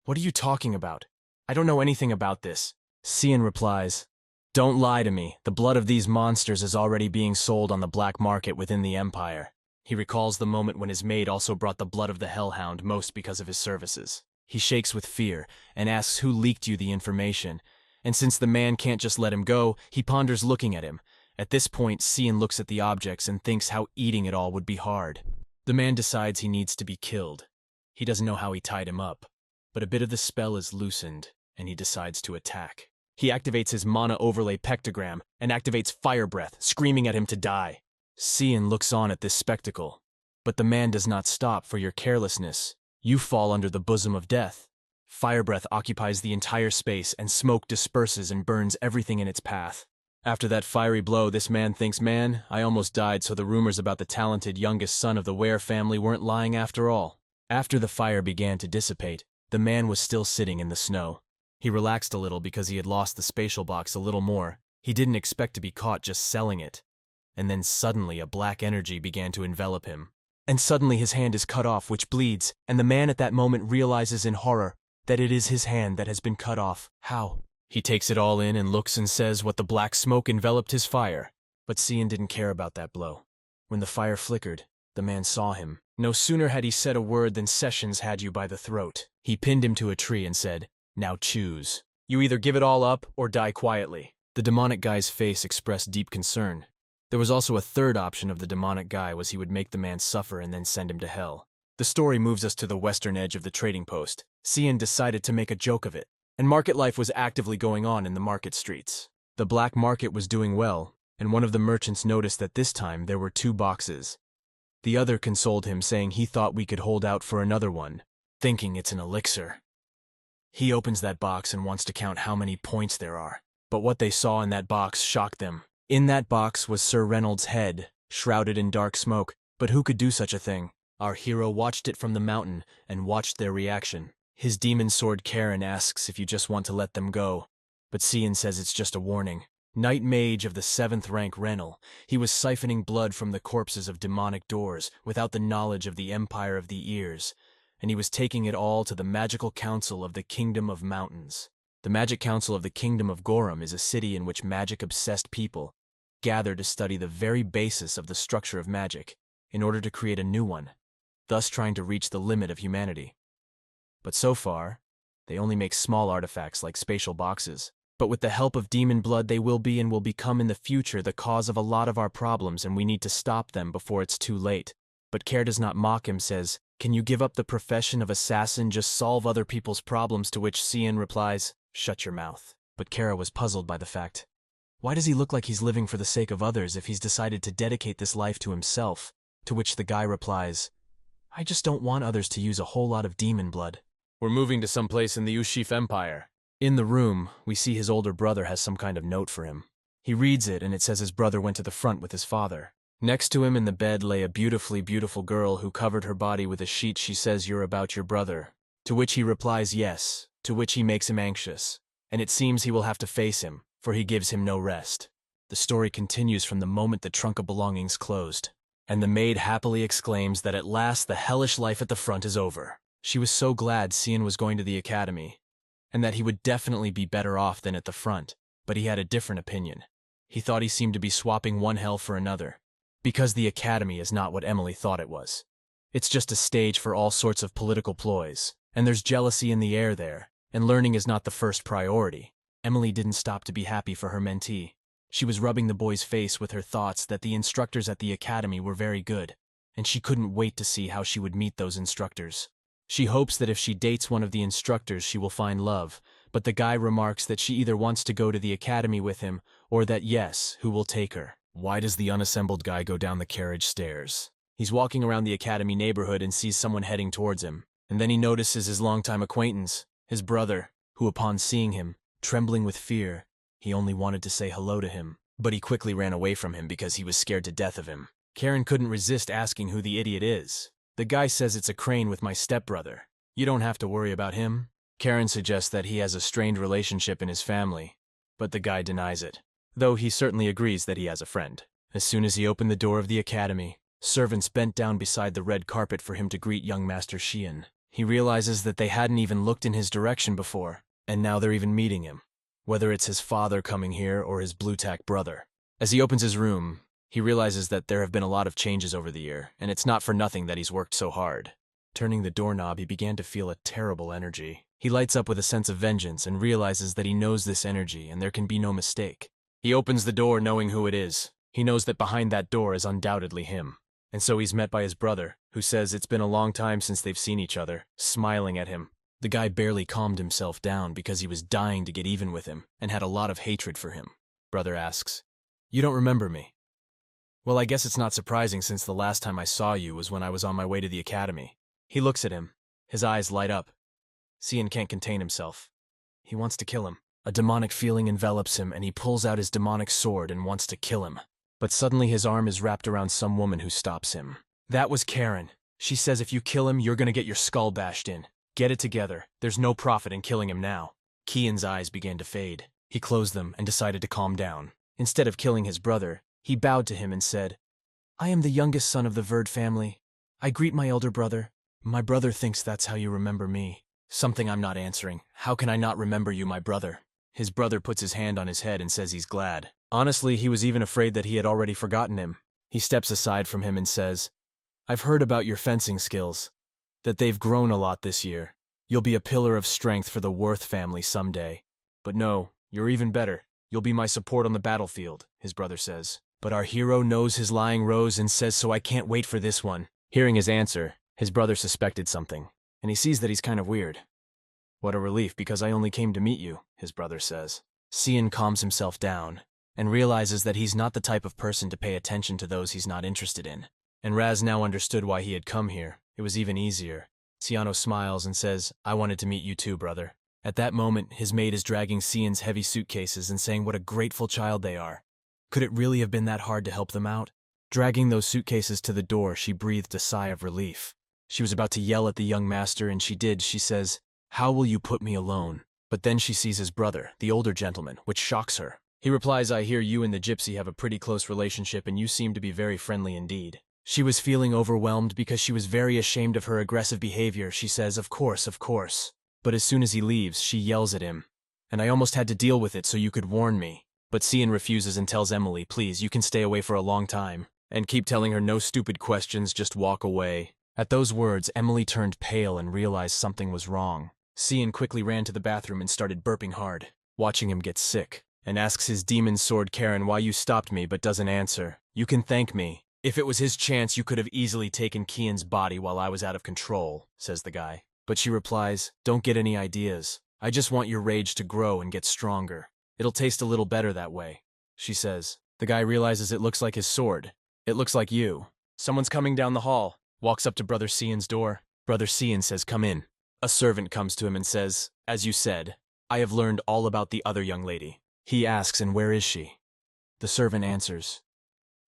"What are you talking about? I don't know anything about this." Cyan replies, "Don't lie to me. The blood of these monsters is already being sold on the black market within the Empire." He recalls the moment when his maid also brought the blood of the Hellhound, most because of his services. He shakes with fear and asks who leaked you the information, and since the man can't just let him go, he ponders looking at him. At this point, Cyan looks at the objects and thinks how eating it all would be hard. The man decides he needs to be killed. He doesn't know how he tied him up, but a bit of the spell is loosened, and he decides to attack. He activates his mana overlay pectogram and activates fire breath, screaming at him to die. Cyan looks on at this spectacle, but the man does not stop for your carelessness. You fall under the bosom of death. Fire breath occupies the entire space, and smoke disperses and burns everything in its path. After that fiery blow, this man thinks, "Man, I almost died, so the rumors about the talented youngest son of the Were family weren't lying after all." After the fire began to dissipate, the man was still sitting in the snow. He relaxed a little because he had lost the spatial box a little more. He didn't expect to be caught just selling it. And then suddenly a black energy began to envelop him. And suddenly his hand is cut off, which bleeds, and the man at that moment realizes in horror that it is his hand that has been cut off. How? He takes it all in and looks and says what the black smoke enveloped his fire. But Cyan didn't care about that blow. When the fire flickered, the man saw him. No sooner had he said a word than Sessions had you by the throat. He pinned him to a tree and said, "Now choose. You either give it all up or die quietly." The demonic guy's face expressed deep concern. There was also a third option of the demonic guy, was he would make the man suffer and then send him to hell. The story moves us to the western edge of the trading post. Cyan decided to make a joke of it, and market life was actively going on in the market streets. The black market was doing well, and one of the merchants noticed that this time there were 2 boxes. The other consoled him, saying he thought we could hold out for another one, thinking it's an elixir. He opens that box and wants to count how many points there are, but what they saw in that box shocked them. In that box was Sir Reynolds' head, shrouded in dark smoke, but who could do such a thing? Our hero watched it from the mountain and watched their reaction. His demon sword Karen asks if you just want to let them go, but Cyan says it's just a warning. Knight Mage of the 7th rank Renal, he was siphoning blood from the corpses of demonic doors without the knowledge of the Empire of the Ears, and he was taking it all to the magical council of the Kingdom of Mountains. The Magic Council of the Kingdom of Gorum is a city in which magic-obsessed people gather to study the very basis of the structure of magic in order to create a new one, thus trying to reach the limit of humanity. But so far, they only make small artifacts like spatial boxes. But with the help of demon blood, they will be and will become in the future the cause of a lot of our problems, and we need to stop them before it's too late. But Care does not mock him, says, "Can you give up the profession of assassin, just solve other people's problems?" To which Cyan replies, "Shut your mouth." But Kara was puzzled by the fact. Why does he look like he's living for the sake of others if he's decided to dedicate this life to himself? To which the guy replies, "I just don't want others to use a whole lot of demon blood. We're moving to some place in the Ushif Empire." In the room, we see his older brother has some kind of note for him. He reads it, and it says his brother went to the front with his father. Next to him in the bed lay a beautifully beautiful girl who covered her body with a sheet. She says, "You're about your brother." To which he replies yes, to which he makes him anxious, and it seems he will have to face him, for he gives him no rest. The story continues from the moment the trunk of belongings closed, and the maid happily exclaims that at last the hellish life at the front is over. She was so glad Cyan was going to the academy, and that he would definitely be better off than at the front, but he had a different opinion. He thought he seemed to be swapping one hell for another, because the academy is not what Emily thought it was. It's just a stage for all sorts of political ploys, and there's jealousy in the air there, and learning is not the first priority. Emily didn't stop to be happy for her mentee. She was rubbing the boy's face with her thoughts that the instructors at the academy were very good, and she couldn't wait to see how she would meet those instructors. She hopes that if she dates one of the instructors she will find love, but the guy remarks that she either wants to go to the academy with him, or that yes, who will take her. Why does the unassembled guy go down the carriage stairs? He's walking around the academy neighborhood and sees someone heading towards him, and then he notices his longtime acquaintance, his brother, who upon seeing him, trembling with fear, he only wanted to say hello to him, but he quickly ran away from him because he was scared to death of him. Karen couldn't resist asking who the idiot is. The guy says, "It's a crane with my stepbrother. You don't have to worry about him." Karen suggests that he has a strained relationship in his family, but the guy denies it, though he certainly agrees that he has a friend. As soon as he opened the door of the academy, servants bent down beside the red carpet for him to greet young Master Cyan. He realizes that they hadn't even looked in his direction before, and now they're even meeting him, whether it's his father coming here or his blue-tack brother. As he opens his room, he realizes that there have been a lot of changes over the year, and it's not for nothing that he's worked so hard. Turning the doorknob, he began to feel a terrible energy. He lights up with a sense of vengeance and realizes that he knows this energy and there can be no mistake. He opens the door knowing who it is. He knows that behind that door is undoubtedly him. And so he's met by his brother, who says it's been a long time since they've seen each other, smiling at him. The guy barely calmed himself down because he was dying to get even with him and had a lot of hatred for him. Brother asks, "You don't remember me?" "Well, I guess it's not surprising since the last time I saw you was when I was on my way to the academy." He looks at him. His eyes light up. Cyan can't contain himself. He wants to kill him. A demonic feeling envelops him and he pulls out his demonic sword and wants to kill him. But suddenly his arm is wrapped around some woman who stops him. That was Karen. She says if you kill him, you're gonna get your skull bashed in. Get it together. There's no profit in killing him now. Cyan's eyes began to fade. He closed them and decided to calm down. Instead of killing his brother, he bowed to him and said, "I am the youngest son of the Vert family. I greet my elder brother. My brother thinks that's how you remember me." Something I'm not answering. How can I not remember you, my brother? His brother puts his hand on his head and says he's glad. Honestly, he was even afraid that he had already forgotten him. He steps aside from him and says, "I've heard about your fencing skills, that they've grown a lot this year. You'll be a pillar of strength for the Worth family someday. But no, you're even better. You'll be my support on the battlefield," his brother says. But our hero knows his lying rose and says, "So I can't wait for this one." Hearing his answer, his brother suspected something, and he sees that he's kind of weird. "What a relief, because I only came to meet you," his brother says. Cyan calms himself down and realizes that he's not the type of person to pay attention to those he's not interested in. And Raz now understood why he had come here. It was even easier. Ciano smiles and says, "I wanted to meet you too, brother." At that moment, his maid is dragging Cyan's heavy suitcases and saying what a grateful child they are. Could it really have been that hard to help them out? Dragging those suitcases to the door, she breathed a sigh of relief. She was about to yell at the young master, and she did. She says, "How will you put me alone?" But then she sees his brother, the older gentleman, which shocks her. He replies, "I hear you and the gypsy have a pretty close relationship and you seem to be very friendly indeed." She was feeling overwhelmed because she was very ashamed of her aggressive behavior. She says, of course. But as soon as he leaves, she yells at him, "And I almost had to deal with it so you could warn me." But Cyan refuses and tells Emily, "Please, you can stay away for a long time." And keep telling her no stupid questions, just walk away. At those words, Emily turned pale and realized something was wrong. Cyan quickly ran to the bathroom and started burping hard, watching him get sick, and asks his demon sword Karen why you stopped me but doesn't answer. "You can thank me. If it was his chance, you could have easily taken Cyan's body while I was out of control," says the guy. But she replies, "Don't get any ideas. I just want your rage to grow and get stronger. It'll taste a little better that way," she says. The guy realizes it looks like his sword. "It looks like you." Someone's coming down the hall, walks up to Brother Cyan's door. Brother Cyan says, "Come in." A servant comes to him and says, "As you said, I have learned all about the other young lady." He asks, "And where is she?" The servant answers,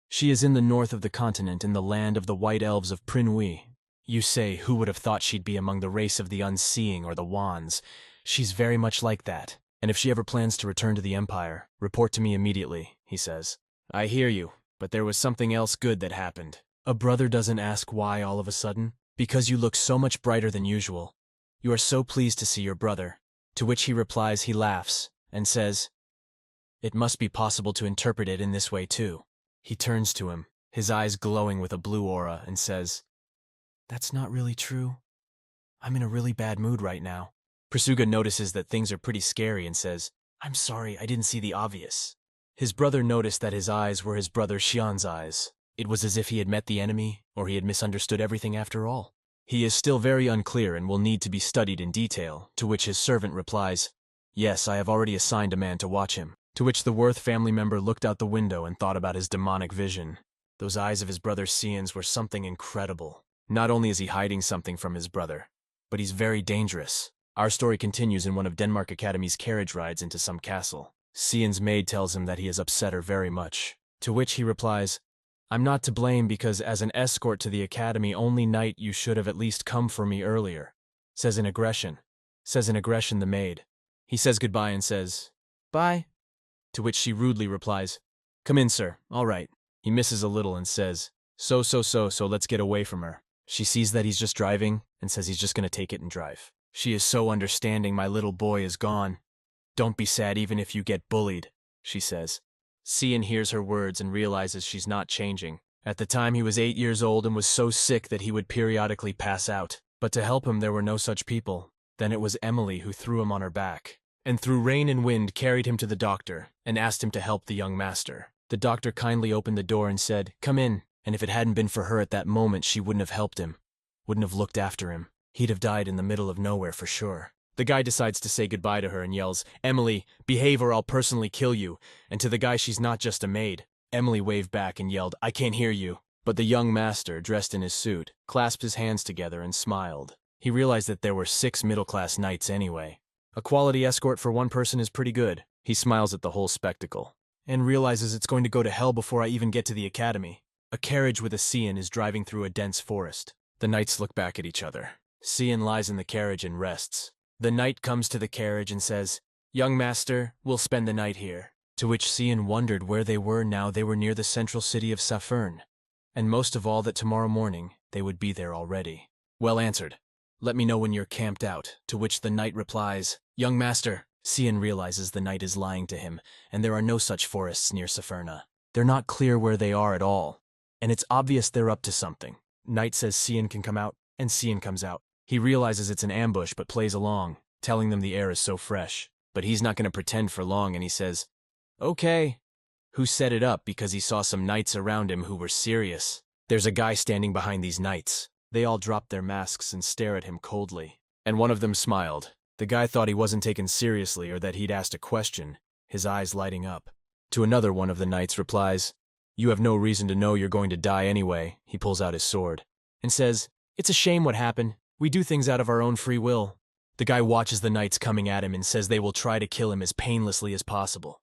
"She is in the north of the continent, in the land of the white elves of Prinui." You say, who would have thought she'd be among the race of the unseeing or the wands? She's very much like that. And if she ever plans to return to the Empire, report to me immediately, he says. "I hear you, but there was something else good that happened." A brother doesn't ask why all of a sudden. "Because you look so much brighter than usual. You are so pleased to see your brother." To which he replies he laughs and says, "It must be possible to interpret it in this way too." He turns to him, his eyes glowing with a blue aura, and says, "That's not really true. I'm in a really bad mood right now." Prasuga notices that things are pretty scary and says, "I'm sorry, I didn't see the obvious." His brother noticed that his eyes were his brother Xian's eyes. It was as if he had met the enemy, or he had misunderstood everything after all. He is still very unclear and will need to be studied in detail, to which his servant replies, "Yes, I have already assigned a man to watch him." To which the Worth family member looked out the window and thought about his demonic vision. Those eyes of his brother Cyan's were something incredible. Not only is he hiding something from his brother, but he's very dangerous. Our story continues in one of Denmark Academy's carriage rides into some castle. Cyan's maid tells him that he has upset her very much. To which he replies, "I'm not to blame because as an escort to the academy only night you should have at least come for me earlier," says in aggression. says in aggression the maid. He says goodbye and says, "Bye," to which she rudely replies, "Come in, sir, all right." He misses a little and says, So let's get away from her. She sees that he's just driving and says he's just gonna take it and drive. She is so understanding, my little boy is gone. Don't be sad even if you get bullied, she says. Cyan hears her words and realizes she's not changing. At the time he was 8 years old and was so sick that he would periodically pass out. But to help him there were no such people. Then it was Emily who threw him on her back, and through rain and wind carried him to the doctor and asked him to help the young master. The doctor kindly opened the door and said, "Come in," and if it hadn't been for her at that moment she wouldn't have helped him, wouldn't have looked after him. He'd have died in the middle of nowhere for sure. The guy decides to say goodbye to her and yells, "Emily, behave or I'll personally kill you," and to the guy she's not just a maid. Emily waved back and yelled, "I can't hear you." But the young master, dressed in his suit, clasped his hands together and smiled. He realized that there were 6 middle-class knights anyway. A quality escort for one person is pretty good. He smiles at the whole spectacle, and realizes it's going to go to hell before I even get to the academy. A carriage with a Cyan is driving through a dense forest. The knights look back at each other. Cyan lies in the carriage and rests. The knight comes to the carriage and says, "Young master, we'll spend the night here." To which Cyan wondered where they were now. They were near the central city of Saffern, and most of all that tomorrow morning they would be there already. "Well answered. Let me know when you're camped out." To which the knight replies, "Young master." Cyan realizes the knight is lying to him, and there are no such forests near Saffern. They're not clear where they are at all, and it's obvious they're up to something. Knight says Cyan can come out, and Cyan comes out. He realizes it's an ambush but plays along, telling them the air is so fresh. But he's not going to pretend for long, and he says, "Okay." Who set it up because he saw some knights around him who were serious. There's a guy standing behind these knights. They all drop their masks and stare at him coldly. And one of them smiled. The guy thought he wasn't taken seriously or that he'd asked a question, his eyes lighting up. To another one of the knights replies, "You have no reason to know you're going to die anyway." He pulls out his sword and says, "It's a shame what happened. We do things out of our own free will." The guy watches the knights coming at him and says they will try to kill him as painlessly as possible.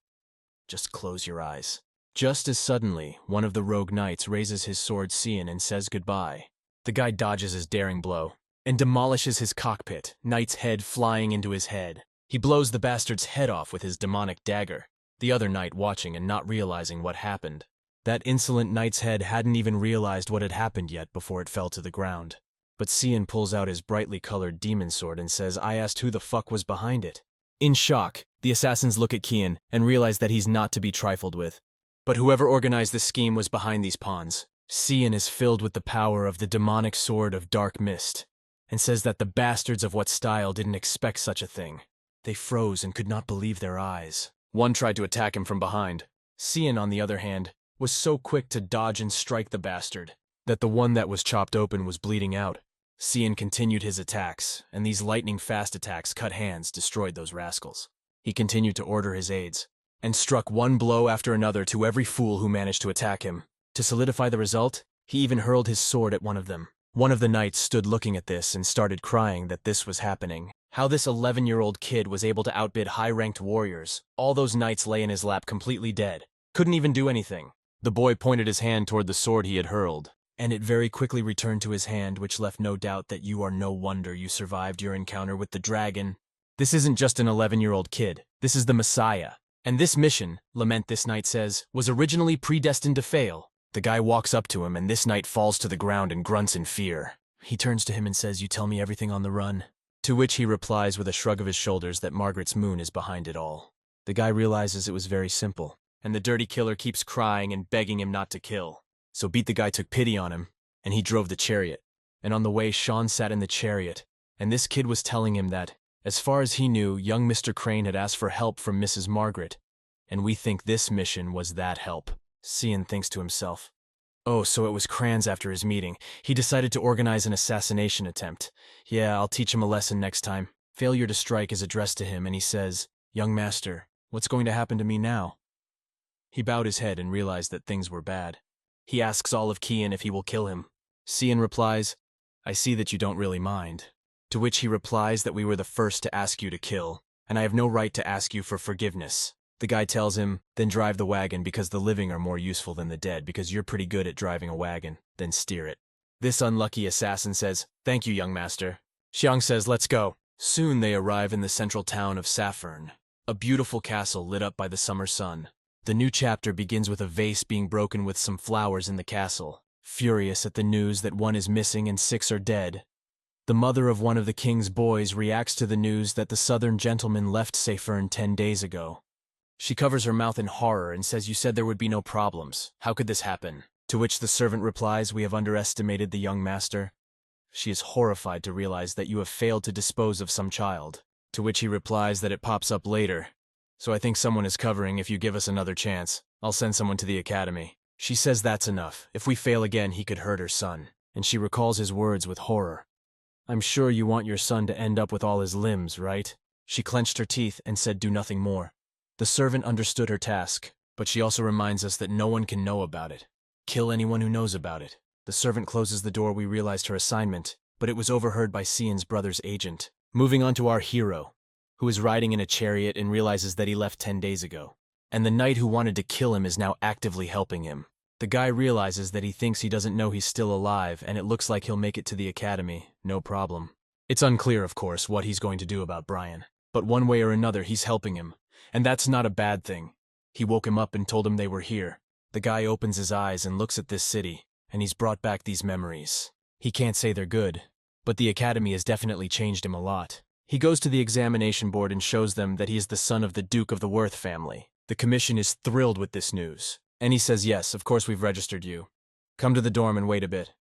Just close your eyes. Just as suddenly, one of the rogue knights raises his sword Cyan and says goodbye. The guy dodges his daring blow and demolishes his cockpit, knight's head flying into his head. He blows the bastard's head off with his demonic dagger, the other knight watching and not realizing what happened. That insolent knight's head hadn't even realized what had happened yet before it fell to the ground. But Cyan pulls out his brightly colored demon sword and says, "I asked who the fuck was behind it." In shock, the assassins look at Cyan and realize that he's not to be trifled with. But whoever organized the scheme was behind these pawns. Cyan is filled with the power of the demonic sword of dark mist, and says that the bastards of what style didn't expect such a thing. They froze and could not believe their eyes. One tried to attack him from behind. Cyan, on the other hand, was so quick to dodge and strike the bastard that the one that was chopped open was bleeding out. Cyan continued his attacks, and these lightning-fast attacks cut hands, destroyed those rascals. He continued to order his aides, and struck one blow after another to every fool who managed to attack him. To solidify the result, he even hurled his sword at one of them. One of the knights stood looking at this and started crying that this was happening. How this 11-year-old kid was able to outbid high-ranked warriors. All those knights lay in his lap completely dead. Couldn't even do anything. The boy pointed his hand toward the sword he had hurled, and it very quickly returned to his hand, which left no doubt that you are no wonder you survived your encounter with the dragon. This isn't just an 11-year-old kid. This is the Messiah. And this mission, Lament this knight says, was originally predestined to fail. The guy walks up to him, and this knight falls to the ground and grunts in fear. He turns to him and says, "You tell me everything on the run." To which he replies with a shrug of his shoulders that Margaret's moon is behind it all. The guy realizes it was very simple, and the dirty killer keeps crying and begging him not to kill. So Beat the guy took pity on him, and he drove the chariot. And on the way, Sean sat in the chariot, and this kid was telling him that, as far as he knew, young Mr. Crane had asked for help from Mrs. Margaret, and we think this mission was that help. Cyan thinks to himself, "Oh, so it was Kranz after his meeting. He decided to organize an assassination attempt. Yeah, I'll teach him a lesson next time." Failure to strike is addressed to him, and he says, "Young master, what's going to happen to me now?" He bowed his head and realized that things were bad. He asks all of Cyan if he will kill him. Cyan replies, "I see that you don't really mind." To which he replies that we were the first to ask you to kill, and I have no right to ask you for forgiveness. The guy tells him, "Then drive the wagon because the living are more useful than the dead because you're pretty good at driving a wagon, then steer it." This unlucky assassin says, "Thank you, young master." Xiang says, "Let's go." Soon they arrive in the central town of Saffern, a beautiful castle lit up by the summer sun. The new chapter begins with a vase being broken with some flowers in the castle. Furious at the news that one is missing and 6 are dead, the mother of one of the king's boys reacts to the news that the southern gentleman left Saffern 10 days ago. She covers her mouth in horror and says, "You said there would be no problems. How could this happen?" To which the servant replies, "We have underestimated the young master." She is horrified to realize that you have failed to dispose of some child. To which he replies that it pops up later. "So I think someone is covering. If you give us another chance, I'll send someone to the academy." She says that's enough. If we fail again, he could hurt her son. And she recalls his words with horror. "I'm sure you want your son to end up with all his limbs, right?" She clenched her teeth and said, "Do nothing more." The servant understood her task, but she also reminds us that no one can know about it. Kill anyone who knows about it. The servant closes the door. We realized her assignment, but it was overheard by Cyan's brother's agent. Moving on to our hero, who is riding in a chariot and realizes that he left 10 days ago. And the knight who wanted to kill him is now actively helping him. The guy realizes that he thinks he doesn't know he's still alive, and it looks like he'll make it to the academy, no problem. It's unclear, of course, what he's going to do about Brian. But one way or another, he's helping him. And that's not a bad thing. He woke him up and told him they were here. The guy opens his eyes and looks at this city, and he's brought back these memories. He can't say they're good, but the academy has definitely changed him a lot. He goes to the examination board and shows them that he is the son of the Duke of the Worth family. The commission is thrilled with this news. And he says, "Yes, of course we've registered you. Come to the dorm and wait a bit.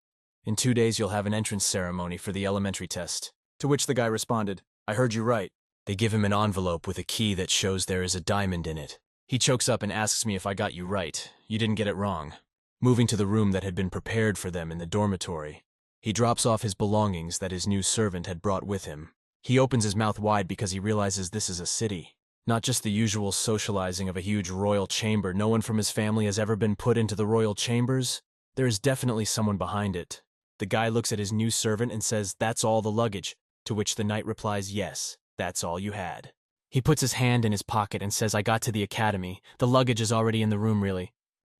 In 2 days you'll have an entrance ceremony for the elementary test." To which the guy responded, "I heard you right." They give him an envelope with a key that shows there is a diamond in it. He chokes up and asks me if I got you right. You didn't get it wrong. Moving to the room that had been prepared for them in the dormitory, he drops off his belongings that his new servant had brought with him. He opens his mouth wide because he realizes this is a city. Not just the usual socializing of a huge royal chamber. No one from his family has ever been put into the royal chambers. There is definitely someone behind it. The guy looks at his new servant and says, "That's all the luggage," to which the knight replies, "Yes, that's all you had." He puts his hand in his pocket and says, "I got to the academy. The luggage is already in the room, really."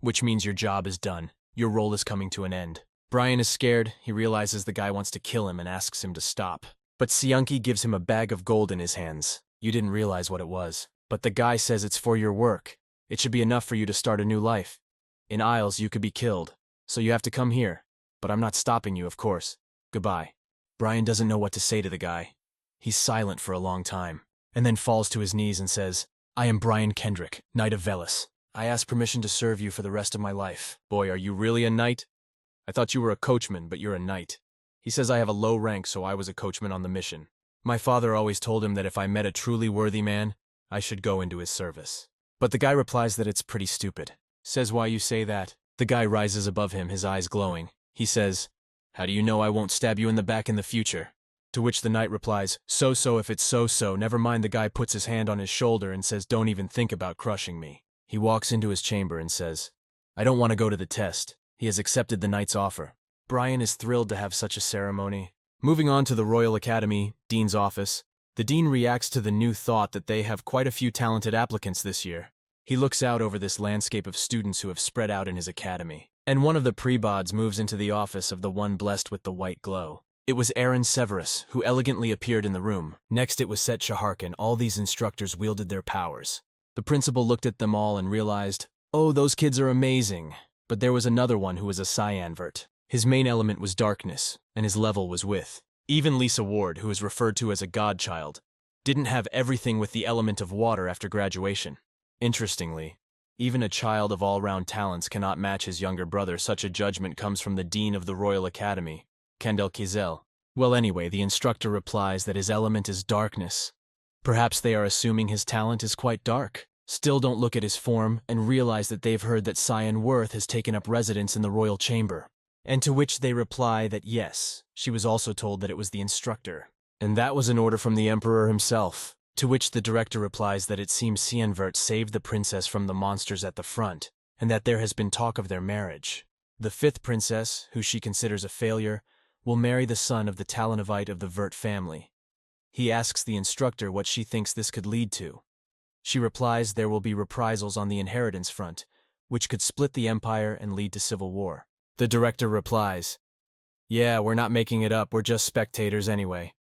Which means your job is done. Your role is coming to an end. Brian is scared. He realizes the guy wants to kill him and asks him to stop. But Cyanky gives him a bag of gold in his hands. You didn't realize what it was. But the guy says it's for your work. It should be enough for you to start a new life. In Isles, you could be killed. So you have to come here. But I'm not stopping you, of course. Goodbye. Brian doesn't know what to say to the guy. He's silent for a long time, and then falls to his knees and says, "I am Brian Kendrick, Knight of Velis. I ask permission to serve you for the rest of my life." "Boy, are you really a knight? I thought you were a coachman, but you're a knight." He says, "I have a low rank, so I was a coachman on the mission. My father always told him that if I met a truly worthy man, I should go into his service." But the guy replies that it's pretty stupid. Says, "Why you say that?" The guy rises above him, his eyes glowing. He says, "How do you know I won't stab you in the back in the future?" To which the knight replies, "So if it's so, never mind." The guy puts his hand on his shoulder and says, "Don't even think about crushing me." He walks into his chamber and says, "I don't want to go to the test." He has accepted the knight's offer. Brian is thrilled to have such a ceremony. Moving on to the Royal Academy, Dean's office, the Dean reacts to the new thought that they have quite a few talented applicants this year. He looks out over this landscape of students who have spread out in his academy. And one of the prebods moves into the office of the one blessed with the white glow. It was Aaron Severus, who elegantly appeared in the room. Next it was Set Shaharkin. All these instructors wielded their powers. The principal looked at them all and realized, "Oh, those kids are amazing." But there was another one who was a Cyan Vert. His main element was darkness, and his level was with. Even Lisa Ward, who is referred to as a godchild, didn't have everything with the element of water after graduation. Interestingly, even a child of all-round talents cannot match his younger brother. Such a judgment comes from the Dean of the Royal Academy, Kendall Kizel. Well, anyway, the instructor replies that his element is darkness. Perhaps they are assuming his talent is quite dark. Still don't look at his form and realize that they've heard that Cyan Vert has taken up residence in the royal chamber. And to which they reply that yes, she was also told that it was the instructor. And that was an order from the emperor himself. To which the director replies that it seems Cyan Vert saved the princess from the monsters at the front, and that there has been talk of their marriage. The 5th princess, who she considers a failure, will marry the son of the Talanavite of the Vert family. He asks the instructor what she thinks this could lead to. She replies there will be reprisals on the inheritance front, which could split the empire and lead to civil war. The director replies, "Yeah, we're not making it up, we're just spectators anyway."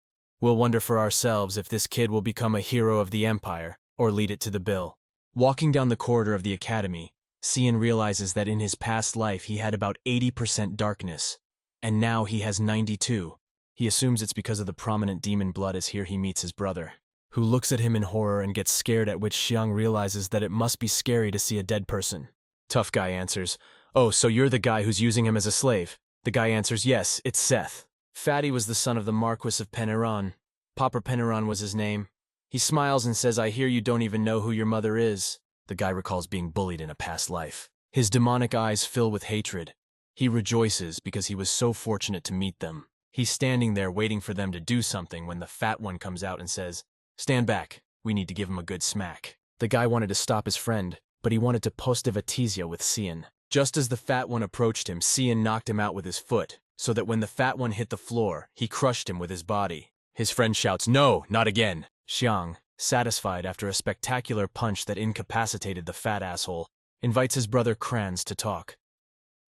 We'll wonder for ourselves if this kid will become a hero of the Empire or lead it to the bill. Walking down the corridor of the academy, Cyan realizes that in his past life he had about 80% darkness, and now he has 92. He assumes it's because of the prominent demon blood, as here he meets his brother, who looks at him in horror and gets scared, at which Xiang realizes that it must be scary to see a dead person. Tough Guy answers, "Oh, so you're the guy who's using him as a slave?" The guy answers, "Yes, it's Seth." Fatty was the son of the Marquis of Penneron. Papa Penneron was his name. He smiles and says, "I hear you don't even know who your mother is." The guy recalls being bullied in a past life. His demonic eyes fill with hatred. He rejoices because he was so fortunate to meet them. He's standing there waiting for them to do something when the fat one comes out and says, "Stand back, we need to give him a good smack." The guy wanted to stop his friend, but he wanted to post-divatizia with Cyan. Just as the fat one approached him, Cyan knocked him out with his foot, so that when the fat one hit the floor, he crushed him with his body. His friend shouts, "No, not again." Xiang, satisfied after a spectacular punch that incapacitated the fat asshole, invites his brother Kranz to talk.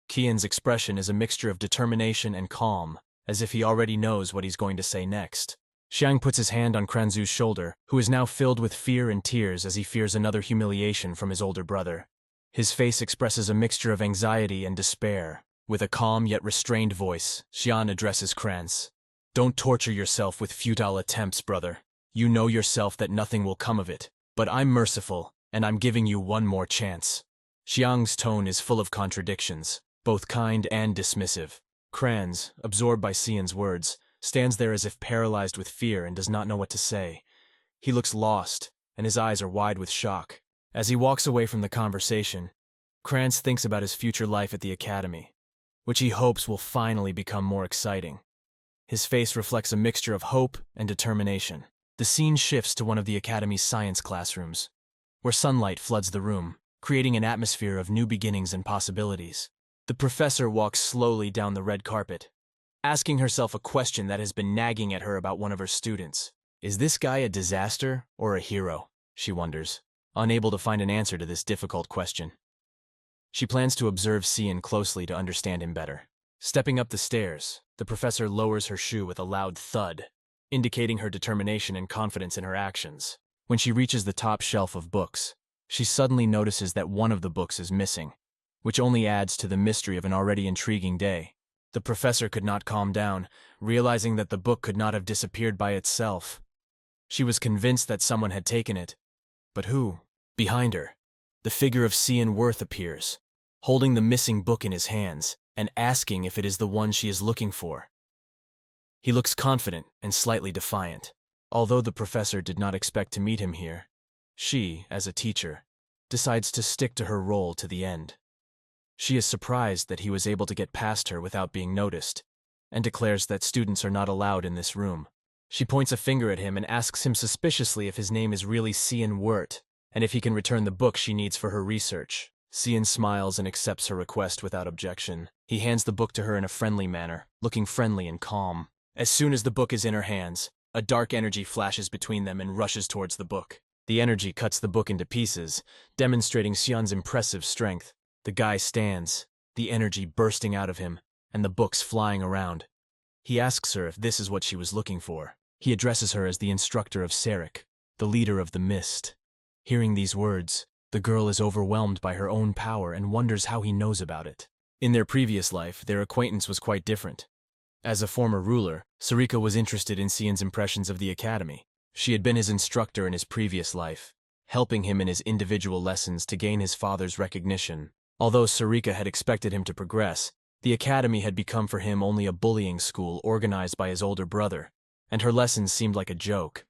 Cyan's expression is a mixture of determination and calm, as if he already knows what he's going to say next. Xiang puts his hand on Kranzu's shoulder, who is now filled with fear and tears as he fears another humiliation from his older brother. His face expresses a mixture of anxiety and despair. With a calm yet restrained voice, Xiang addresses Kranz. "Don't torture yourself with futile attempts, brother. You know yourself that nothing will come of it, but I'm merciful, and I'm giving you one more chance." Xiang's tone is full of contradictions, both kind and dismissive. Kranz, absorbed by Cyan's words, stands there as if paralyzed with fear and does not know what to say. He looks lost, and his eyes are wide with shock. As he walks away from the conversation, Kranz thinks about his future life at the academy, which he hopes will finally become more exciting. His face reflects a mixture of hope and determination. The scene shifts to one of the academy's science classrooms, where sunlight floods the room, creating an atmosphere of new beginnings and possibilities. The professor walks slowly down the red carpet, asking herself a question that has been nagging at her about one of her students. Is this guy a disaster or a hero? She wonders, unable to find an answer to this difficult question. She plans to observe Cyan closely to understand him better. Stepping up the stairs, the professor lowers her shoe with a loud thud, indicating her determination and confidence in her actions. When she reaches the top shelf of books, she suddenly notices that one of the books is missing, which only adds to the mystery of an already intriguing day. The professor could not calm down, realizing that the book could not have disappeared by itself. She was convinced that someone had taken it. But who? Behind her, the figure of Cyan Vert appears, holding the missing book in his hands and asking if it is the one she is looking for. He looks confident and slightly defiant. Although the professor did not expect to meet him here, she, as a teacher, decides to stick to her role to the end. She is surprised that he was able to get past her without being noticed, and declares that students are not allowed in this room. She points a finger at him and asks him suspiciously if his name is really Cyan Vert, and if he can return the book she needs for her research. Cyan smiles and accepts her request without objection. He hands the book to her in a friendly manner, looking friendly and calm. As soon as the book is in her hands, a dark energy flashes between them and rushes towards the book. The energy cuts the book into pieces, demonstrating Cyan's impressive strength. The guy stands, the energy bursting out of him, and the books flying around. He asks her if this is what she was looking for. He addresses her as the instructor of Serik, the leader of the Mist. Hearing these words, the girl is overwhelmed by her own power and wonders how he knows about it. In their previous life, their acquaintance was quite different. As a former ruler, Sarika was interested in Cyan's impressions of the academy. She had been his instructor in his previous life, helping him in his individual lessons to gain his father's recognition. Although Sarika had expected him to progress, the academy had become for him only a bullying school organized by his older brother, and her lessons seemed like a joke.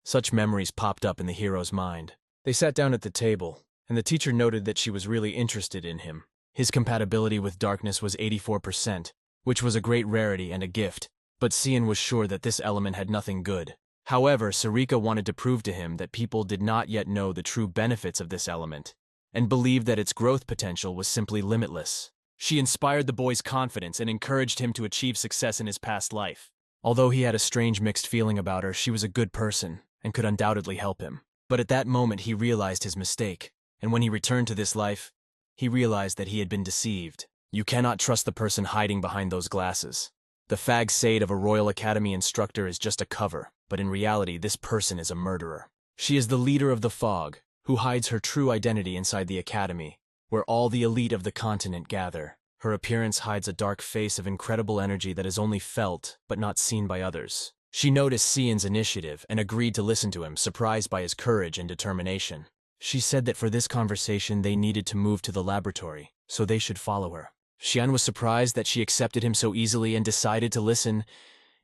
Such memories popped up in the hero's mind. They sat down at the table, and the teacher noted that she was really interested in him. His compatibility with darkness was 84%, which was a great rarity and a gift, but Cyan was sure that this element had nothing good. However, Sarika wanted to prove to him that people did not yet know the true benefits of this element, and believed that its growth potential was simply limitless. She inspired the boy's confidence and encouraged him to achieve success in his past life. Although he had a strange mixed feeling about her, she was a good person and could undoubtedly help him. But at that moment he realized his mistake, and when he returned to this life, he realized that he had been deceived. You cannot trust the person hiding behind those glasses. The facade of a Royal Academy instructor is just a cover, but in reality this person is a murderer. She is the leader of the Fog, who hides her true identity inside the Academy, where all the elite of the continent gather. Her appearance hides a dark face of incredible energy that is only felt, but not seen by others. She noticed Cyan's initiative and agreed to listen to him, surprised by his courage and determination. She said that for this conversation they needed to move to the laboratory, so they should follow her. Cyan was surprised that she accepted him so easily and decided to listen.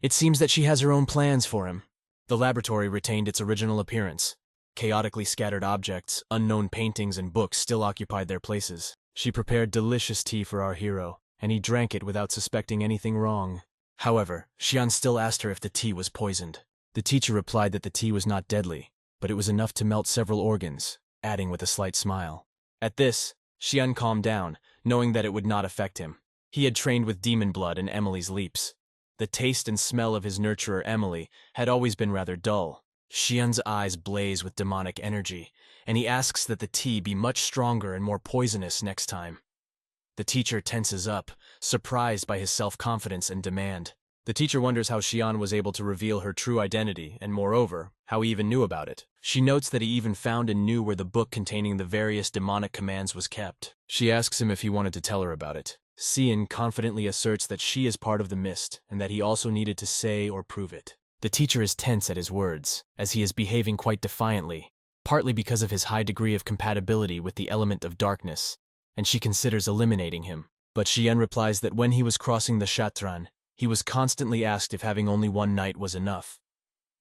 It seems that she has her own plans for him. The laboratory retained its original appearance. Chaotically scattered objects, unknown paintings, and books still occupied their places. She prepared delicious tea for our hero, and he drank it without suspecting anything wrong. However, Cyan still asked her if the tea was poisoned. The teacher replied that the tea was not deadly, but it was enough to melt several organs, adding with a slight smile. At this, Cyan calmed down, knowing that it would not affect him. He had trained with demon blood and Emily's leaps. The taste and smell of his nurturer Emily had always been rather dull. Cyan's eyes blaze with demonic energy, and he asks that the tea be much stronger and more poisonous next time. The teacher tenses up, surprised by his self-confidence and demand. The teacher wonders how Cyan was able to reveal her true identity, and moreover, how he even knew about it. She notes that he even found and knew where the book containing the various demonic commands was kept. She asks him if he wanted to tell her about it. Cyan confidently asserts that she is part of the mist, and that he also needed to say or prove it. The teacher is tense at his words, as he is behaving quite defiantly, partly because of his high degree of compatibility with the element of darkness, and she considers eliminating him. But Cyan replies that when he was crossing the Shatran, he was constantly asked if having only one knight was enough,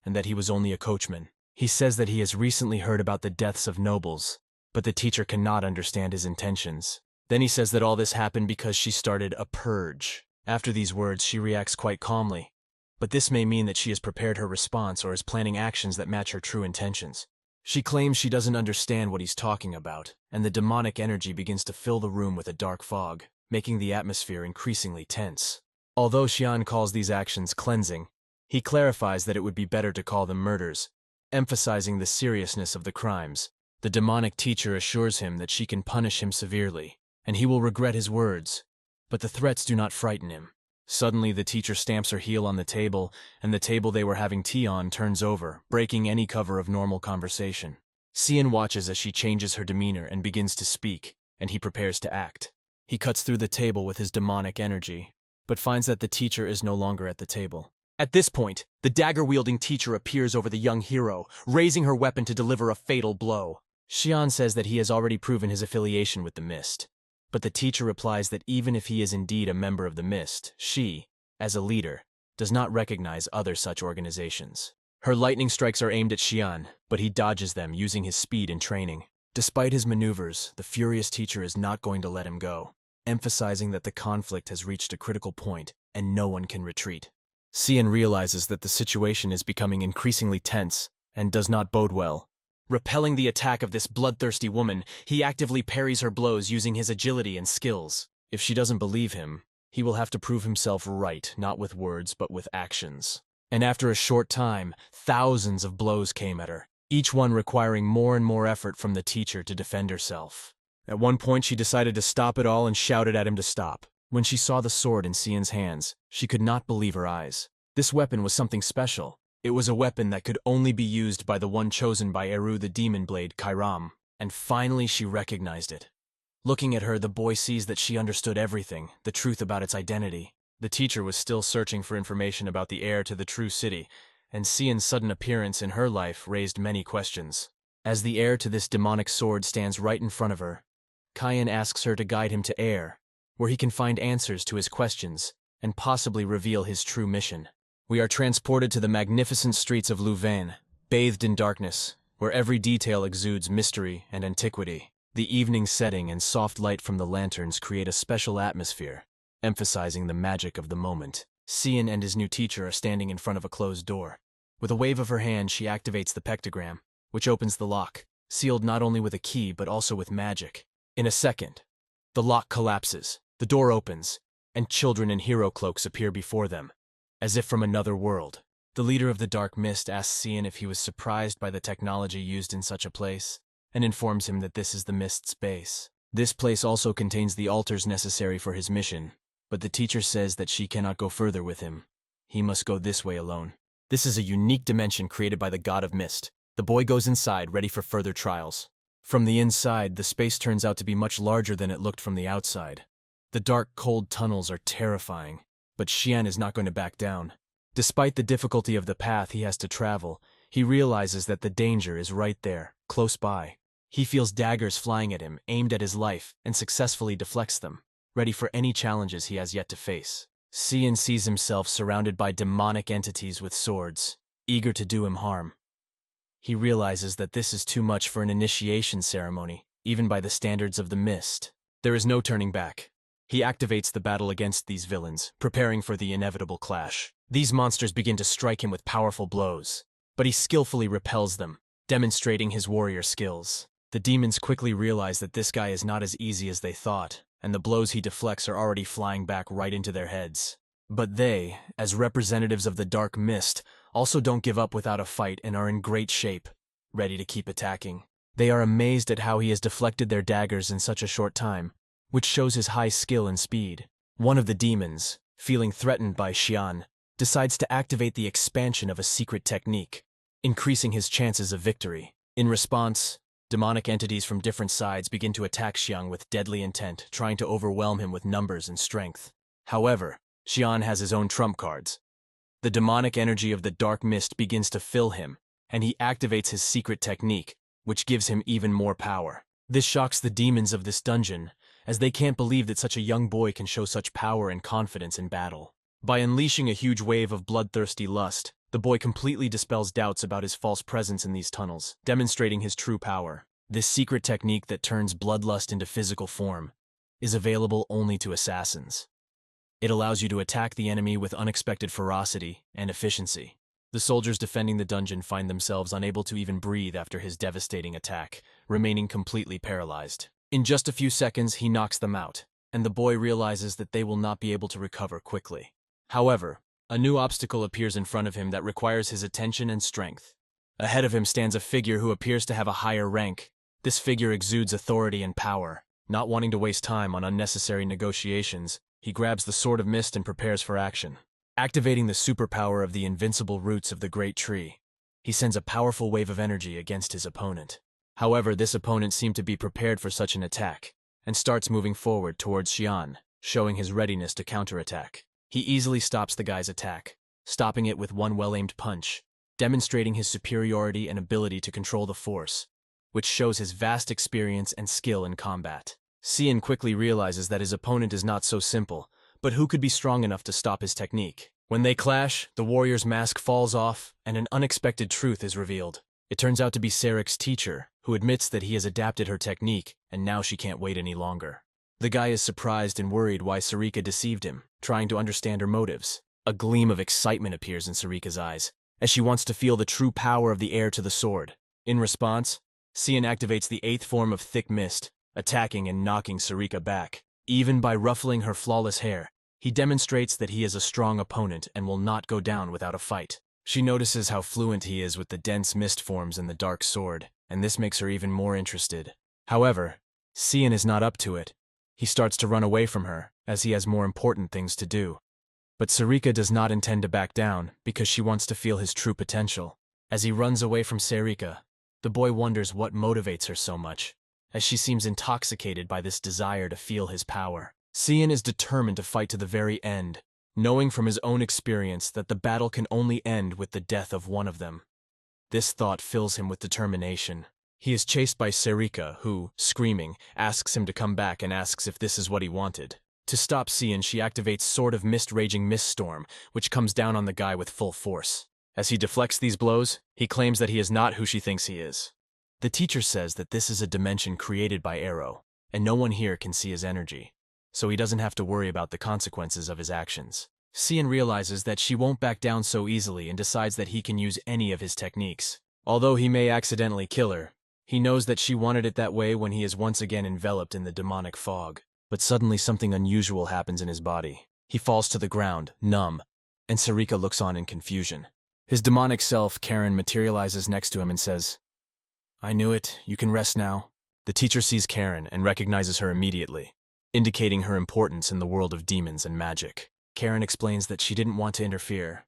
and that he was only a coachman. He says that he has recently heard about the deaths of nobles, but the teacher cannot understand his intentions. Then he says that all this happened because she started a purge. After these words, she reacts quite calmly, but this may mean that she has prepared her response or is planning actions that match her true intentions. She claims she doesn't understand what he's talking about, and the demonic energy begins to fill the room with a dark fog, making the atmosphere increasingly tense. Although Cyan calls these actions cleansing, he clarifies that it would be better to call them murders, emphasizing the seriousness of the crimes. The demonic teacher assures him that she can punish him severely, and he will regret his words, but the threats do not frighten him. Suddenly, the teacher stamps her heel on the table, and the table they were having tea on turns over, breaking any cover of normal conversation. Cyan watches as she changes her demeanor and begins to speak, and he prepares to act. He cuts through the table with his demonic energy, but finds that the teacher is no longer at the table. At this point, the dagger-wielding teacher appears over the young hero, raising her weapon to deliver a fatal blow. Cyan says that he has already proven his affiliation with the Mist, but the teacher replies that even if he is indeed a member of the Mist, she, as a leader, does not recognize other such organizations. Her lightning strikes are aimed at Cyan, but he dodges them using his speed and training. Despite his maneuvers, the furious teacher is not going to let him go, emphasizing that the conflict has reached a critical point and no one can retreat. Cyan realizes that the situation is becoming increasingly tense and does not bode well. Repelling the attack of this bloodthirsty woman, he actively parries her blows using his agility and skills. If she doesn't believe him, he will have to prove himself right, not with words but with actions. And after a short time, thousands of blows came at her, each one requiring more and more effort from the teacher to defend herself. At one point, she decided to stop it all and shouted at him to stop. When she saw the sword in Cyan's hands, she could not believe her eyes. This weapon was something special. It was a weapon that could only be used by the one chosen by Eru the Demon Blade, Kairam, and finally she recognized it. Looking at her, the boy sees that she understood everything, the truth about its identity. The teacher was still searching for information about the heir to the true city, and Cyan's sudden appearance in her life raised many questions. As the heir to this demonic sword stands right in front of her, Cyan asks her to guide him to Air, where he can find answers to his questions and possibly reveal his true mission. We are transported to the magnificent streets of Louvain, bathed in darkness, where every detail exudes mystery and antiquity. The evening setting and soft light from the lanterns create a special atmosphere, emphasizing the magic of the moment. Cyan and his new teacher are standing in front of a closed door. With a wave of her hand, she activates the pectogram, which opens the lock, sealed not only with a key but also with magic. In a second, the lock collapses, the door opens, and children in hero cloaks appear before them, as if from another world. The leader of the Dark Mist asks Cyan if he was surprised by the technology used in such a place, and informs him that this is the Mist's base. This place also contains the altars necessary for his mission, but the teacher says that she cannot go further with him. He must go this way alone. This is a unique dimension created by the god of mist. The boy goes inside, ready for further trials. From the inside, the space turns out to be much larger than it looked from the outside. The dark, cold tunnels are terrifying, but Cyan is not going to back down. Despite the difficulty of the path he has to travel, he realizes that the danger is right there, close by. He feels daggers flying at him, aimed at his life, and successfully deflects them, ready for any challenges he has yet to face. Cyan sees himself surrounded by demonic entities with swords, eager to do him harm. He realizes that this is too much for an initiation ceremony, even by the standards of the mist. There is no turning back. He activates the battle against these villains, preparing for the inevitable clash. These monsters begin to strike him with powerful blows, but he skillfully repels them, demonstrating his warrior skills. The demons quickly realize that this guy is not as easy as they thought, and the blows he deflects are already flying back right into their heads. But they, as representatives of the dark mist, also don't give up without a fight and are in great shape, ready to keep attacking. They are amazed at how he has deflected their daggers in such a short time, which shows his high skill and speed. One of the demons, feeling threatened by Cyan, decides to activate the expansion of a secret technique, increasing his chances of victory. In response, demonic entities from different sides begin to attack Cyan with deadly intent, trying to overwhelm him with numbers and strength. However, Cyan has his own trump cards. The demonic energy of the dark mist begins to fill him, and he activates his secret technique, which gives him even more power. This shocks the demons of this dungeon, as they can't believe that such a young boy can show such power and confidence in battle. By unleashing a huge wave of bloodthirsty lust, the boy completely dispels doubts about his false presence in these tunnels, demonstrating his true power. This secret technique that turns bloodlust into physical form is available only to assassins. It allows you to attack the enemy with unexpected ferocity and efficiency. The soldiers defending the dungeon find themselves unable to even breathe after his devastating attack, remaining completely paralyzed. In just a few seconds, he knocks them out, and the boy realizes that they will not be able to recover quickly. However, a new obstacle appears in front of him that requires his attention and strength. Ahead of him stands a figure who appears to have a higher rank. This figure exudes authority and power. Not wanting to waste time on unnecessary negotiations, he grabs the Sword of Mist and prepares for action. Activating the superpower of the invincible roots of the great tree, he sends a powerful wave of energy against his opponent. However, this opponent seemed to be prepared for such an attack, and starts moving forward towards Cyan, showing his readiness to counterattack. He easily stops the guy's attack, stopping it with one well-aimed punch, demonstrating his superiority and ability to control the force, which shows his vast experience and skill in combat. Cyan quickly realizes that his opponent is not so simple, but who could be strong enough to stop his technique? When they clash, the warrior's mask falls off, and an unexpected truth is revealed. It turns out to be Sarik's teacher, who admits that he has adapted her technique, and now she can't wait any longer. The guy is surprised and worried why Sarika deceived him, trying to understand her motives. A gleam of excitement appears in Sarika's eyes, as she wants to feel the true power of the heir to the sword. In response, Cyan activates the 8th form of thick mist, attacking and knocking Sarika back. Even by ruffling her flawless hair, he demonstrates that he is a strong opponent and will not go down without a fight. She notices how fluent he is with the dense mist forms and the dark sword, and this makes her even more interested. However, Cyan is not up to it. He starts to run away from her, as he has more important things to do. But Sarika does not intend to back down, because she wants to feel his true potential. As he runs away from Sarika, the boy wonders what motivates her so much, as she seems intoxicated by this desire to feel his power. Cyan is determined to fight to the very end, knowing from his own experience that the battle can only end with the death of one of them. This thought fills him with determination. He is chased by Sarika, who, screaming, asks him to come back and asks if this is what he wanted. To stop Cyan, she activates Sword of Mist Raging Mist Storm, which comes down on the guy with full force. As he deflects these blows, he claims that he is not who she thinks he is. The teacher says that this is a dimension created by Arrow, and no one here can see his energy, so he doesn't have to worry about the consequences of his actions. Cyan realizes that she won't back down so easily and decides that he can use any of his techniques. Although he may accidentally kill her, he knows that she wanted it that way when he is once again enveloped in the demonic fog. But suddenly something unusual happens in his body. He falls to the ground, numb, and Sarika looks on in confusion. His demonic self, Karen, materializes next to him and says, "I knew it, you can rest now." The teacher sees Karen and recognizes her immediately. indicating her importance in the world of demons and magic. Karen explains that she didn't want to interfere,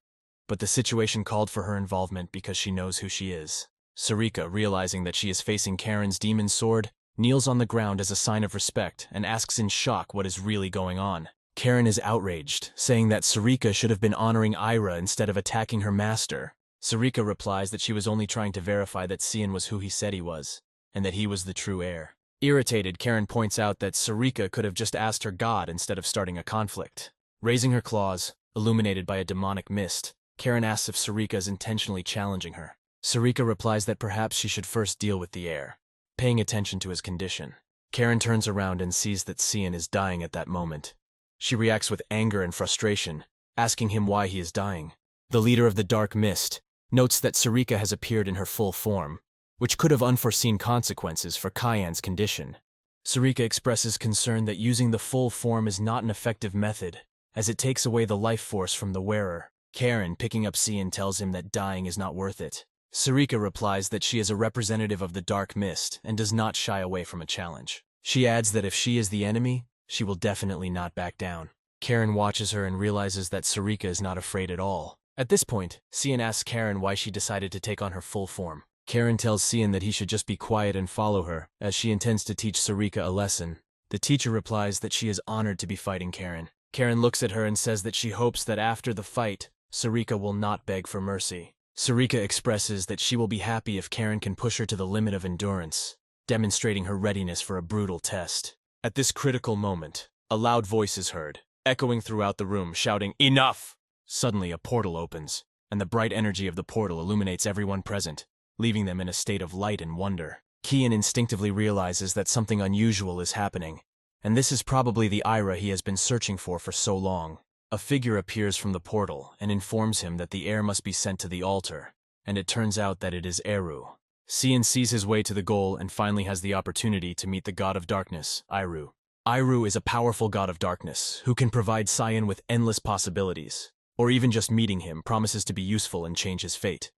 but the situation called for her involvement because she knows who she is. Sarika, realizing that she is facing Karen's demon sword, kneels on the ground as a sign of respect and asks in shock what is really going on. Karen is outraged, saying that Sarika should have been honoring Ira instead of attacking her master. Sarika replies that she was only trying to verify that Cyan was who he said he was, and that he was the true heir. Irritated, Karen points out that Sarika could have just asked her god instead of starting a conflict. Raising her claws, illuminated by a demonic mist, Karen asks if Sarika is intentionally challenging her. Sarika replies that perhaps she should first deal with the heir, paying attention to his condition. Karen turns around and sees that Cyan is dying at that moment. She reacts with anger and frustration, asking him why he is dying. The leader of the Dark Mist notes that Sarika has appeared in her full form, which could have unforeseen consequences for Cyan's condition. Sarika expresses concern that using the full form is not an effective method, as it takes away the life force from the wearer. Karen, picking up Cyan, tells him that dying is not worth it. Sarika replies that she is a representative of the Dark Mist and does not shy away from a challenge. She adds that if she is the enemy, she will definitely not back down. Karen watches her and realizes that Sarika is not afraid at all. At this point, Cyan asks Karen why she decided to take on her full form. Karen tells Cyan that he should just be quiet and follow her, as she intends to teach Sarika a lesson. The teacher replies that she is honored to be fighting Karen. Karen looks at her and says that she hopes that after the fight, Sarika will not beg for mercy. Sarika expresses that she will be happy if Karen can push her to the limit of endurance, demonstrating her readiness for a brutal test. At this critical moment, a loud voice is heard, echoing throughout the room, shouting, "Enough!" Suddenly, a portal opens, and the bright energy of the portal illuminates everyone present, leaving them in a state of light and wonder. Cyan instinctively realizes that something unusual is happening, and this is probably the Ira he has been searching for so long. A figure appears from the portal and informs him that the heir must be sent to the altar, and it turns out that it is Eru. Cyan sees his way to the goal and finally has the opportunity to meet the god of darkness, Iru. Iru is a powerful god of darkness who can provide Cyan with endless possibilities, or even just meeting him promises to be useful and change his fate.